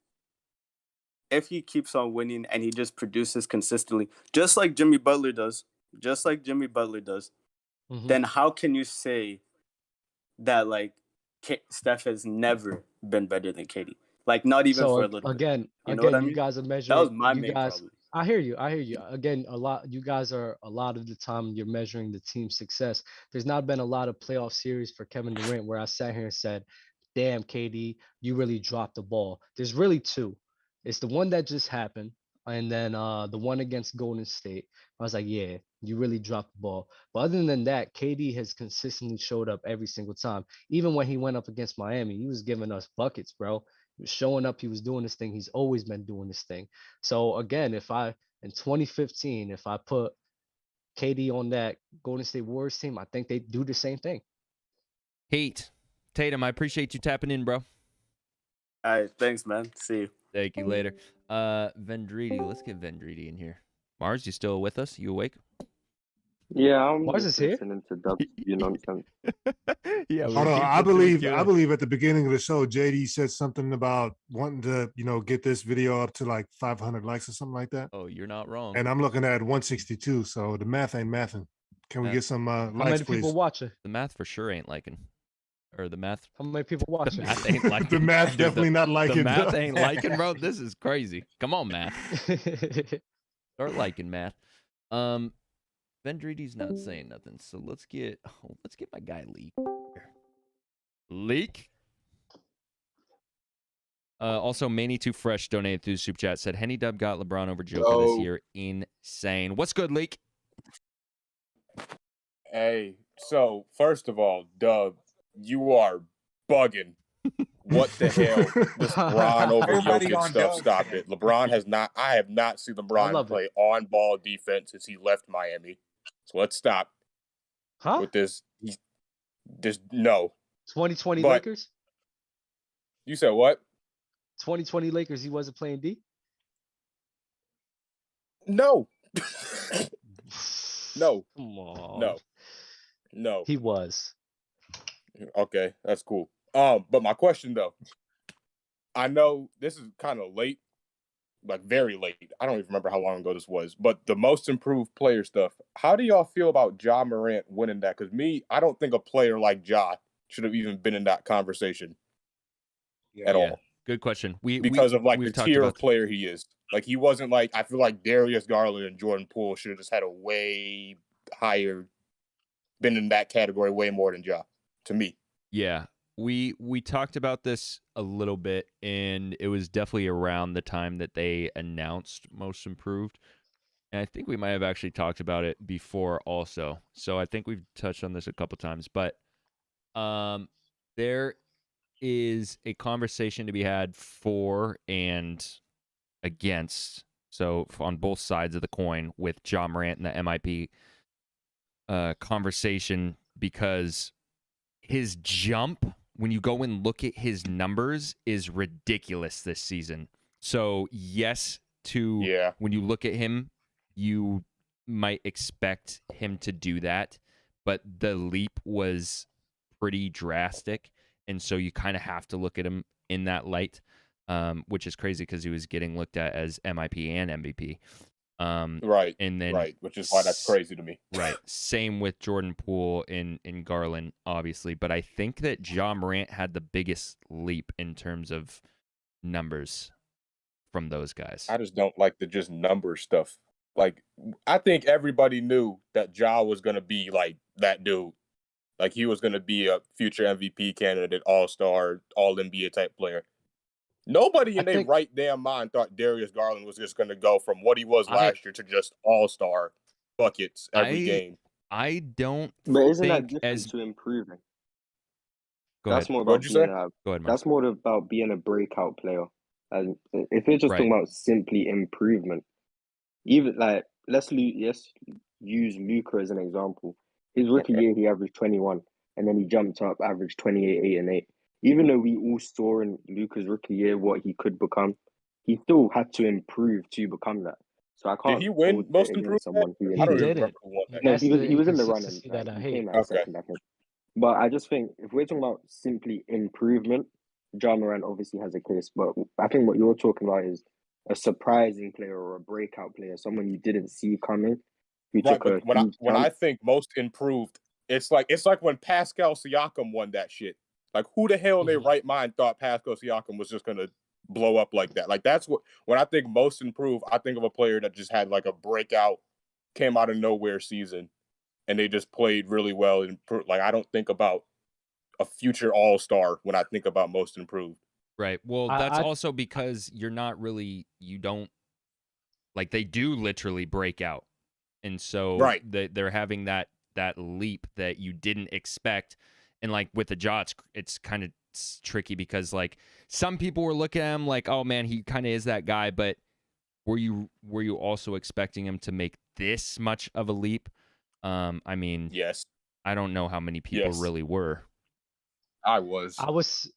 if he keeps on winning and he just produces consistently, just like Jimmy Butler does, then how can you say that like Steph has never been better than KD? Like not even for a little bit. You know what I mean? You guys are measuring. That was my main problem. I hear you. Again, you guys are a lot of the time you're measuring the team's success. There's not been a lot of playoff series for Kevin Durant where I sat here and said, damn, KD, you really dropped the ball. There's really 2. It's the one that just happened, and then the one against Golden State. I was like, yeah, you really dropped the ball. But other than that, KD has consistently showed up every single time. Even when he went up against Miami, he was giving us buckets, bro. He was showing up. He was doing this thing. He's always been doing this thing. So again, in 2015, if I put KD on that Golden State Warriors team, I think they do the same thing. Heat. Tatum, I appreciate you tapping in, bro. All right, thanks, man. See you. Thank you later. Vendredi, let's get Vendredi in here. Mars, you still with us? You awake? Yeah, I'm Mars is here. listening to Dub, you nonsense. Yeah. Hold on. I believe at the beginning of the show, JD said something about wanting to, get this video up to like 500 likes or something like that. Oh, you're not wrong. And I'm looking at 162, so the math ain't mathing. Can we get some likes, please? How many people watching? The math for sure ain't liking. Or the math. How many people watching? The math ain't liking. The math definitely not liking. The math ain't liking, bro. This is crazy. Come on, math. Start liking math. Vendredi's not saying nothing, so let's get my guy Leak. Leak. Also, Manny Too Fresh donated through the super chat, said Henny Dub got LeBron over Joker this year. Insane. What's good, Leak? Hey, so first of all, Dub, you are bugging. What the hell? This LeBron over Jokic stuff, stop it. LeBron has not, I have not seen LeBron play on-ball defense since he left Miami. So let's stop with this. No. 2020 Lakers? You said what? 2020 Lakers, he wasn't playing D? No. No. Come on. No. He was. Okay, that's cool. But my question though, I know this is kind of late, like very late. I don't even remember how long ago this was, but the most improved player stuff. How do y'all feel about Ja Morant winning that? Because I don't think a player like Ja should have even been in that conversation at all. Good question. Because of like the tier of player he is. Like he wasn't like, I feel like Darius Garland and Jordan Poole should have just had a way higher, been in that category way more than Ja. to me. Yeah. We talked about this a little bit, and it was definitely around the time that they announced Most Improved. And I think we might have actually talked about it before also. So I think we've touched on this a couple times. But there is a conversation to be had for and against. So on both sides of the coin with Ja Morant and the MIP conversation, because his jump, when you go and look at his numbers, is ridiculous this season. So yes, when you look at him, you might expect him to do that, but the leap was pretty drastic, and so you kind of have to look at him in that light, which is crazy because he was getting looked at as MIP and MVP. Right. And then right, which is why that's crazy to me. Right. Same with Jordan Poole in Garland, obviously. But I think that Ja Morant had the biggest leap in terms of numbers from those guys. I just don't like the just number stuff. Like, I think everybody knew that Ja was going to be like that dude. Like, he was going to be a future MVP candidate, all-star, all-NBA type player. Nobody in their right damn mind thought Darius Garland was just going to go from what he was last year to just all-star buckets every game. I don't But isn't that think different to improving? Go That's ahead. more about being a, Go ahead, that's more about being a breakout player. And if you're just talking about simply improvement, even like let's use Luka as an example. His rookie year, he averaged 21, and then he jumped up, averaged 28, 8, and 8. Even though we all saw in Luka's rookie year what he could become, he still had to improve to become that. So I can't. Did he win Most Improved? Someone who He didn't. No, he was in the running. Inconsistency that I He hate. came out second, I think. But I just think if we're talking about simply improvement, Ja Morant obviously has a case. But I think what you're talking about is a surprising player or a breakout player, someone you didn't see coming. Who Right, took but a when I think most improved, it's like when Pascal Siakam won that shit. Like, who the hell in their right mind thought Pascal Siakam was just gonna blow up like that? Like, that's what when I think most improved, I think of a player that just had like a breakout, came out of nowhere season, and they just played really well. And like, I don't think about a future all-star when I think about most improved. Right. Well, that's also because you don't like, they do literally break out. And so they're having that leap that you didn't expect. And like with the Ja, it's kind of tricky because like some people were looking at him like, oh man, he kind of is that guy. But were you also expecting him to make this much of a leap? I mean, yes. I don't know how many people really were. I was.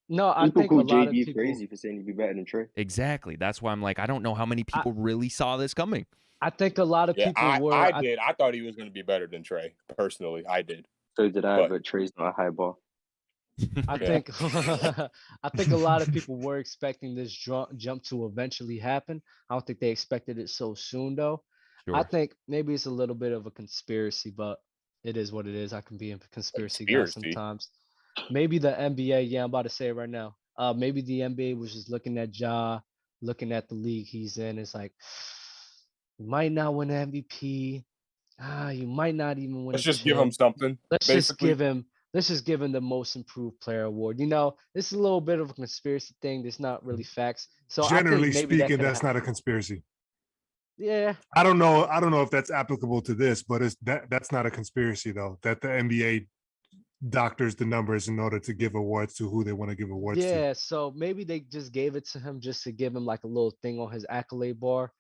No, I people think a call lot of JD people crazy for saying he'd be better than Trey. Exactly. That's why I'm like, I don't know how many people really saw this coming. I think a lot of people were. I did. I thought he was going to be better than Trey. Personally, I did. So did I, but Trey's not a high bar. I think I think a lot of people were expecting this jump to eventually happen. I don't think they expected it so soon, though. Sure. I think maybe it's a little bit of a conspiracy, but it is what it is. I can be a conspiracy guy sometimes. Maybe the NBA, yeah, I'm about to say it right now. Maybe the NBA was just looking at Ja, looking at the league he's in. It's like, you might not win MVP. You might not even win. Let's just give him something. Let's just give him the most improved player award. You know, this is a little bit of a conspiracy thing. There's not really facts. So generally I think maybe speaking, that's not a conspiracy. Yeah. I don't know if that's applicable to this, but that's not a conspiracy though. That the NBA doctors the numbers in order to give awards to who they want to give awards to. Yeah, so maybe they just gave it to him just to give him like a little thing on his accolade bar.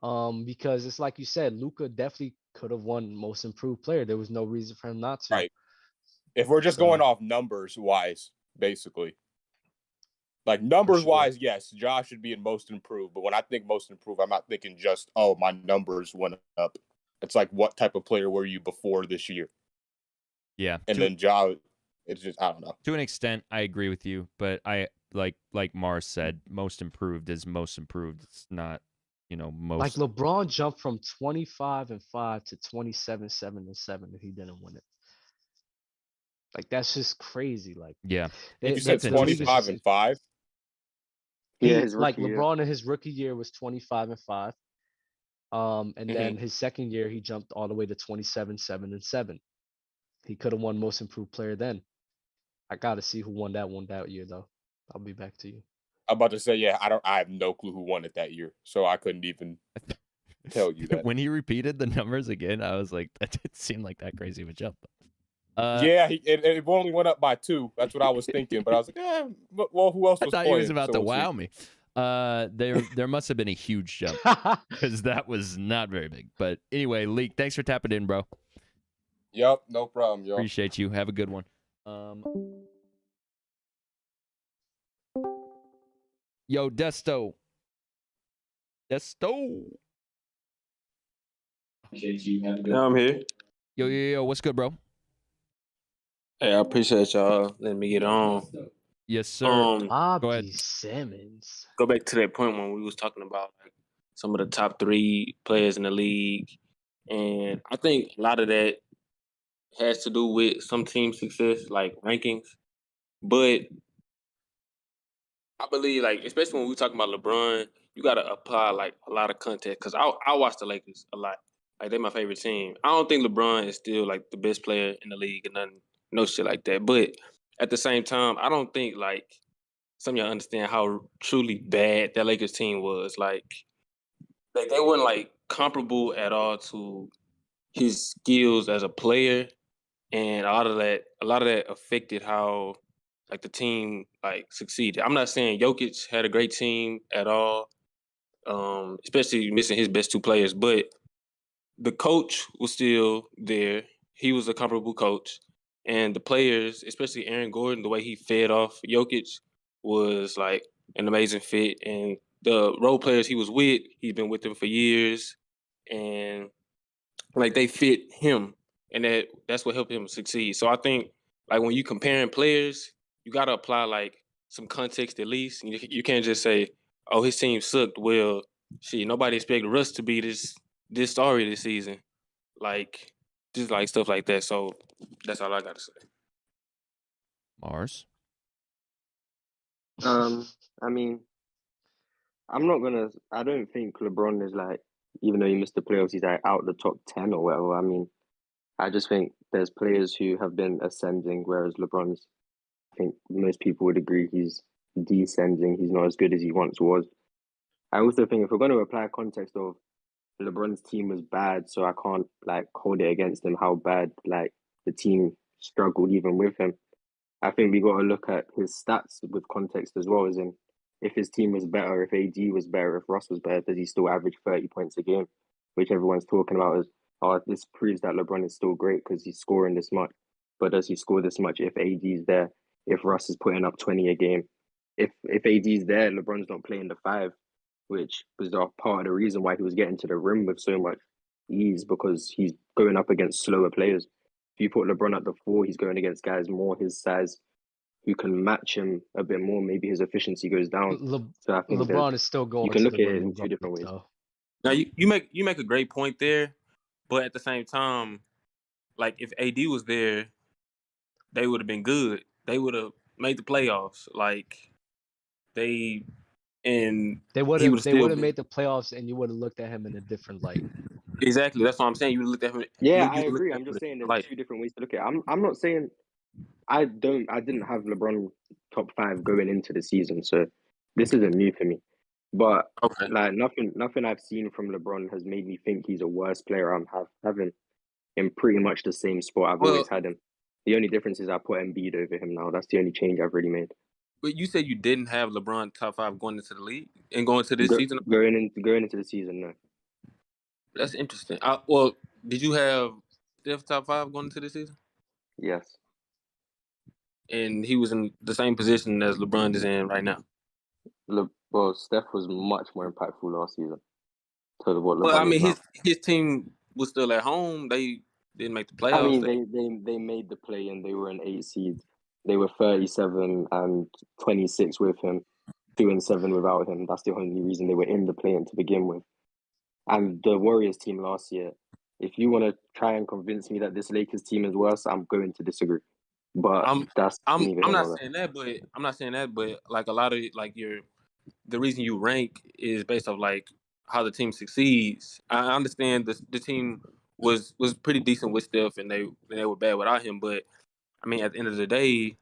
Because it's like you said, Luka definitely could have won most improved player. There was no reason for him not to. Right. If we're just going off numbers wise, basically. Like numbers wise, yes, Josh should be in most improved. But when I think most improved, I'm not thinking just, oh, my numbers went up. It's like, what type of player were you before this year? Yeah. And then Ja, it's just, I don't know. To an extent, I agree with you. But I like Mars said, most improved is most improved. It's not, most. Like LeBron jumped from 25-5 to 27-7-7 if he didn't win it. Like, that's just crazy. Like, yeah. You said 25-5? Yeah, like LeBron in his rookie year was 25-5. And then his second year he jumped all the way to 27-7-7. He could have won most improved player then. I gotta see who won that year though. I'll be back to you. I'm about to say, yeah, I have no clue who won it that year, so I couldn't even tell you that. When he repeated the numbers again, I was like, that didn't seem like that crazy of a jump. Yeah, it only went up by 2. That's what I was thinking, but I was like, well, who else was I thought playing? he was about to we'll wow see. me. There must have been a huge jump because that was not very big. But anyway, Leak, thanks for tapping in, bro. Yep, no problem, yo. Appreciate you. Have a good one. Yo, Desto. Yeah, I'm here. Yo, what's good, bro? Hey, I appreciate y'all letting me get on. Yes, sir. Go Bobby Simmons. Go back to that point when we was talking about like some of the top 3 players in the league, and I think a lot of that has to do with some team success, like rankings. But I believe, like, especially when we talking about LeBron, you got to apply like a lot of context. Because I watch the Lakers a lot. Like, they're my favorite team. I don't think LeBron is still like the best player in the league and nothing, no shit like that. But at the same time, I don't think like some of y'all understand how truly bad that Lakers team was. Like they weren't like comparable at all to his skills as a player, and a lot of that affected how like the team like succeeded. I'm not saying Jokic had a great team at all, especially missing his best 2 players, but the coach was still there. He was a comparable coach, and the players, especially Aaron Gordon, the way he fed off Jokic was like an amazing fit. And the role players he was with, he's been with them for years, and like they fit him, and that's what helped him succeed. So I think like when you comparing players, you got to apply like some context at least. You can't just say, "Oh, his team sucked." Well, shit, nobody expected Russ to be this story this season, like just like stuff like that. So that's all I got to say. Mars. I mean, I don't think LeBron is like, even though he missed the playoffs, he's like out the top 10 or whatever. I mean, I just think there's players who have been ascending, whereas LeBron's, I think most people would agree he's descending. He's not as good as he once was. I also think if we're going to apply context of LeBron's team was bad, so I can't like hold it against him how bad like the team struggled even with him. I think we got to look at his stats with context as well, as in if his team was better, if AD was better, if Russ was better, does he still average 30 points a game? Which everyone's talking about as, oh, this proves that LeBron is still great because he's scoring this much. But does he score this much if AD is there? If Russ is putting up 20 a game? If AD is there, LeBron's not playing the 5, which was part of the reason why he was getting to the rim with so much ease, because he's going up against slower players. If you put LeBron at the 4, he's going against guys more his size who can match him a bit more. Maybe his efficiency goes down. So I think LeBron is still going. You can to look the at it rim in 2 different ways. though. Now you make a great point there, but at the same time, like if AD was there, they would have been good. They would have made the playoffs. Like they would have made the playoffs, and you would have looked at him in a different light. Exactly, that's what I'm saying. You looked at him. Yeah, I agree. I'm just saying there's 2 different ways to look at it. I'm not saying I didn't have LeBron top 5 going into the season, so this isn't new for me. But like nothing I've seen from LeBron has made me think he's a worse player. I'm having in pretty much the same spot I've always had him. The only difference is I put Embiid over him now. That's the only change I've really made. But you said you didn't have LeBron top 5 going into the league and going into this season? Going into the season, no. That's interesting. Well, did you have Steph top 5 going into the season? Yes. And he was in the same position as LeBron is in right now. Well, Steph was much more impactful last season. So what LeBron well, I mean, is his team was still at home. They didn't make the playoffs. I mean, they made the play and they were an 8 seed. They were 37 and 26 with him, 2-7 without him. That's the only reason they were in the play-in to begin with. And the Warriors team last year, if you want to try and convince me that this Lakers team is worse, I'm going to disagree. But I'm not saying that, but like a lot of like the reason you rank is based off like how the team succeeds. I understand the team was pretty decent with Steph and they were bad without him, but I mean at the end of the day,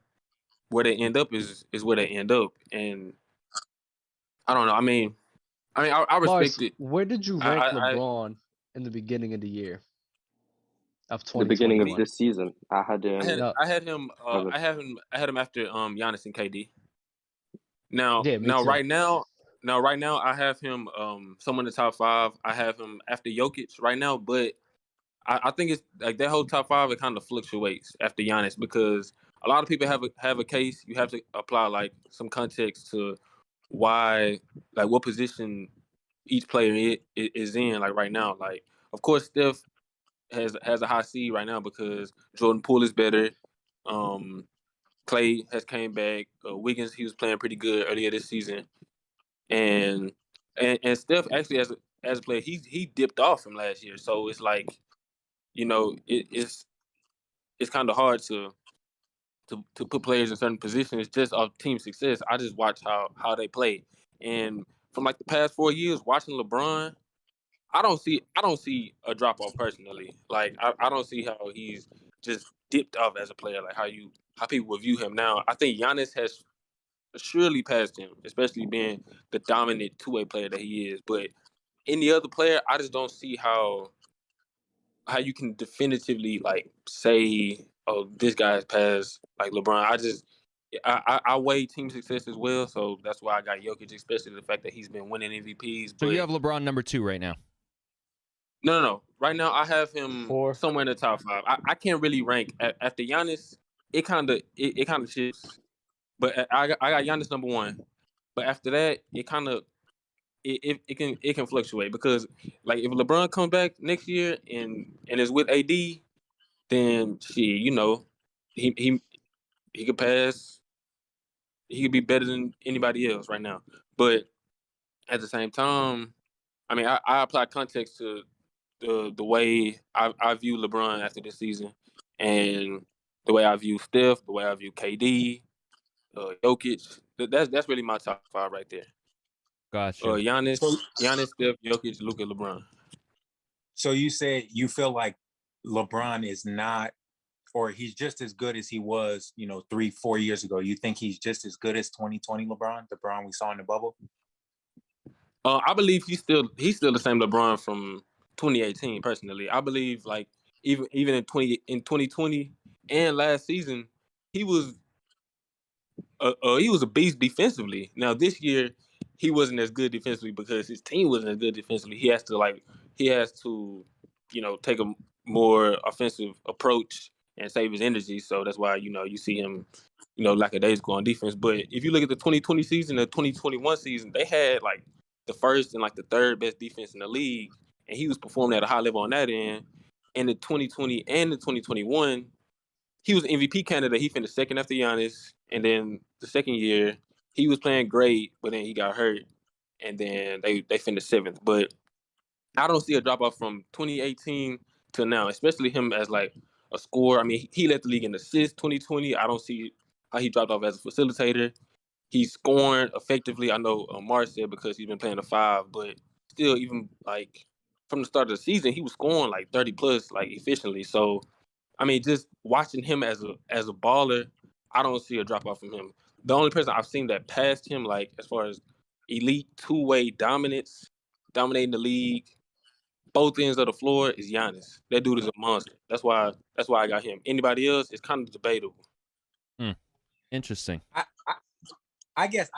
where they end up is where they end up, and I don't know. I mean, I respect Mars, it. where did you rank LeBron in the beginning of the year of The beginning of 2021? this season, I had him. I had him after Giannis and KD. Now Yeah, me now too. right now I have him somewhere in the top 5. I have him after Jokic right now, but I think it's like that whole top 5, it kind of fluctuates after Giannis because a lot of people have a case. You have to apply like some context to why, like what position each player is in. Like right now, like of course Steph has a high seed right now because Jordan Poole is better. Clay has came back. Wiggins, he was playing pretty good earlier this season, and Steph actually as a player, he dipped off from last year. So it's like, it's kind of hard to put players in certain positions just off team success. I just watch how they play, and from like the past 4 years watching LeBron, I don't see a drop off personally. Like I don't see how he's just dipped off as a player. Like how people would view him now. I think Giannis has surely passed him, especially being the dominant two-way player that he is. But any other player, I just don't see how you can definitively like say, oh, this guy has passed like LeBron. I weigh team success as well, so that's why I got Jokic, especially the fact that he's been winning MVPs. So but you have LeBron number 2 right now. No. Right now, I have him 4. somewhere in the top 5. I can't really rank after Giannis. It kind of shifts, but I got Giannis number 1. But after that, it can fluctuate because like if LeBron comes back next year and is with AD, then shit, he could pass. He could be better than anybody else right now. But at the same time, I mean, I apply context to the way I view LeBron after this season, and the way I view Steph, the way I view KD, Jokic. That's really my top 5 right there. Gotcha. Giannis, Steph, Jokic, Luka, LeBron. So you said you feel like LeBron is not, or he's just as good as he was, 3-4 years ago. You think he's just as good as 2020 LeBron we saw in the bubble? I believe he's still the same LeBron from 2018. Personally, I believe like even in 2020 and last season, he was a beast defensively. Now this year, he wasn't as good defensively because his team wasn't as good defensively. He has to take a more offensive approach and save his energy. So that's why you see him lackadaisical on defense. But if you look at the 2020 season, the 2021 season, they had like the first and like the third best defense in the league, and he was performing at a high level on that end. And the 2020 and the 2021, he was an MVP candidate. He finished second after Giannis, and then the second year he was playing great, but then he got hurt, and then they finished 7th. But I don't see a drop off from 2018 to now, especially him as like a scorer. I mean, he led the league in assists 2020. I don't see how he dropped off as a facilitator. He's scoring effectively. I know Mars said because he's been playing the 5, but still, even like from the start of the season, he was scoring like 30 plus, like efficiently. So, I mean, just watching him as a baller, I don't see a drop off from him. The only person I've seen that passed him, like as far as elite two-way dominance, dominating the league, both ends of the floor, is Giannis. That dude is a monster. That's why I got him. Anybody else is kind of debatable. Interesting. I guess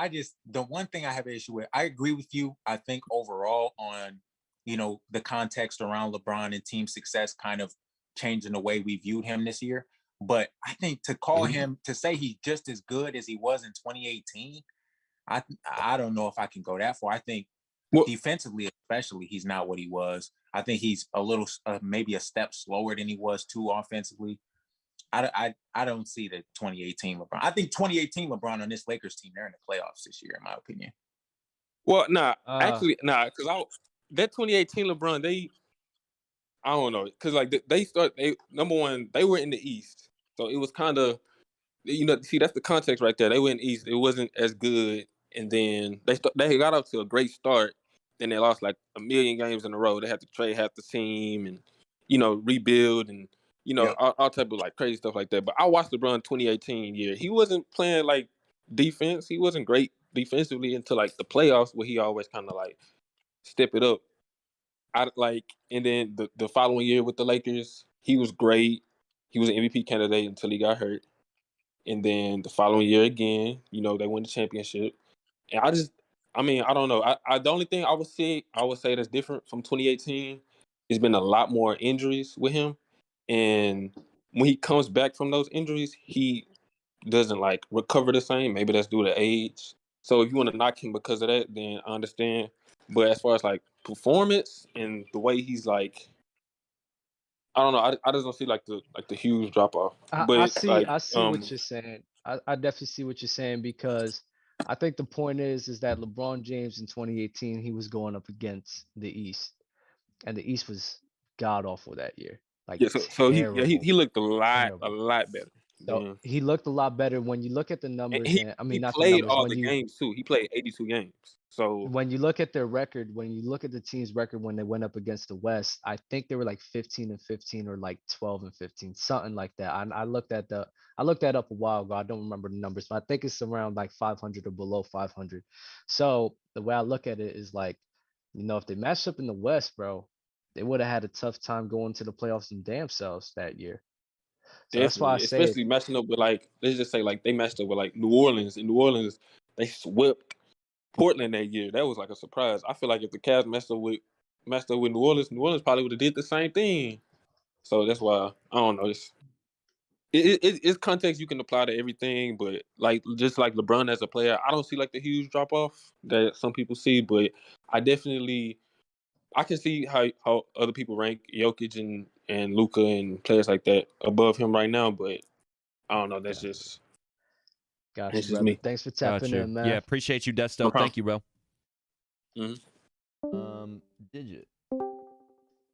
the one thing I have an issue with, I agree with you. I think overall on, the context around LeBron and team success kind of changing the way we viewed him this year. But I think to call him, to say he's just as good as he was in 2018, I don't know if I can go that far. I think defensively, especially, he's not what he was. I think he's a little, maybe a step slower than he was too offensively. I don't see the 2018 LeBron. I think 2018 LeBron on this Lakers team, they're in the playoffs this year, in my opinion. Well, because that 2018 LeBron, I don't know, because like they number one, they were in the East, so it was kind of, see, that's the context right there. They were in the East, it wasn't as good, and then they got up to a great start, then they lost like a million games in a row. They had to trade half the team and rebuild and you know, all type of like crazy stuff like that. But I watched LeBron 2018 year. He wasn't playing like defense. He wasn't great defensively until like the playoffs, where he always kind of like step it up. And then the following year with the Lakers, he was great. He was an MVP candidate until he got hurt. And then the following year again, you know, they won the championship. And I don't know. The only thing I would say that's different from 2018, there's been a lot more injuries with him. And when he comes back from those injuries, he doesn't like recover the same. Maybe that's due to age. So if you want to knock him because of that, then I understand. But as far as like performance and the way he's like, I don't know. I just don't see like the huge drop off. I see what you're saying. I definitely see what you're saying, because I think the point is that LeBron James in 2018, he was going up against the East, and the East was god awful that year. Like, so he looked a lot better. So he looked a lot better when you look at the numbers. He not played the numbers, all the games too. He played 82 games. So when you look at their record, when you look at the team's record when they went up against the West, I think they were like 15-15 or like 12-15, something like that. I looked that up a while ago. I don't remember the numbers, but I think it's around like 500 or below 500. So the way I look at it is like, you know, if they matched up in the West, bro, they would have had a tough time going to the playoffs in damn selves that year. So that's why I say, especially matching up with like, let's just say like they matched up with like New Orleans. In New Orleans, they swept Portland that year. That was like a surprise. I feel like if the Cavs matched up with New Orleans probably would have did the same thing. So that's why I don't know. It's context you can apply to everything, but like just like LeBron as a player, I don't see like the huge drop off that some people see, but I can see how other people rank Jokic and Luka and players like that above him right now, but I don't know. That's just brother. me. Thanks for tapping in, man. Yeah, appreciate you, Desto. No problem. Thank you, bro.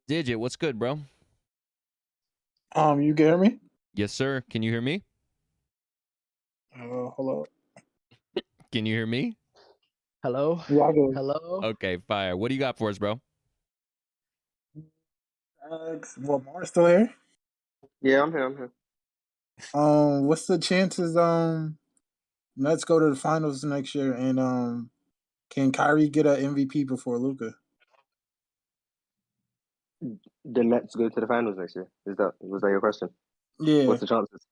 Digit, what's good, bro? You can hear me? Yes, sir. Can you hear me? Hello. Can you hear me? Hello. Yeah, I can. Hello. Okay, fire. What do you got for us, bro? Well, Mar's still here? Yeah, I'm here. What's the chances Nets go to the finals next year, and can Kyrie get an MVP before Luka? The Nets go to the finals next year. Was that your question? Yeah. What's the chances?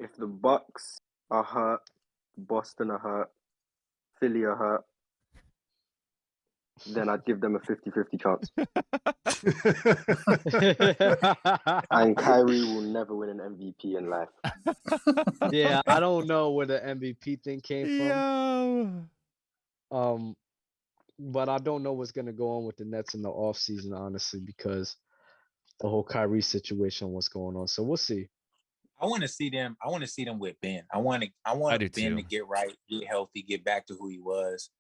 If the Bucks are hurt, Boston are hurt, Philly are hurt, then I'd give them a 50-50 chance. And Kyrie will never win an MVP in life. Yeah, I don't know where the MVP thing came from. But I don't know what's gonna go on with the Nets in the offseason, honestly, because the whole Kyrie situation, what's going on. So we'll see. I want to see them with Ben. I want Ben to get right, get healthy, get back to who he was,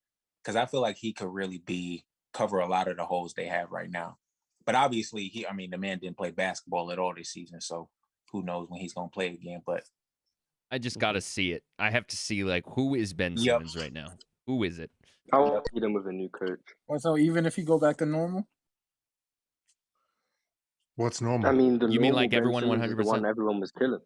because I feel like he could really cover a lot of the holes they have right now. But obviously, the man didn't play basketball at all this season, so who knows when he's gonna play again. But I just gotta see it. I have to see like who is Ben Simmons right now. Who is it? I want to see them with a new coach. So even if you go back to normal? What's normal? I mean, you mean like everyone 100%? The one everyone was killing.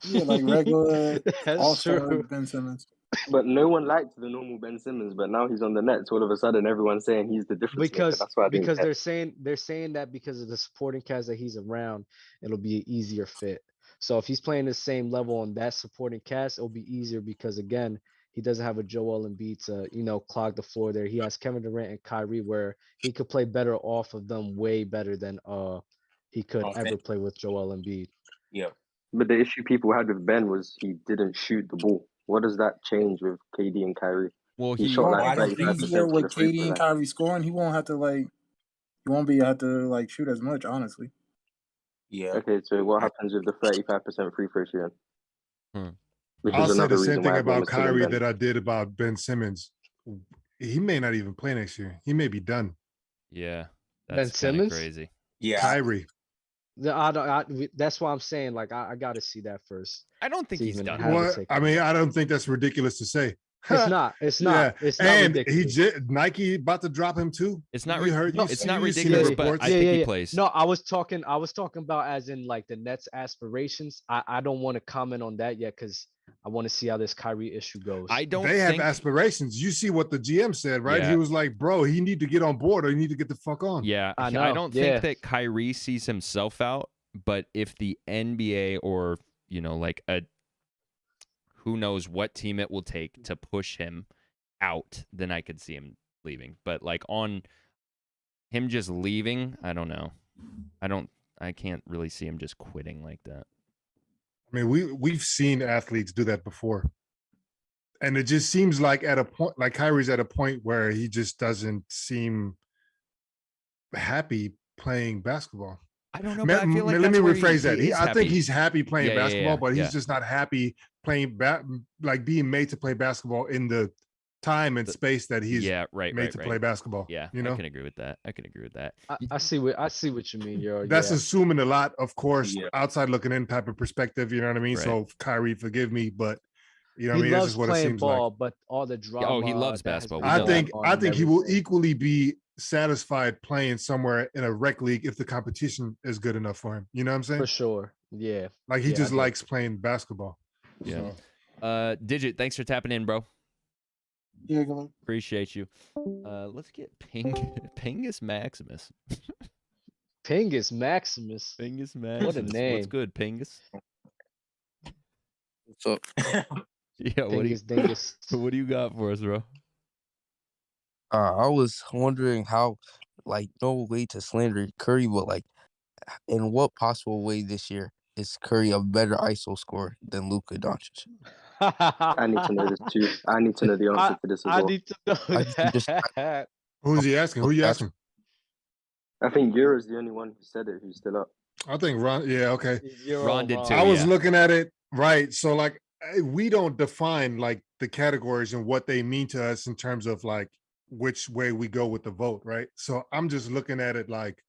Yeah, like regular all-star Ben Simmons. But no one liked the normal Ben Simmons. But now he's on the Nets. All of a sudden, everyone's saying he's the difference maker. That's why they're saying that because of the supporting cast that he's around, it'll be an easier fit. So if he's playing the same level on that supporting cast, it'll be easier because again, he doesn't have a Joel Embiid to, clog the floor there. He has Kevin Durant and Kyrie where he could play better off of them, way better than he could ever play with Joel Embiid. Yeah. But the issue people had with Ben was he didn't shoot the ball. What does that change with KD and Kyrie? Well, he shot like 35% easier with KD and Kyrie scoring. He won't have to shoot as much, honestly. Yeah. Okay, so what happens with the 35% free throw shooting? I'll say the same thing about Kyrie that I did about Ben Simmons. He may not even play next year. He may be done. Yeah, Ben Simmons, crazy. Yeah, Kyrie. That's why I'm saying I got to see that first. I don't think he's done. Well, I don't think that's ridiculous to say. It's not. It's not. Yeah. It's not And ridiculous. Nike about to drop him too. It's not. You heard? No, You it's see- not you seen the ridiculous, but reports? I think he plays. No, I was talking about as in like the Nets aspirations. I don't want to comment on that yet because I want to see how this Kyrie issue goes. I don't. They think, have aspirations. You see what the GM said, right? Yeah. He was like, "Bro, he need to get on board, or he need to get the fuck on." Yeah, I I know, don't yeah. think that Kyrie sees himself out, but if the NBA or like a who knows what team it will take to push him out, then I could see him leaving. But like on him just leaving, I don't know. I can't really see him just quitting like that. I mean, we've seen athletes do that before, and it just seems like at a point, like Kyrie's at a point where he just doesn't seem happy playing basketball. I don't know, but I feel like let me that's where rephrase that. he is I think happy. he's happy playing Yeah, yeah, basketball, yeah, but yeah. he's just not happy playing like being made to play basketball in the time and space that he's made to play basketball. Yeah, you know, I can agree with that. I see what you mean, yo. that's yeah. assuming a lot, of course, Yeah. outside looking in type of perspective. You know what I mean? Right. So Kyrie, forgive me, but you know what I He mean. This loves is what it playing seems ball, like. but all the drama. he loves that has basketball. been We know going that. on I and think he will everything. equally be satisfied playing somewhere in a rec league if the competition is good enough for him. You know what I'm saying? For sure. Yeah. Like he Yeah, I just do. likes playing basketball. Yeah. So. Digit, thanks for tapping in, bro. Yeah, go on. Appreciate you. Let's get Pingus Maximus. Pingus Maximus. Pingus Maximus. What's name. good, Pingus? What's up? Yeah, Dingus, dingus. what do you got for us, bro? I was wondering how, like, no way to slander Curry, but like, in what possible way this year is Curry a better ISO scorer than Luka Doncic? I need to know this too. I need to know the answer to this as I well. need to know that. Who's he asking? Who are you asking? I think Euro's the only one who said it who's still up. I think Ron. Yeah, okay. Ron did too. I was looking at it, right. So like we don't define like the categories and what they mean to us in terms of like which way we go with the vote, right? So I'm just looking at it like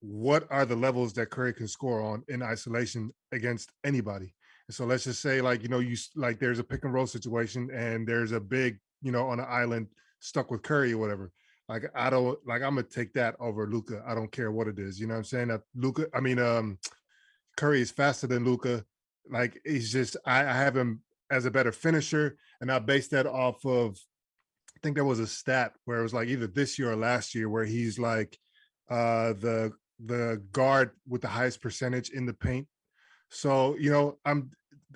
what are the levels that Curry can score on in isolation against anybody. And so let's just say like, you like there's a pick and roll situation and there's a big, on an island stuck with Curry or whatever. Like I'm gonna take that over Luka. I don't care what it is. You know what I'm saying? That Curry is faster than Luka. Like he's just I have him as a better finisher, and I base that off of I think there was a stat where it was like either this year or last year where he's like the guard with the highest percentage in the paint. So,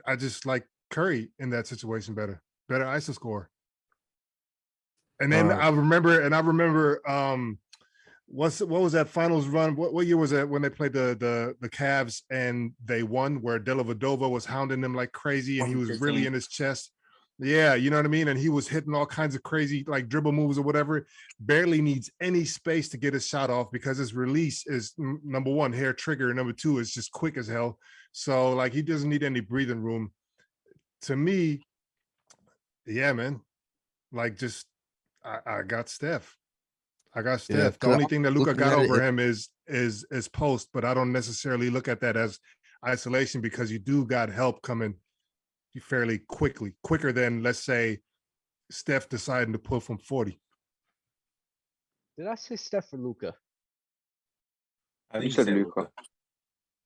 I just like Curry in that situation better ISO score. And then I remember what was that finals run? What year was that when they played the Cavs and they won, where Dellavedova was hounding them like crazy and he was really in his chest? Yeah, you know what I mean? And he was hitting all kinds of crazy like dribble moves or whatever. Barely needs any space to get his shot off because his release is number one, hair trigger, and number two is just quick as hell. So like he doesn't need any breathing room. To me, yeah, man. Like just I got Steph. Yeah, The only thing that Luka looking got at over it- him is post, but I don't necessarily look at that as isolation because you do got help coming fairly quicker than, let's say, Steph deciding to pull from 40. Did I say Steph or Luka? I You think said Luka.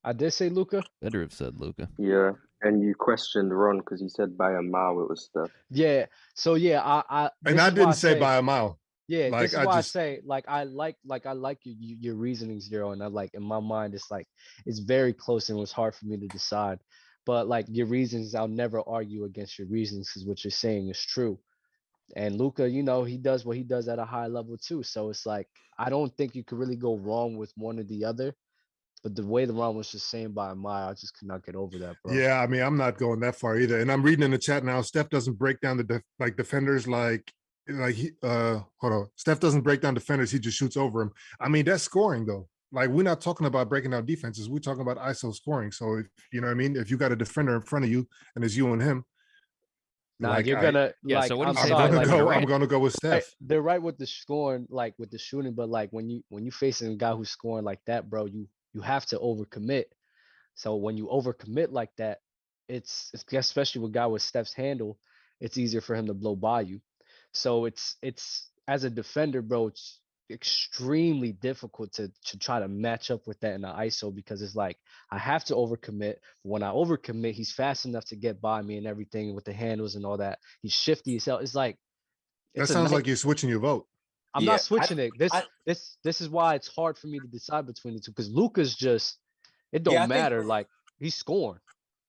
I did say Luka. Better have said Luka. Yeah, and you questioned Ron because he said by a mile it was Steph. Yeah. So yeah, I And I didn't say by a mile. Yeah, Like, this is I why just- I say I like your reasonings, Zero, and I like in my mind it's very close and it was hard for me to decide. But like your reasons, I'll never argue against your reasons because what you're saying is true. And Luka, he does what he does at a high level too. So it's like I don't think you could really go wrong with one or the other. But the way the Ron was just saying by a mile, I just could not get over that, bro. Yeah, I mean, I'm not going that far either. And I'm reading in the chat now, Steph doesn't break down the defenders like he hold on. Steph doesn't break down defenders, he just shoots over him. I mean, that's scoring though. Like we're not talking about breaking down defenses, we're talking about ISO scoring. So if you know what I mean, if you got a defender in front of you and it's you and him, Nah, like, you're gonna Yeah, like. so what do I'm you say sorry, about like, Durant? I'm gonna go with Hey, Steph. they're right with the scoring, like with the shooting, but like when you facing a guy who's scoring like that, bro, you have to overcommit. So when you overcommit like that, it's especially with a guy with Steph's handle, it's easier for him to blow by you. So it's as a defender, bro, it's extremely difficult to try to match up with that in the ISO, because it's like I have to overcommit. When I overcommit, he's fast enough to get by me and everything with the handles and all that. He's shifty as hell. It's like that sounds like you're switching your vote. I'm not switching it. This is why it's hard for me to decide between the two, because Luka's just it don't matter. Like he's scoring.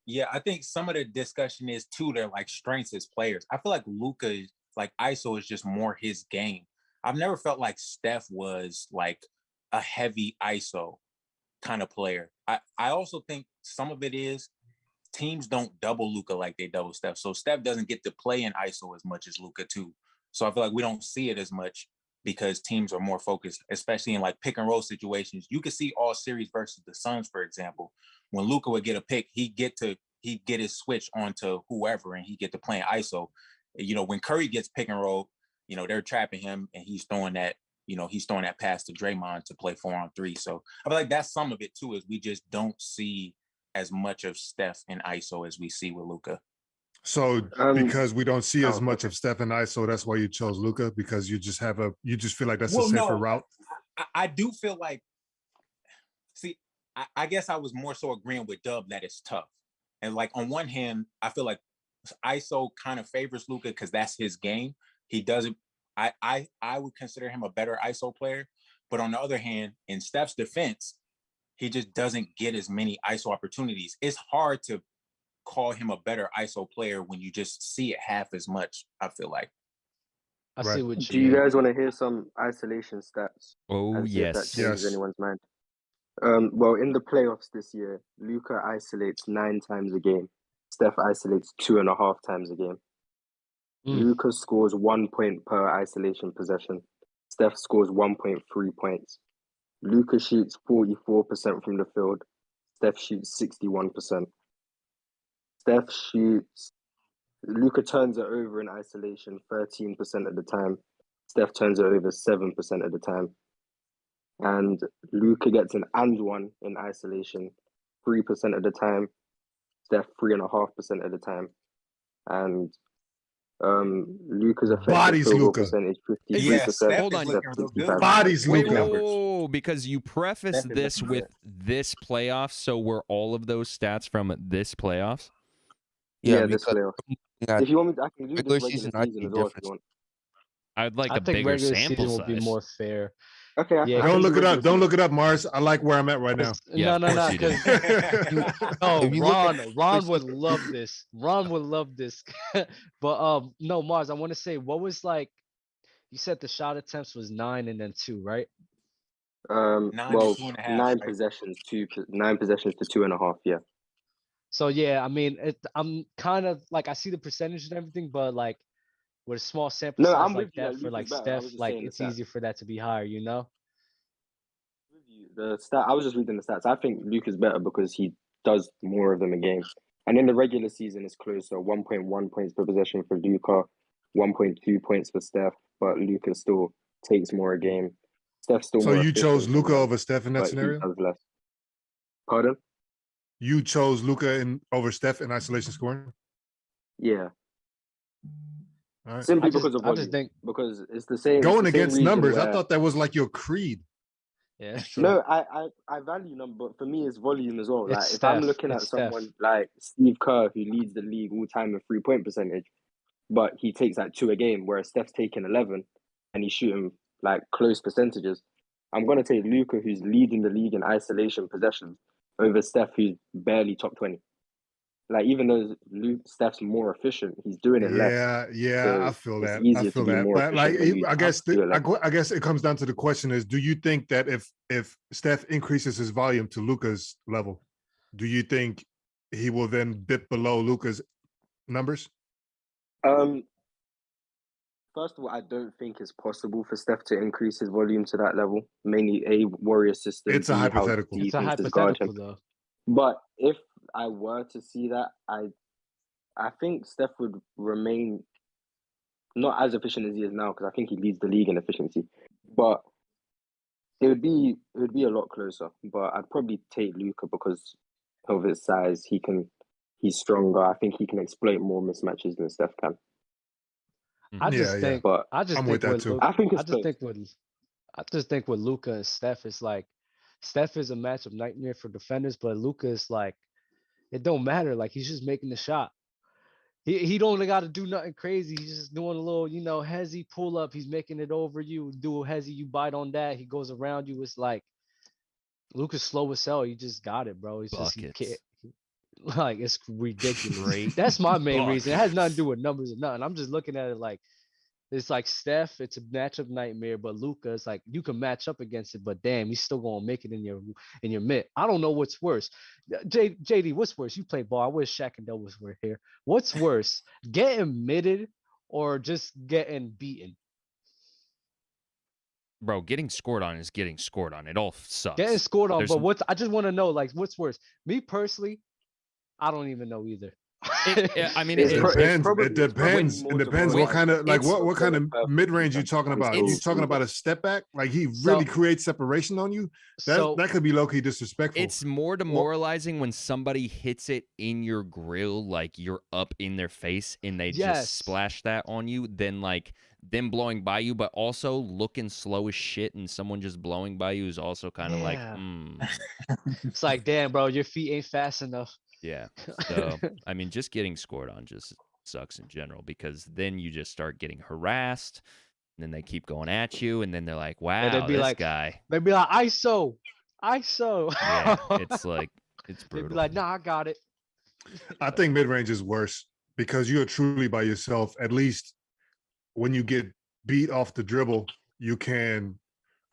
Yeah, I think some of the discussion is too they're like strengths as players. I feel like Luka, like ISO, is just more his game. I've never felt like Steph was like a heavy ISO kind of player. I also think some of it is teams don't double Luka like they double Steph. So Steph doesn't get to play in ISO as much as Luka too. So I feel like we don't see it as much because teams are more focused, especially in like pick and roll situations. You could see all series versus the Suns, for example. When Luka would get a pick, he'd get his switch onto whoever and he'd get to play in ISO. You know, when Curry gets pick and roll, you know, they're trapping him and he's throwing that pass to Draymond to play 4-on-3. So I feel like that's some of it too, is we just don't see as much of Steph in ISO as we see with Luka. So because we don't see as much of Steph in ISO, that's why you chose Luka, because you just feel like that's a safer route. I do feel like, I guess I was more so agreeing with Dub that it's tough. And like on one hand, I feel like ISO kind of favors Luka because that's his game. He doesn't. I would consider him a better ISO player, but on the other hand, in Steph's defense, he just doesn't get as many ISO opportunities. It's hard to call him a better ISO player when you just see it half as much, I feel like. I see what you Do you guys want to hear some isolation stats? Oh, If that changes anyone's mind. Well, in the playoffs this year, Luka isolates 9 times a game. Steph isolates 2.5 times a game. Luka scores 1 point per isolation possession. Steph scores 1.3 points. Luka shoots 44% from the field. Steph shoots 61%. Luka turns it over in isolation 13% of the time. Steph turns it over 7% of the time. And Luka gets an and one in isolation 3% of the time. Steph 3.5% of the time. And Luka's effective field goal percentage 53%. Hold on. Whoa, because you prefaced this with this playoffs, so were all of those stats from this playoffs? Yeah, this playoffs. If you want me to, I can do this regular season as well if you want. I'd like I a think bigger regular sample season size. will be more fair. Okay, yeah, don't look it up. Don't look it up, Mars. I like where I'm at right now. No, because Ron would love this. Ron would love this. But no, Mars, I want to say, what was like? You said the shot attempts was 9 and then 2, right? 9 possessions, 9 possessions to 2.5. Yeah. So yeah, I mean, I'm kind of like I see the percentage and everything, but like with a small sample size like that for like Steph, like it's easier for that to be higher, you know. The stat, I was just reading the stats. I think Luka's better because he does more of them a game. And in the regular season, it's closer. 1.1 points per possession for Luka, 1.2 points for Steph, but Luka still takes more a game. Steph's still so more you chose Luka over Steph in that scenario? He does less. Pardon? You chose Luka over Steph in isolation scoring? Yeah. All right. Simply because of volume. Because it's the same. Going against numbers, I thought that was like your creed. Yeah, true. No, I value number, but for me it's volume as well. Like if I'm looking at someone like Steve Kerr, who leads the league all time in 3-point percentage, but he takes like 2 a game, whereas Steph's taking 11 and he's shooting like close percentages. I'm gonna take Luka, who's leading the league in isolation possessions, over Steph, who's barely top 20. Like even though Steph's more efficient, he's doing it less. Yeah, so I feel that. I feel that. But like, I guess it comes down to the question: is do you think that if Steph increases his volume to Luka's level, do you think he will then dip below Luka's numbers? First of all, I don't think it's possible for Steph to increase his volume to that level. Mainly a warrior system. It's a hypothetical. It's a hypothetical though. But if I were to see that, I think Steph would remain not as efficient as he is now, because I think he leads the league in efficiency. But it would be a lot closer. But I'd probably take Luka because of his size. He's stronger. I think he can exploit more mismatches than Steph can. I just think But I just I'm think with that with too. Luka, I think I it's just both. think with I just think with Luka and Steph, it's like Steph is a matchup nightmare for defenders, but Luka is like it don't matter. Like he's just making the shot. He don't got to do nothing crazy. He's just doing a little, hezzy pull up. He's making it over you. Do a hezzy, you bite on that. He goes around you. It's like Luka's slow as hell. You just got it, bro. It's just he can't. Buckets. Like it's ridiculous. Straight That's my main reason. It has nothing to do buckets. with numbers or nothing. I'm just looking at it like it's like Steph. It's a matchup nightmare, but Luka, it's like you can match up against it, but damn, he's still gonna make it in your mid. I don't know what's worse. JD, what's worse? You play ball. I wish Shaq and Del were here. What's worse, getting mitted or just getting beaten? Bro, getting scored on is getting scored on. It all sucks. Getting scored on, There's- but I just want to know, like, what's worse? Me personally, I don't even know either. I mean, It it depends. probably- It depends. It depends what kind of what kind of mid range you're talking about. Are you talking about a step back? Like he really creates separation on you? That could be low key disrespectful. It's more demoralizing when somebody hits it in your grill, like you're up in their face, and they just splash that on you, than like them blowing by you, but also looking slow as shit, and someone just blowing by you is also kind of like, It's like, damn, bro, your feet ain't fast enough. Yeah. So, I mean, just getting scored on just sucks in general, because then you just start getting harassed, and then they keep going at you, and then they're like, wow, And they'd be this like, guy. They'd be like, ISO. Yeah, it's like, it's They'd brutal. be like, nah, I got it. I think mid range is worse because you're truly by yourself. At least when you get beat off the dribble, you can.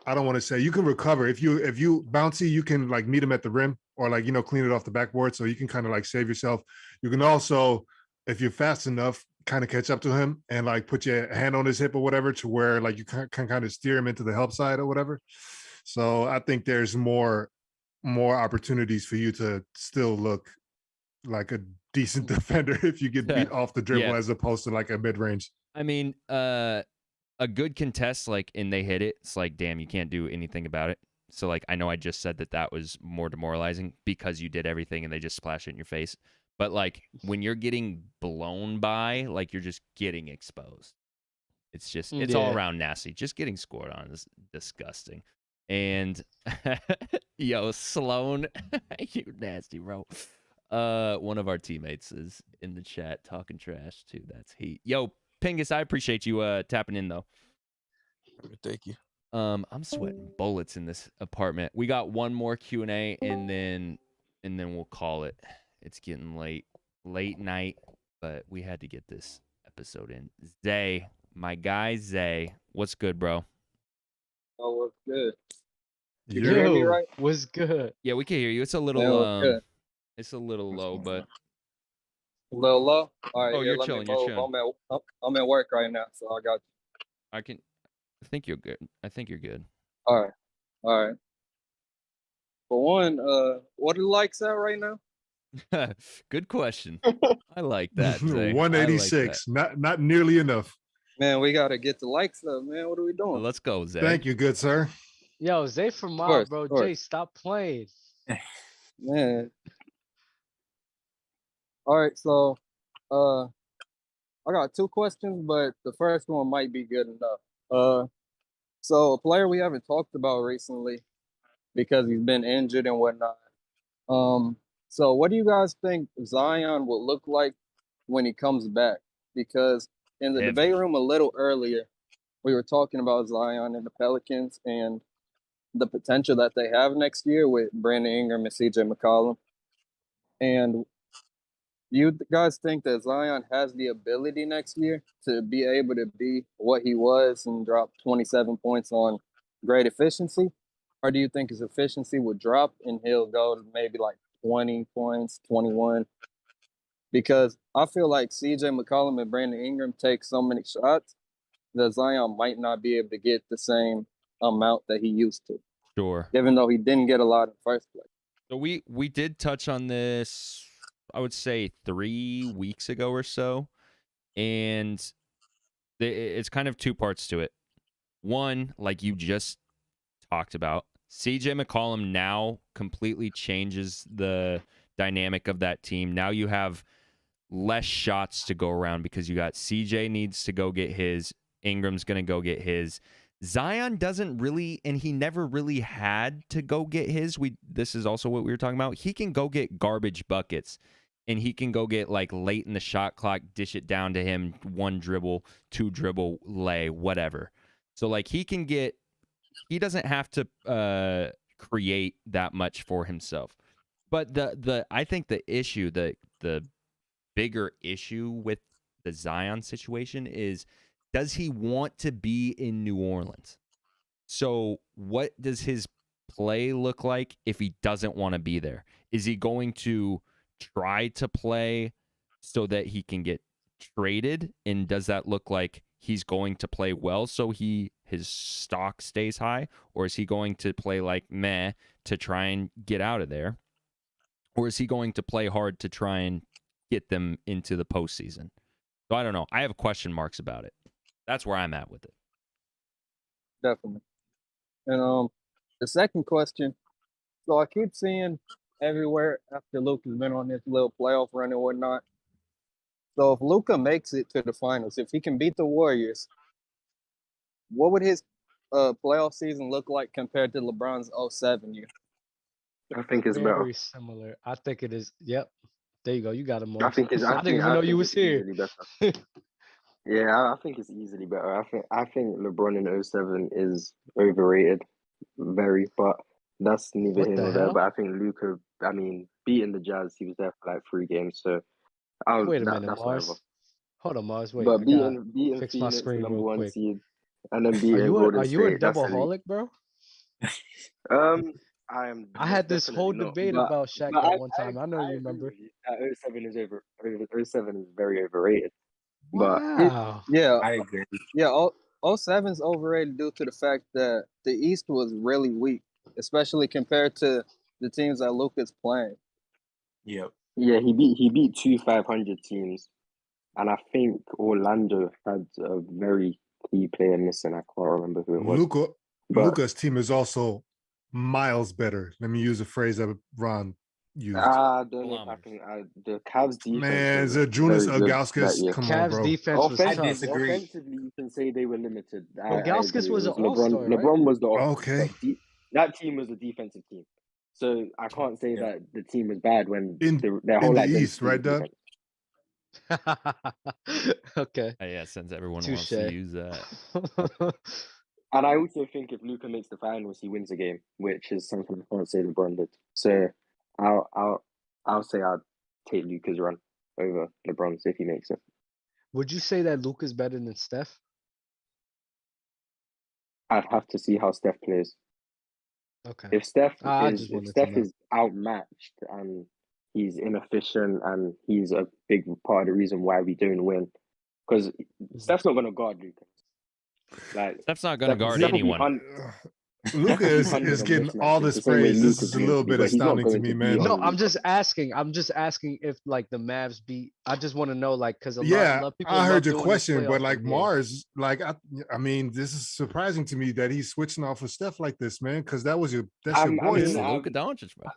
I don't want to say you can recover if you bouncy, you can like meet him at the rim or like clean it off the backboard, so you can kind of like save yourself. You can also, if you're fast enough, kind of catch up to him and like put your hand on his hip or whatever, to where like you can kind of steer him into the help side or whatever. So I think there's more opportunities for you to still look like a decent defender if you get beat off the dribble as opposed to like a mid range. I mean, a good contest, like, and they hit it, it's like, damn, you can't do anything about it. So, like, I know I just said that was more demoralizing because you did everything and they just splash it in your face. But, like, when you're getting blown by, like, you're just getting exposed. It's just, it's all around nasty. Just getting scored on is disgusting. And, yo, Sloan, you nasty, bro. One of our teammates is in the chat talking trash, too. That's heat. Yo, Pingus, I appreciate you tapping in, though. Thank you. I'm sweating bullets in this apartment. We got one more Q&A, and then we'll call it. It's getting late night, but we had to get this episode in. Zay, my guy Zay, what's good, bro? Oh, what's good? You can hear me right? What's good? Yeah, we can hear you. It's a little good. It's a little low, but A little low. All right, oh, you're let chilling. me You're move. chilling. I'm at work right now, so I got you. I think you're good. I think you're good. All right. For one, what are the likes at right now? Good question. I like that. Zay. 186. Not nearly enough. Man, we gotta get the likes up, man. What are we doing? Let's go, Zay. Thank you, good sir. Yo, Zay from Mob, bro. Jay, stop playing. Man. All right, so I got two questions, but the first one might be good enough. So a player we haven't talked about recently because he's been injured and whatnot. So what do you guys think Zion will look like when he comes back? Because in the debate room a little earlier, we were talking about Zion and the Pelicans and the potential that they have next year with Brandon Ingram and CJ McCollum. And you guys think that Zion has the ability next year to be able to be what he was and drop 27 points on great efficiency? Or do you think his efficiency would drop and he'll go to maybe like 20 points, 21? Because I feel like CJ McCollum and Brandon Ingram take so many shots that Zion might not be able to get the same amount that he used to. Sure. Even though he didn't get a lot in the first place. So we did touch on this, I would say 3 weeks ago or so, and it's kind of two parts to it. One, like you just talked about, CJ McCollum now completely changes the dynamic of that team. Now you have less shots to go around because you got CJ needs to go get his, Ingram's going to go get his. Zion doesn't really, and he never really had to go get his. This is also what we were talking about. He can go get garbage buckets, and he can go get, like, late in the shot clock, dish it down to him, 1 dribble, 2 dribble, lay, whatever. So, like, he doesn't have to create that much for himself. But I think the issue, the bigger issue with the Zion situation is, does he want to be in New Orleans? So what does his play look like if he doesn't want to be there? Is he going to try to play so that he can get traded? And does that look like he's going to play well so his stock stays high? Or is he going to play like meh to try and get out of there? Or is he going to play hard to try and get them into the postseason? So I don't know. I have question marks about it. That's where I'm at with it. Definitely. And the second question, so I keep seeing everywhere after Luka's been on this little playoff run and whatnot. So if Luka makes it to the finals, if he can beat the Warriors, what would his playoff season look like compared to LeBron's 07 year? I think it's Very better. similar. I think it is. Yep. There you go. You got him, I Mars. think it's. I didn't even know you was here. Yeah, I think it's easily better. I think LeBron in 07 is overrated, very, but that's neither What here the nor there. hell? But I think Luka, I mean, beating the Jazz, he was there for like 3 games, so Wait a minute, that's Mars. whatever. Hold on, Mars. Wait, But I gotta beating fix my Phoenix, the screen number real 1 quick. seed, and then Are beating you Golden a State, that's elite. double-holic, bro? I am. I had this Definitely whole not. debate But about Shaq but that one I time. I know you agree remember. with you. That 07 is over. 07 is very overrated. But Wow. Yeah, I agree. yeah. 07's overrated due to the fact that the East was really weak, especially compared to the teams that Luka's playing. Yep. yeah, he beat 2 500 teams, and I think Orlando had a very key player missing. I can't remember who it was. But Luka's team is also miles better. Let me use a phrase that Ron used. I don't know if I can. the Cavs defense Man, was Zydrunas very good that Ilgauskas, year. come on, Cavs bro. defense was tough. Offensively, you can say they were limited. I Ilgauskas agree. was It an was LeBron. all-star, right? LeBron was the offense, Okay. but that team was a defensive team. So I can't say that the team was bad when their whole in the identity East, right, was Doug? defense. Okay. Yeah, since everyone wants Touche. to use that. And I also think if Luka makes the finals, he wins the game, which is something I can't say LeBron did. So I'll say I'd take Luka's run over LeBron's if he makes it. Would you say that Luka's better than Steph? I'd have to see how Steph plays. Okay. If Steph I is just wanted to know. outmatched and he's inefficient and he's a big part of the reason why we don't win, because Steph's not going to guard Luka. Like Steph's not going to guard Steph will be anyone. Luka is getting all this praise. This is a little bit astounding to me, man. No, I'm just asking if like the Mavs beat. I just want to know, like, because a lot of people. I heard your love doing this question, but playoff like thing, Mars, like I mean, this is surprising to me that he's switching off of Steph like this, man. Because that's your boy. This is Luka Doncic, bro.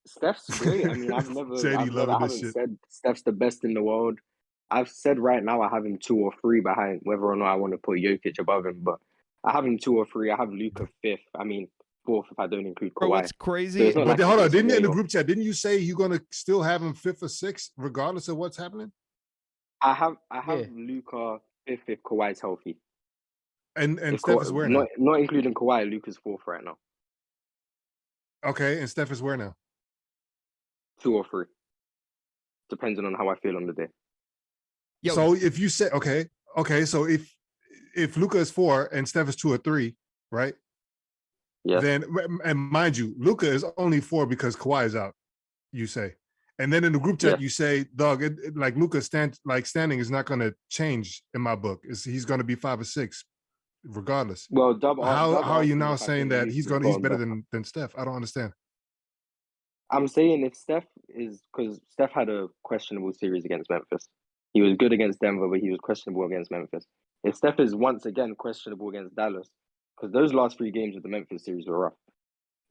Steph's great. I mean, I haven't shit. said Steph's the best in the world. I've said right now I have him 2 or 3 behind, whether or not I want to put Jokic above him, but I have him 2 or 3. I have Luka 5th. I mean 4th if I don't include Kawhi. Bro, what's crazy? So but hold on, didn't you in the group chat? Didn't you say you're gonna still have him 5th or 6th, regardless of what's happening? I have Luka 5th if Kawhi's healthy. And Steph is where now? Not including Kawhi, Luka's 4th right now. Okay, and Steph is where now? 2 or 3, depending on how I feel on the day. So if you say okay, so if Luka is 4 and Steph is 2 or 3, right? Yeah. Then, and mind you, Luka is only 4 because Kawhi is out. You say, and then in the group chat you say, "Dog, like Luka standing is not going to change in my book. He's going to be 5 or 6, regardless." Well, how are you now saying that he's better than Steph? I don't understand. I'm saying if Steph is, because Steph had a questionable series against Memphis. He was good against Denver, but he was questionable against Memphis. If Steph is once again questionable against Dallas, because those last 3 games of the Memphis series were rough.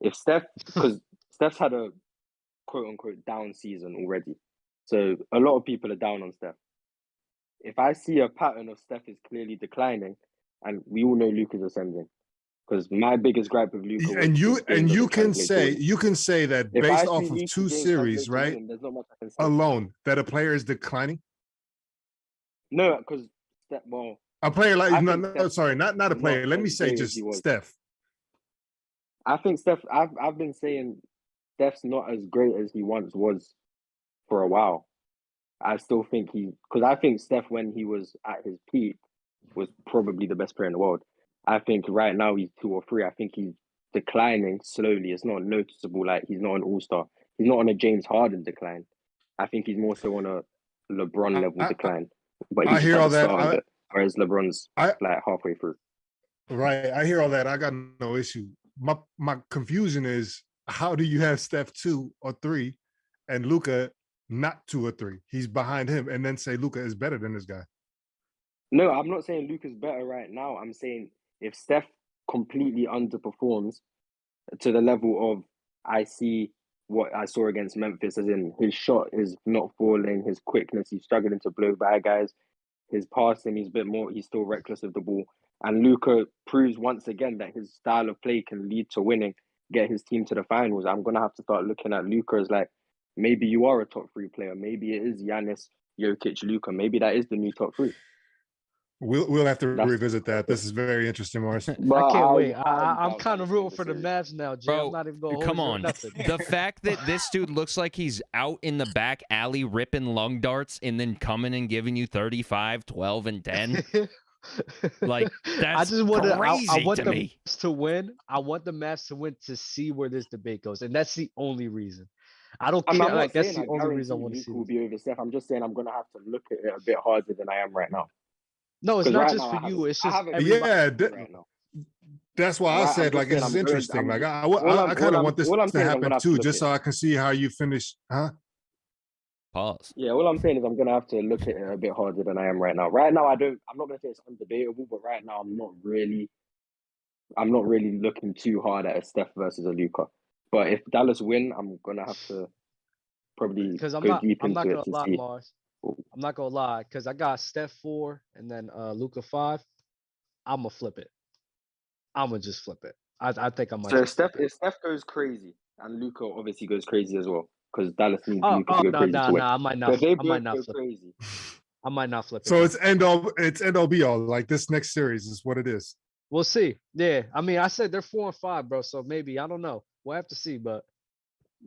If Steph, because Steph's had a quote-unquote down season already. So a lot of people are down on Steph. If I see a pattern of Steph is clearly declining, and we all know Luka's ascending, because my biggest gripe with Luka was you can say that if based I off see of Luka two games series, translate to right? winning, there's not much I can say. Alone that a player is declining. No, because a player like I no, think no, sorry, not a Steph player. not Let me as say great as just he was. Steph. I think Steph. I've been saying Steph's not as great as he once was for a while. I still think because I think Steph, when he was at his peak, was probably the best player in the world. I think right now he's 2 or 3. I think he's declining slowly. It's not noticeable. Like, he's not an all-star. He's not on a James Harden decline. I think he's more so on a LeBron level decline. But he's hear at all the that. start of it, whereas LeBron's like halfway through. Right. I hear all that. I got no issue. My confusion is, how do you have Steph 2 or 3 and Luka not 2 or 3? He's behind him, and then say Luka is better than this guy. No, I'm not saying Luka's better right now. I'm saying if Steph completely underperforms to the level of, I see what I saw against Memphis, as in his shot is not falling, his quickness, he's struggling to blow by guys, his passing, he's still reckless of the ball. And Luka proves once again that his style of play can lead to winning, get his team to the finals. I'm going to have to start looking at Luka as like, maybe you are a top 3 player. Maybe it is Giannis, Jokic, Luka. Maybe that is the new top 3. We'll have to revisit that. This is very interesting, Morris. I can't wait. I'm kind of rooting for the Mavs now, Jay. I'm not even going to come hold on. nothing. The fact that this dude looks like he's out in the back alley ripping lung darts and then coming and giving you 35, 12, and 10. Like, that's crazy I want to the me. Mavs to win. I want the Mavs to win to see where this debate goes, and that's the only reason. I don't care. Like, that's the only reason I want to see. Luka will be over Steph. I'm just saying I'm going to have to look at it a bit harder than I am right now. No, it's not just for you. It's just everybody right now. That's why I said, like, this is interesting. Like, I kind of want this to happen too, just so I can see how you finish. Huh? Pause. Yeah, all I'm saying is I'm going to have to look at it a bit harder than I am right now. Right now, I'm not going to say it's undebatable, but right now I'm not really looking too hard at a Steph versus a Luka. But if Dallas win, I'm going to have to probably go deep into it to see. I'm not gonna lie, because I got Steph 4 and then Luka 5. I'm gonna flip it. I'm gonna just flip it. I think I might. So if Steph goes crazy and Luka obviously goes crazy as well, because Dallas needs Luka to go crazy to win. I might not. But they I might not go flip crazy. I might not flip it. So it's end all be all. Like, this next series is what it is. We'll see. Yeah, I mean, I said they're 4 and 5, bro. So maybe, I don't know. We'll have to see, but.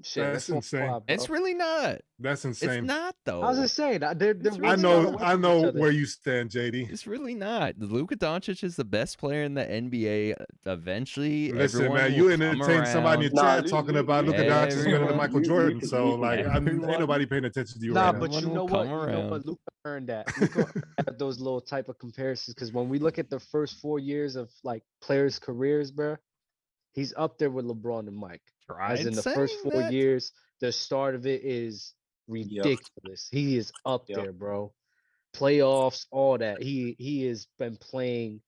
Shit, that's insane. 5, it's really not. That's insane. It's not, though. I was just saying. They're I know where you stand, JD. It's really not. Luka Doncic is the best player in the NBA. Eventually, listen, man, you entertain somebody in the chat talking about Luka Doncic is better than Michael Jordan. So, like, ain't nobody paying attention to you right now. But you know what? Luka earned that. Luka earned those little type of comparisons, because when we look at the first 4 years of, like, players' careers, bro, he's up there with LeBron and Mike. As in the first 4 years, the start of it is ridiculous. He is up there, bro. Playoffs, all that. He has been playing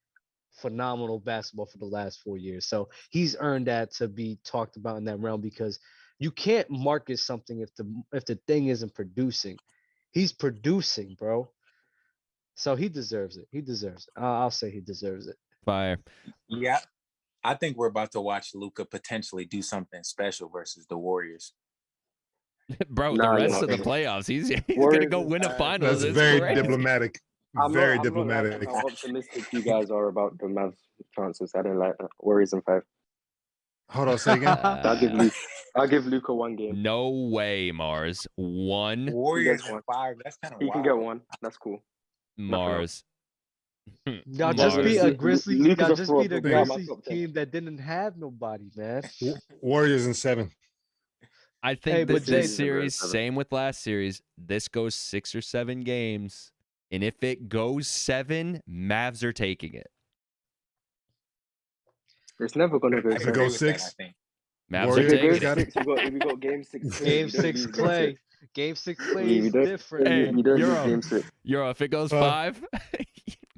phenomenal basketball for the last 4 years. So he's earned that to be talked about in that realm, because you can't market something if the thing isn't producing. He's producing, bro. So he deserves it. He deserves it. I'll say he deserves it. Fire. Yeah. I think we're about to watch Luka potentially do something special versus the Warriors. Bro, the rest of the playoffs, he's going to go win a finals. That's very diplomatic. Very diplomatic. I'm not how optimistic you guys are about the Mavs chances. I don't like that. Warriors in 5. Hold on, say again. I'll give Luka 1 game. No way, Mars. 1. Warriors in 5. That's kind of wild. He can get 1. That's cool. Mars. Y'all just beat a Grizzly. Y'all just beat a Grizzly team that didn't have nobody, man. Warriors in 7. I think this series, same with last series, this goes 6 or 7 games. And if it goes 7, Mavs are taking it. It's never going to go 7. If it goes 6, Mavs are taking it. We got game 6. Game 6 Clay. Game 6 Clay is different. Hey, Euro, if it goes 5,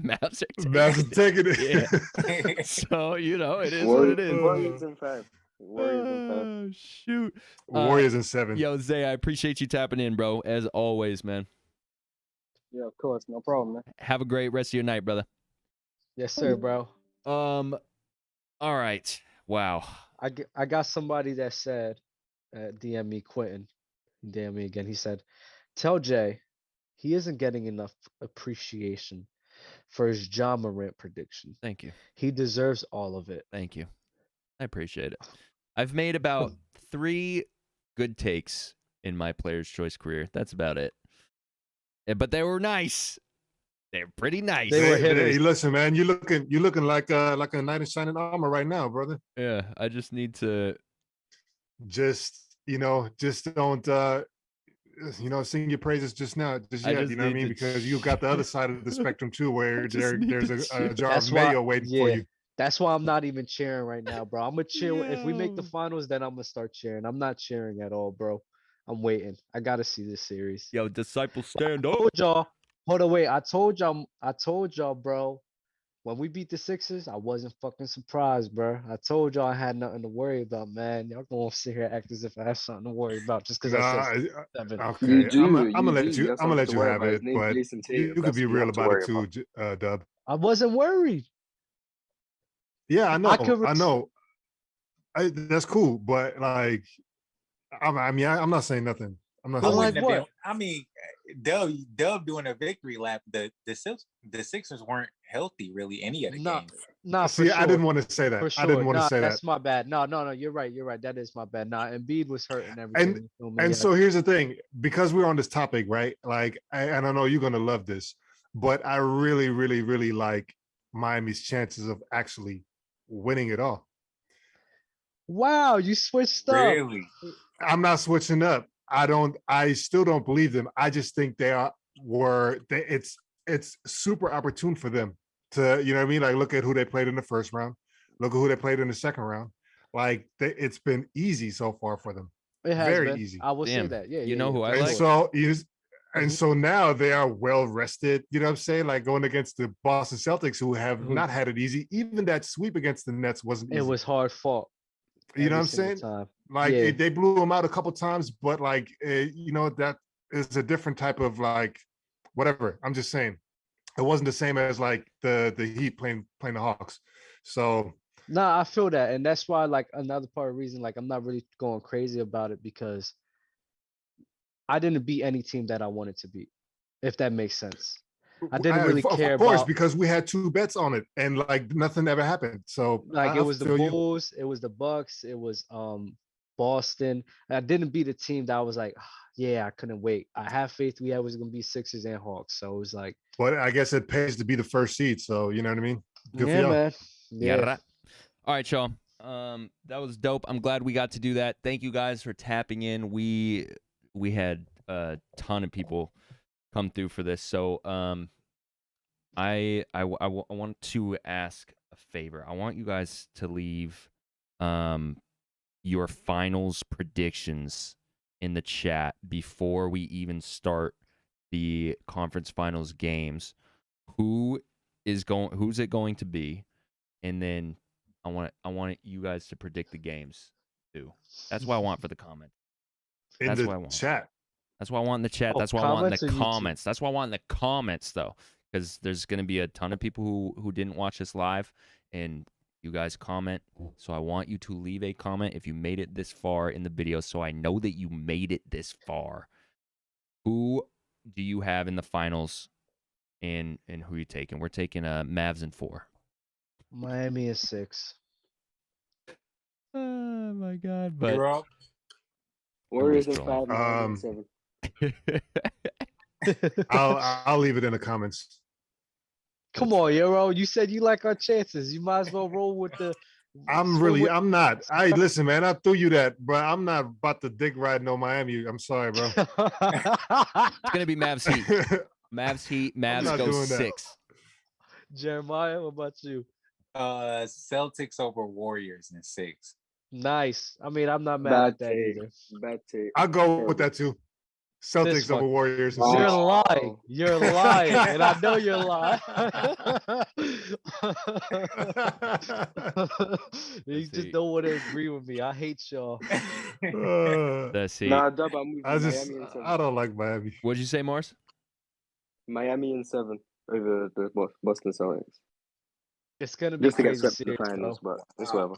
Mavs are taking it. Yeah. So, it is what it is. Warriors in 5. Warriors in 5. Oh, shoot. Warriors in 7. Yo, Zay, I appreciate you tapping in, bro, as always, man. Yeah, of course, no problem, man. Have a great rest of your night, brother. Yes, sir, bro. All right. Wow. I got somebody that said, DM me Quentin. DM me again. He said, tell Jay he isn't getting enough appreciation for his Ja Morant prediction. Thank you. He deserves all of it. Thank you. I appreciate it. I've made about 3 good takes in my Player's Choice career. That's about it. But they were nice. They're pretty nice. They were hitters. Hey, listen, man, you're looking like a knight in shining armor right now, brother. Yeah, I just need to just don't sing your praises just yet. You know what I mean? Because you got the other side of the spectrum too, where there's a jar of mayo waiting for you. That's why I'm not even cheering right now, bro. I'm gonna cheer if we make the finals. Then I'm gonna start cheering. I'm not cheering at all, bro. I'm waiting. I gotta see this series. Yo, disciples, stand up. I told y'all. Hold on, wait. I told y'all, bro. When we beat the Sixers, I wasn't fucking surprised, bro. I told y'all I had nothing to worry about, man. Y'all gonna sit here act as if I have something to worry about just because I said 7. Okay, I'm gonna let you have it, but you could be real about it too, Dub. I wasn't worried. Yeah, I know. That's cool, but like, I'm not saying nothing. I'm not. Like what? I mean, Dub doing a victory lap. The Sixers weren't healthy really any of the games. Nah, see, I didn't want to say that. Sure. I didn't want to say that. That's my bad. No, you're right. That is my bad. Nah, Embiid was hurt and everything. And so here's the thing, because we're on this topic, right? Like, and I know you're gonna love this, but I really, really, really like Miami's chances of actually winning it all. Wow, you switched up. Really? I'm not switching up. I still don't believe them. I just think it's super opportune for them to, you know what I mean? Like, look at who they played in the first round. Look at who they played in the second round. Like, it's been easy so far for them. It has very been. easy. I will say that. Yeah. You know who I and like? So so now they are well rested. You know what I'm saying? Like going against the Boston Celtics, who have not had it easy. Even that sweep against the Nets wasn't easy. It was hard fought. You know what I'm saying? Like they blew them out a couple times, but like that is a different type of like whatever. I'm just saying it wasn't the same as like the Heat playing the Hawks. So I feel that, and that's why like another part of the reason like I'm not really going crazy about it because I didn't beat any team that I wanted to beat, if that makes sense. I didn't really care of course, about because we had 2 bets on it and like nothing ever happened. So like it was the Bulls, it was the Bucks, it was Boston. I didn't beat a team that I was like, yeah, I couldn't wait. I have faith we was gonna be Sixers and Hawks. So it was like, but I guess it pays to be the first seed. So you know what I mean? Good for y'all. Man. Yeah. All right, y'all. That was dope. I'm glad we got to do that. Thank you guys for tapping in. We had a ton of people come through for this. So I want to ask a favor. I want you guys to leave your finals predictions in the chat before we even start the conference finals games. Who's it going to be? And then I want you guys to predict the games too. That's what I want for the comment. That's what I want. Chat. That's what I want in the chat. That's what I want in the comments. That's what I want in the comments, though, because there's going to be a ton of people who didn't watch this live, and you guys comment. So I want you to leave a comment if you made it this far in the video, so I know that you made it this far. Who do you have in the finals, and who are you taking? We're taking Mavs in 4. Miami is 6. Oh my God! But Warriors in 5. Miami in 7. I'll leave it in the comments. Come on, Euro. You said you like our chances. You might as well roll with the. I'm not. Listen, man. I threw you that, bro. I'm not about to dick ride no Miami. I'm sorry, bro. It's gonna be Mavs Heat. Mavs Heat. Mavs go 6. Jeremiah, what about you? Celtics over Warriors in 6. Nice. I mean, I'm not mad at that either. Bad take. I'll go with that too. Celtics over Warriors. You're lying. You're lying, and I know you're lying. You just don't want to agree with me. I hate y'all. Let's see. Nah, Dub, I'm with you. I Miami in 7. I don't like Miami. What'd you say, Mars? Miami in 7 over the Boston Celtics. It's gonna be Just to get crazy swept to the series, finals, bro. but it's whatever.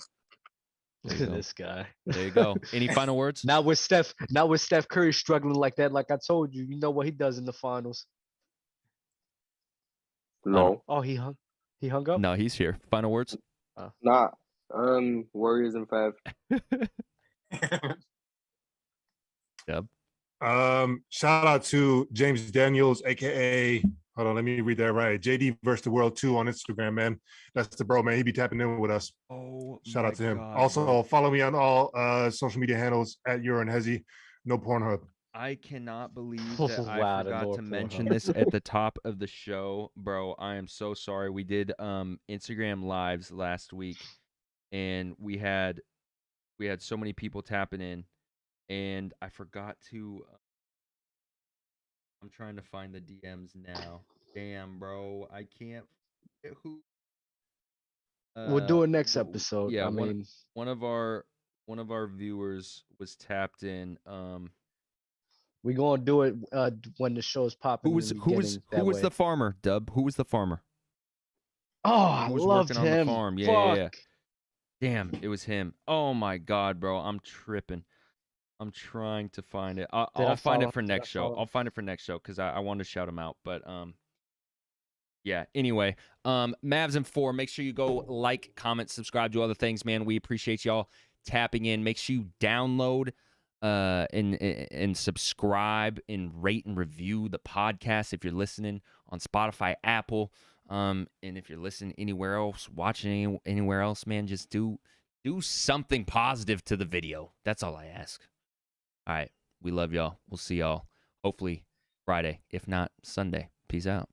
This guy. There you go. Any final words? Not with Steph Curry struggling like that. Like I told you, you know what he does in the finals. No. Oh, he hung up? No, he's here. Final words? Nah. Warriors in 5. Yep. Shout out to James Daniels, aka hold on, let me read that right. JD versus the World 2 on Instagram, man. That's the bro, man. He be tapping in with us. Oh, shout out to him. God, also, bro. follow me on all social media handles at Hezi. No Pornhub. I cannot believe that I Wow, forgot to mention this at the top of the show, bro. I am so sorry. We did Instagram lives last week, and we had so many people tapping in, and I forgot to. I'm trying to find the DMs now. Damn, bro, I can't. Who? We'll do it next episode. Yeah, I mean, one of our viewers was tapped in. we're gonna do it when the show's popping. Who was the farmer? Dub. Who was the farmer? Oh, I Who was loved working on him. the farm? Yeah. Fuck. Damn, it was him. Oh my God, bro, I'm tripping. I'm trying to find it. I'll find it for next show. I'll find it for next show because I want to shout him out. But yeah. Anyway, Mavs in 4. Make sure you go like, comment, subscribe, do other things, man. We appreciate y'all tapping in. Make sure you download and subscribe and rate and review the podcast if you're listening on Spotify, Apple, and if you're listening anywhere else, watching anywhere else, man, just do something positive to the video. That's all I ask. All right, we love y'all. We'll see y'all hopefully Friday, if not Sunday. Peace out.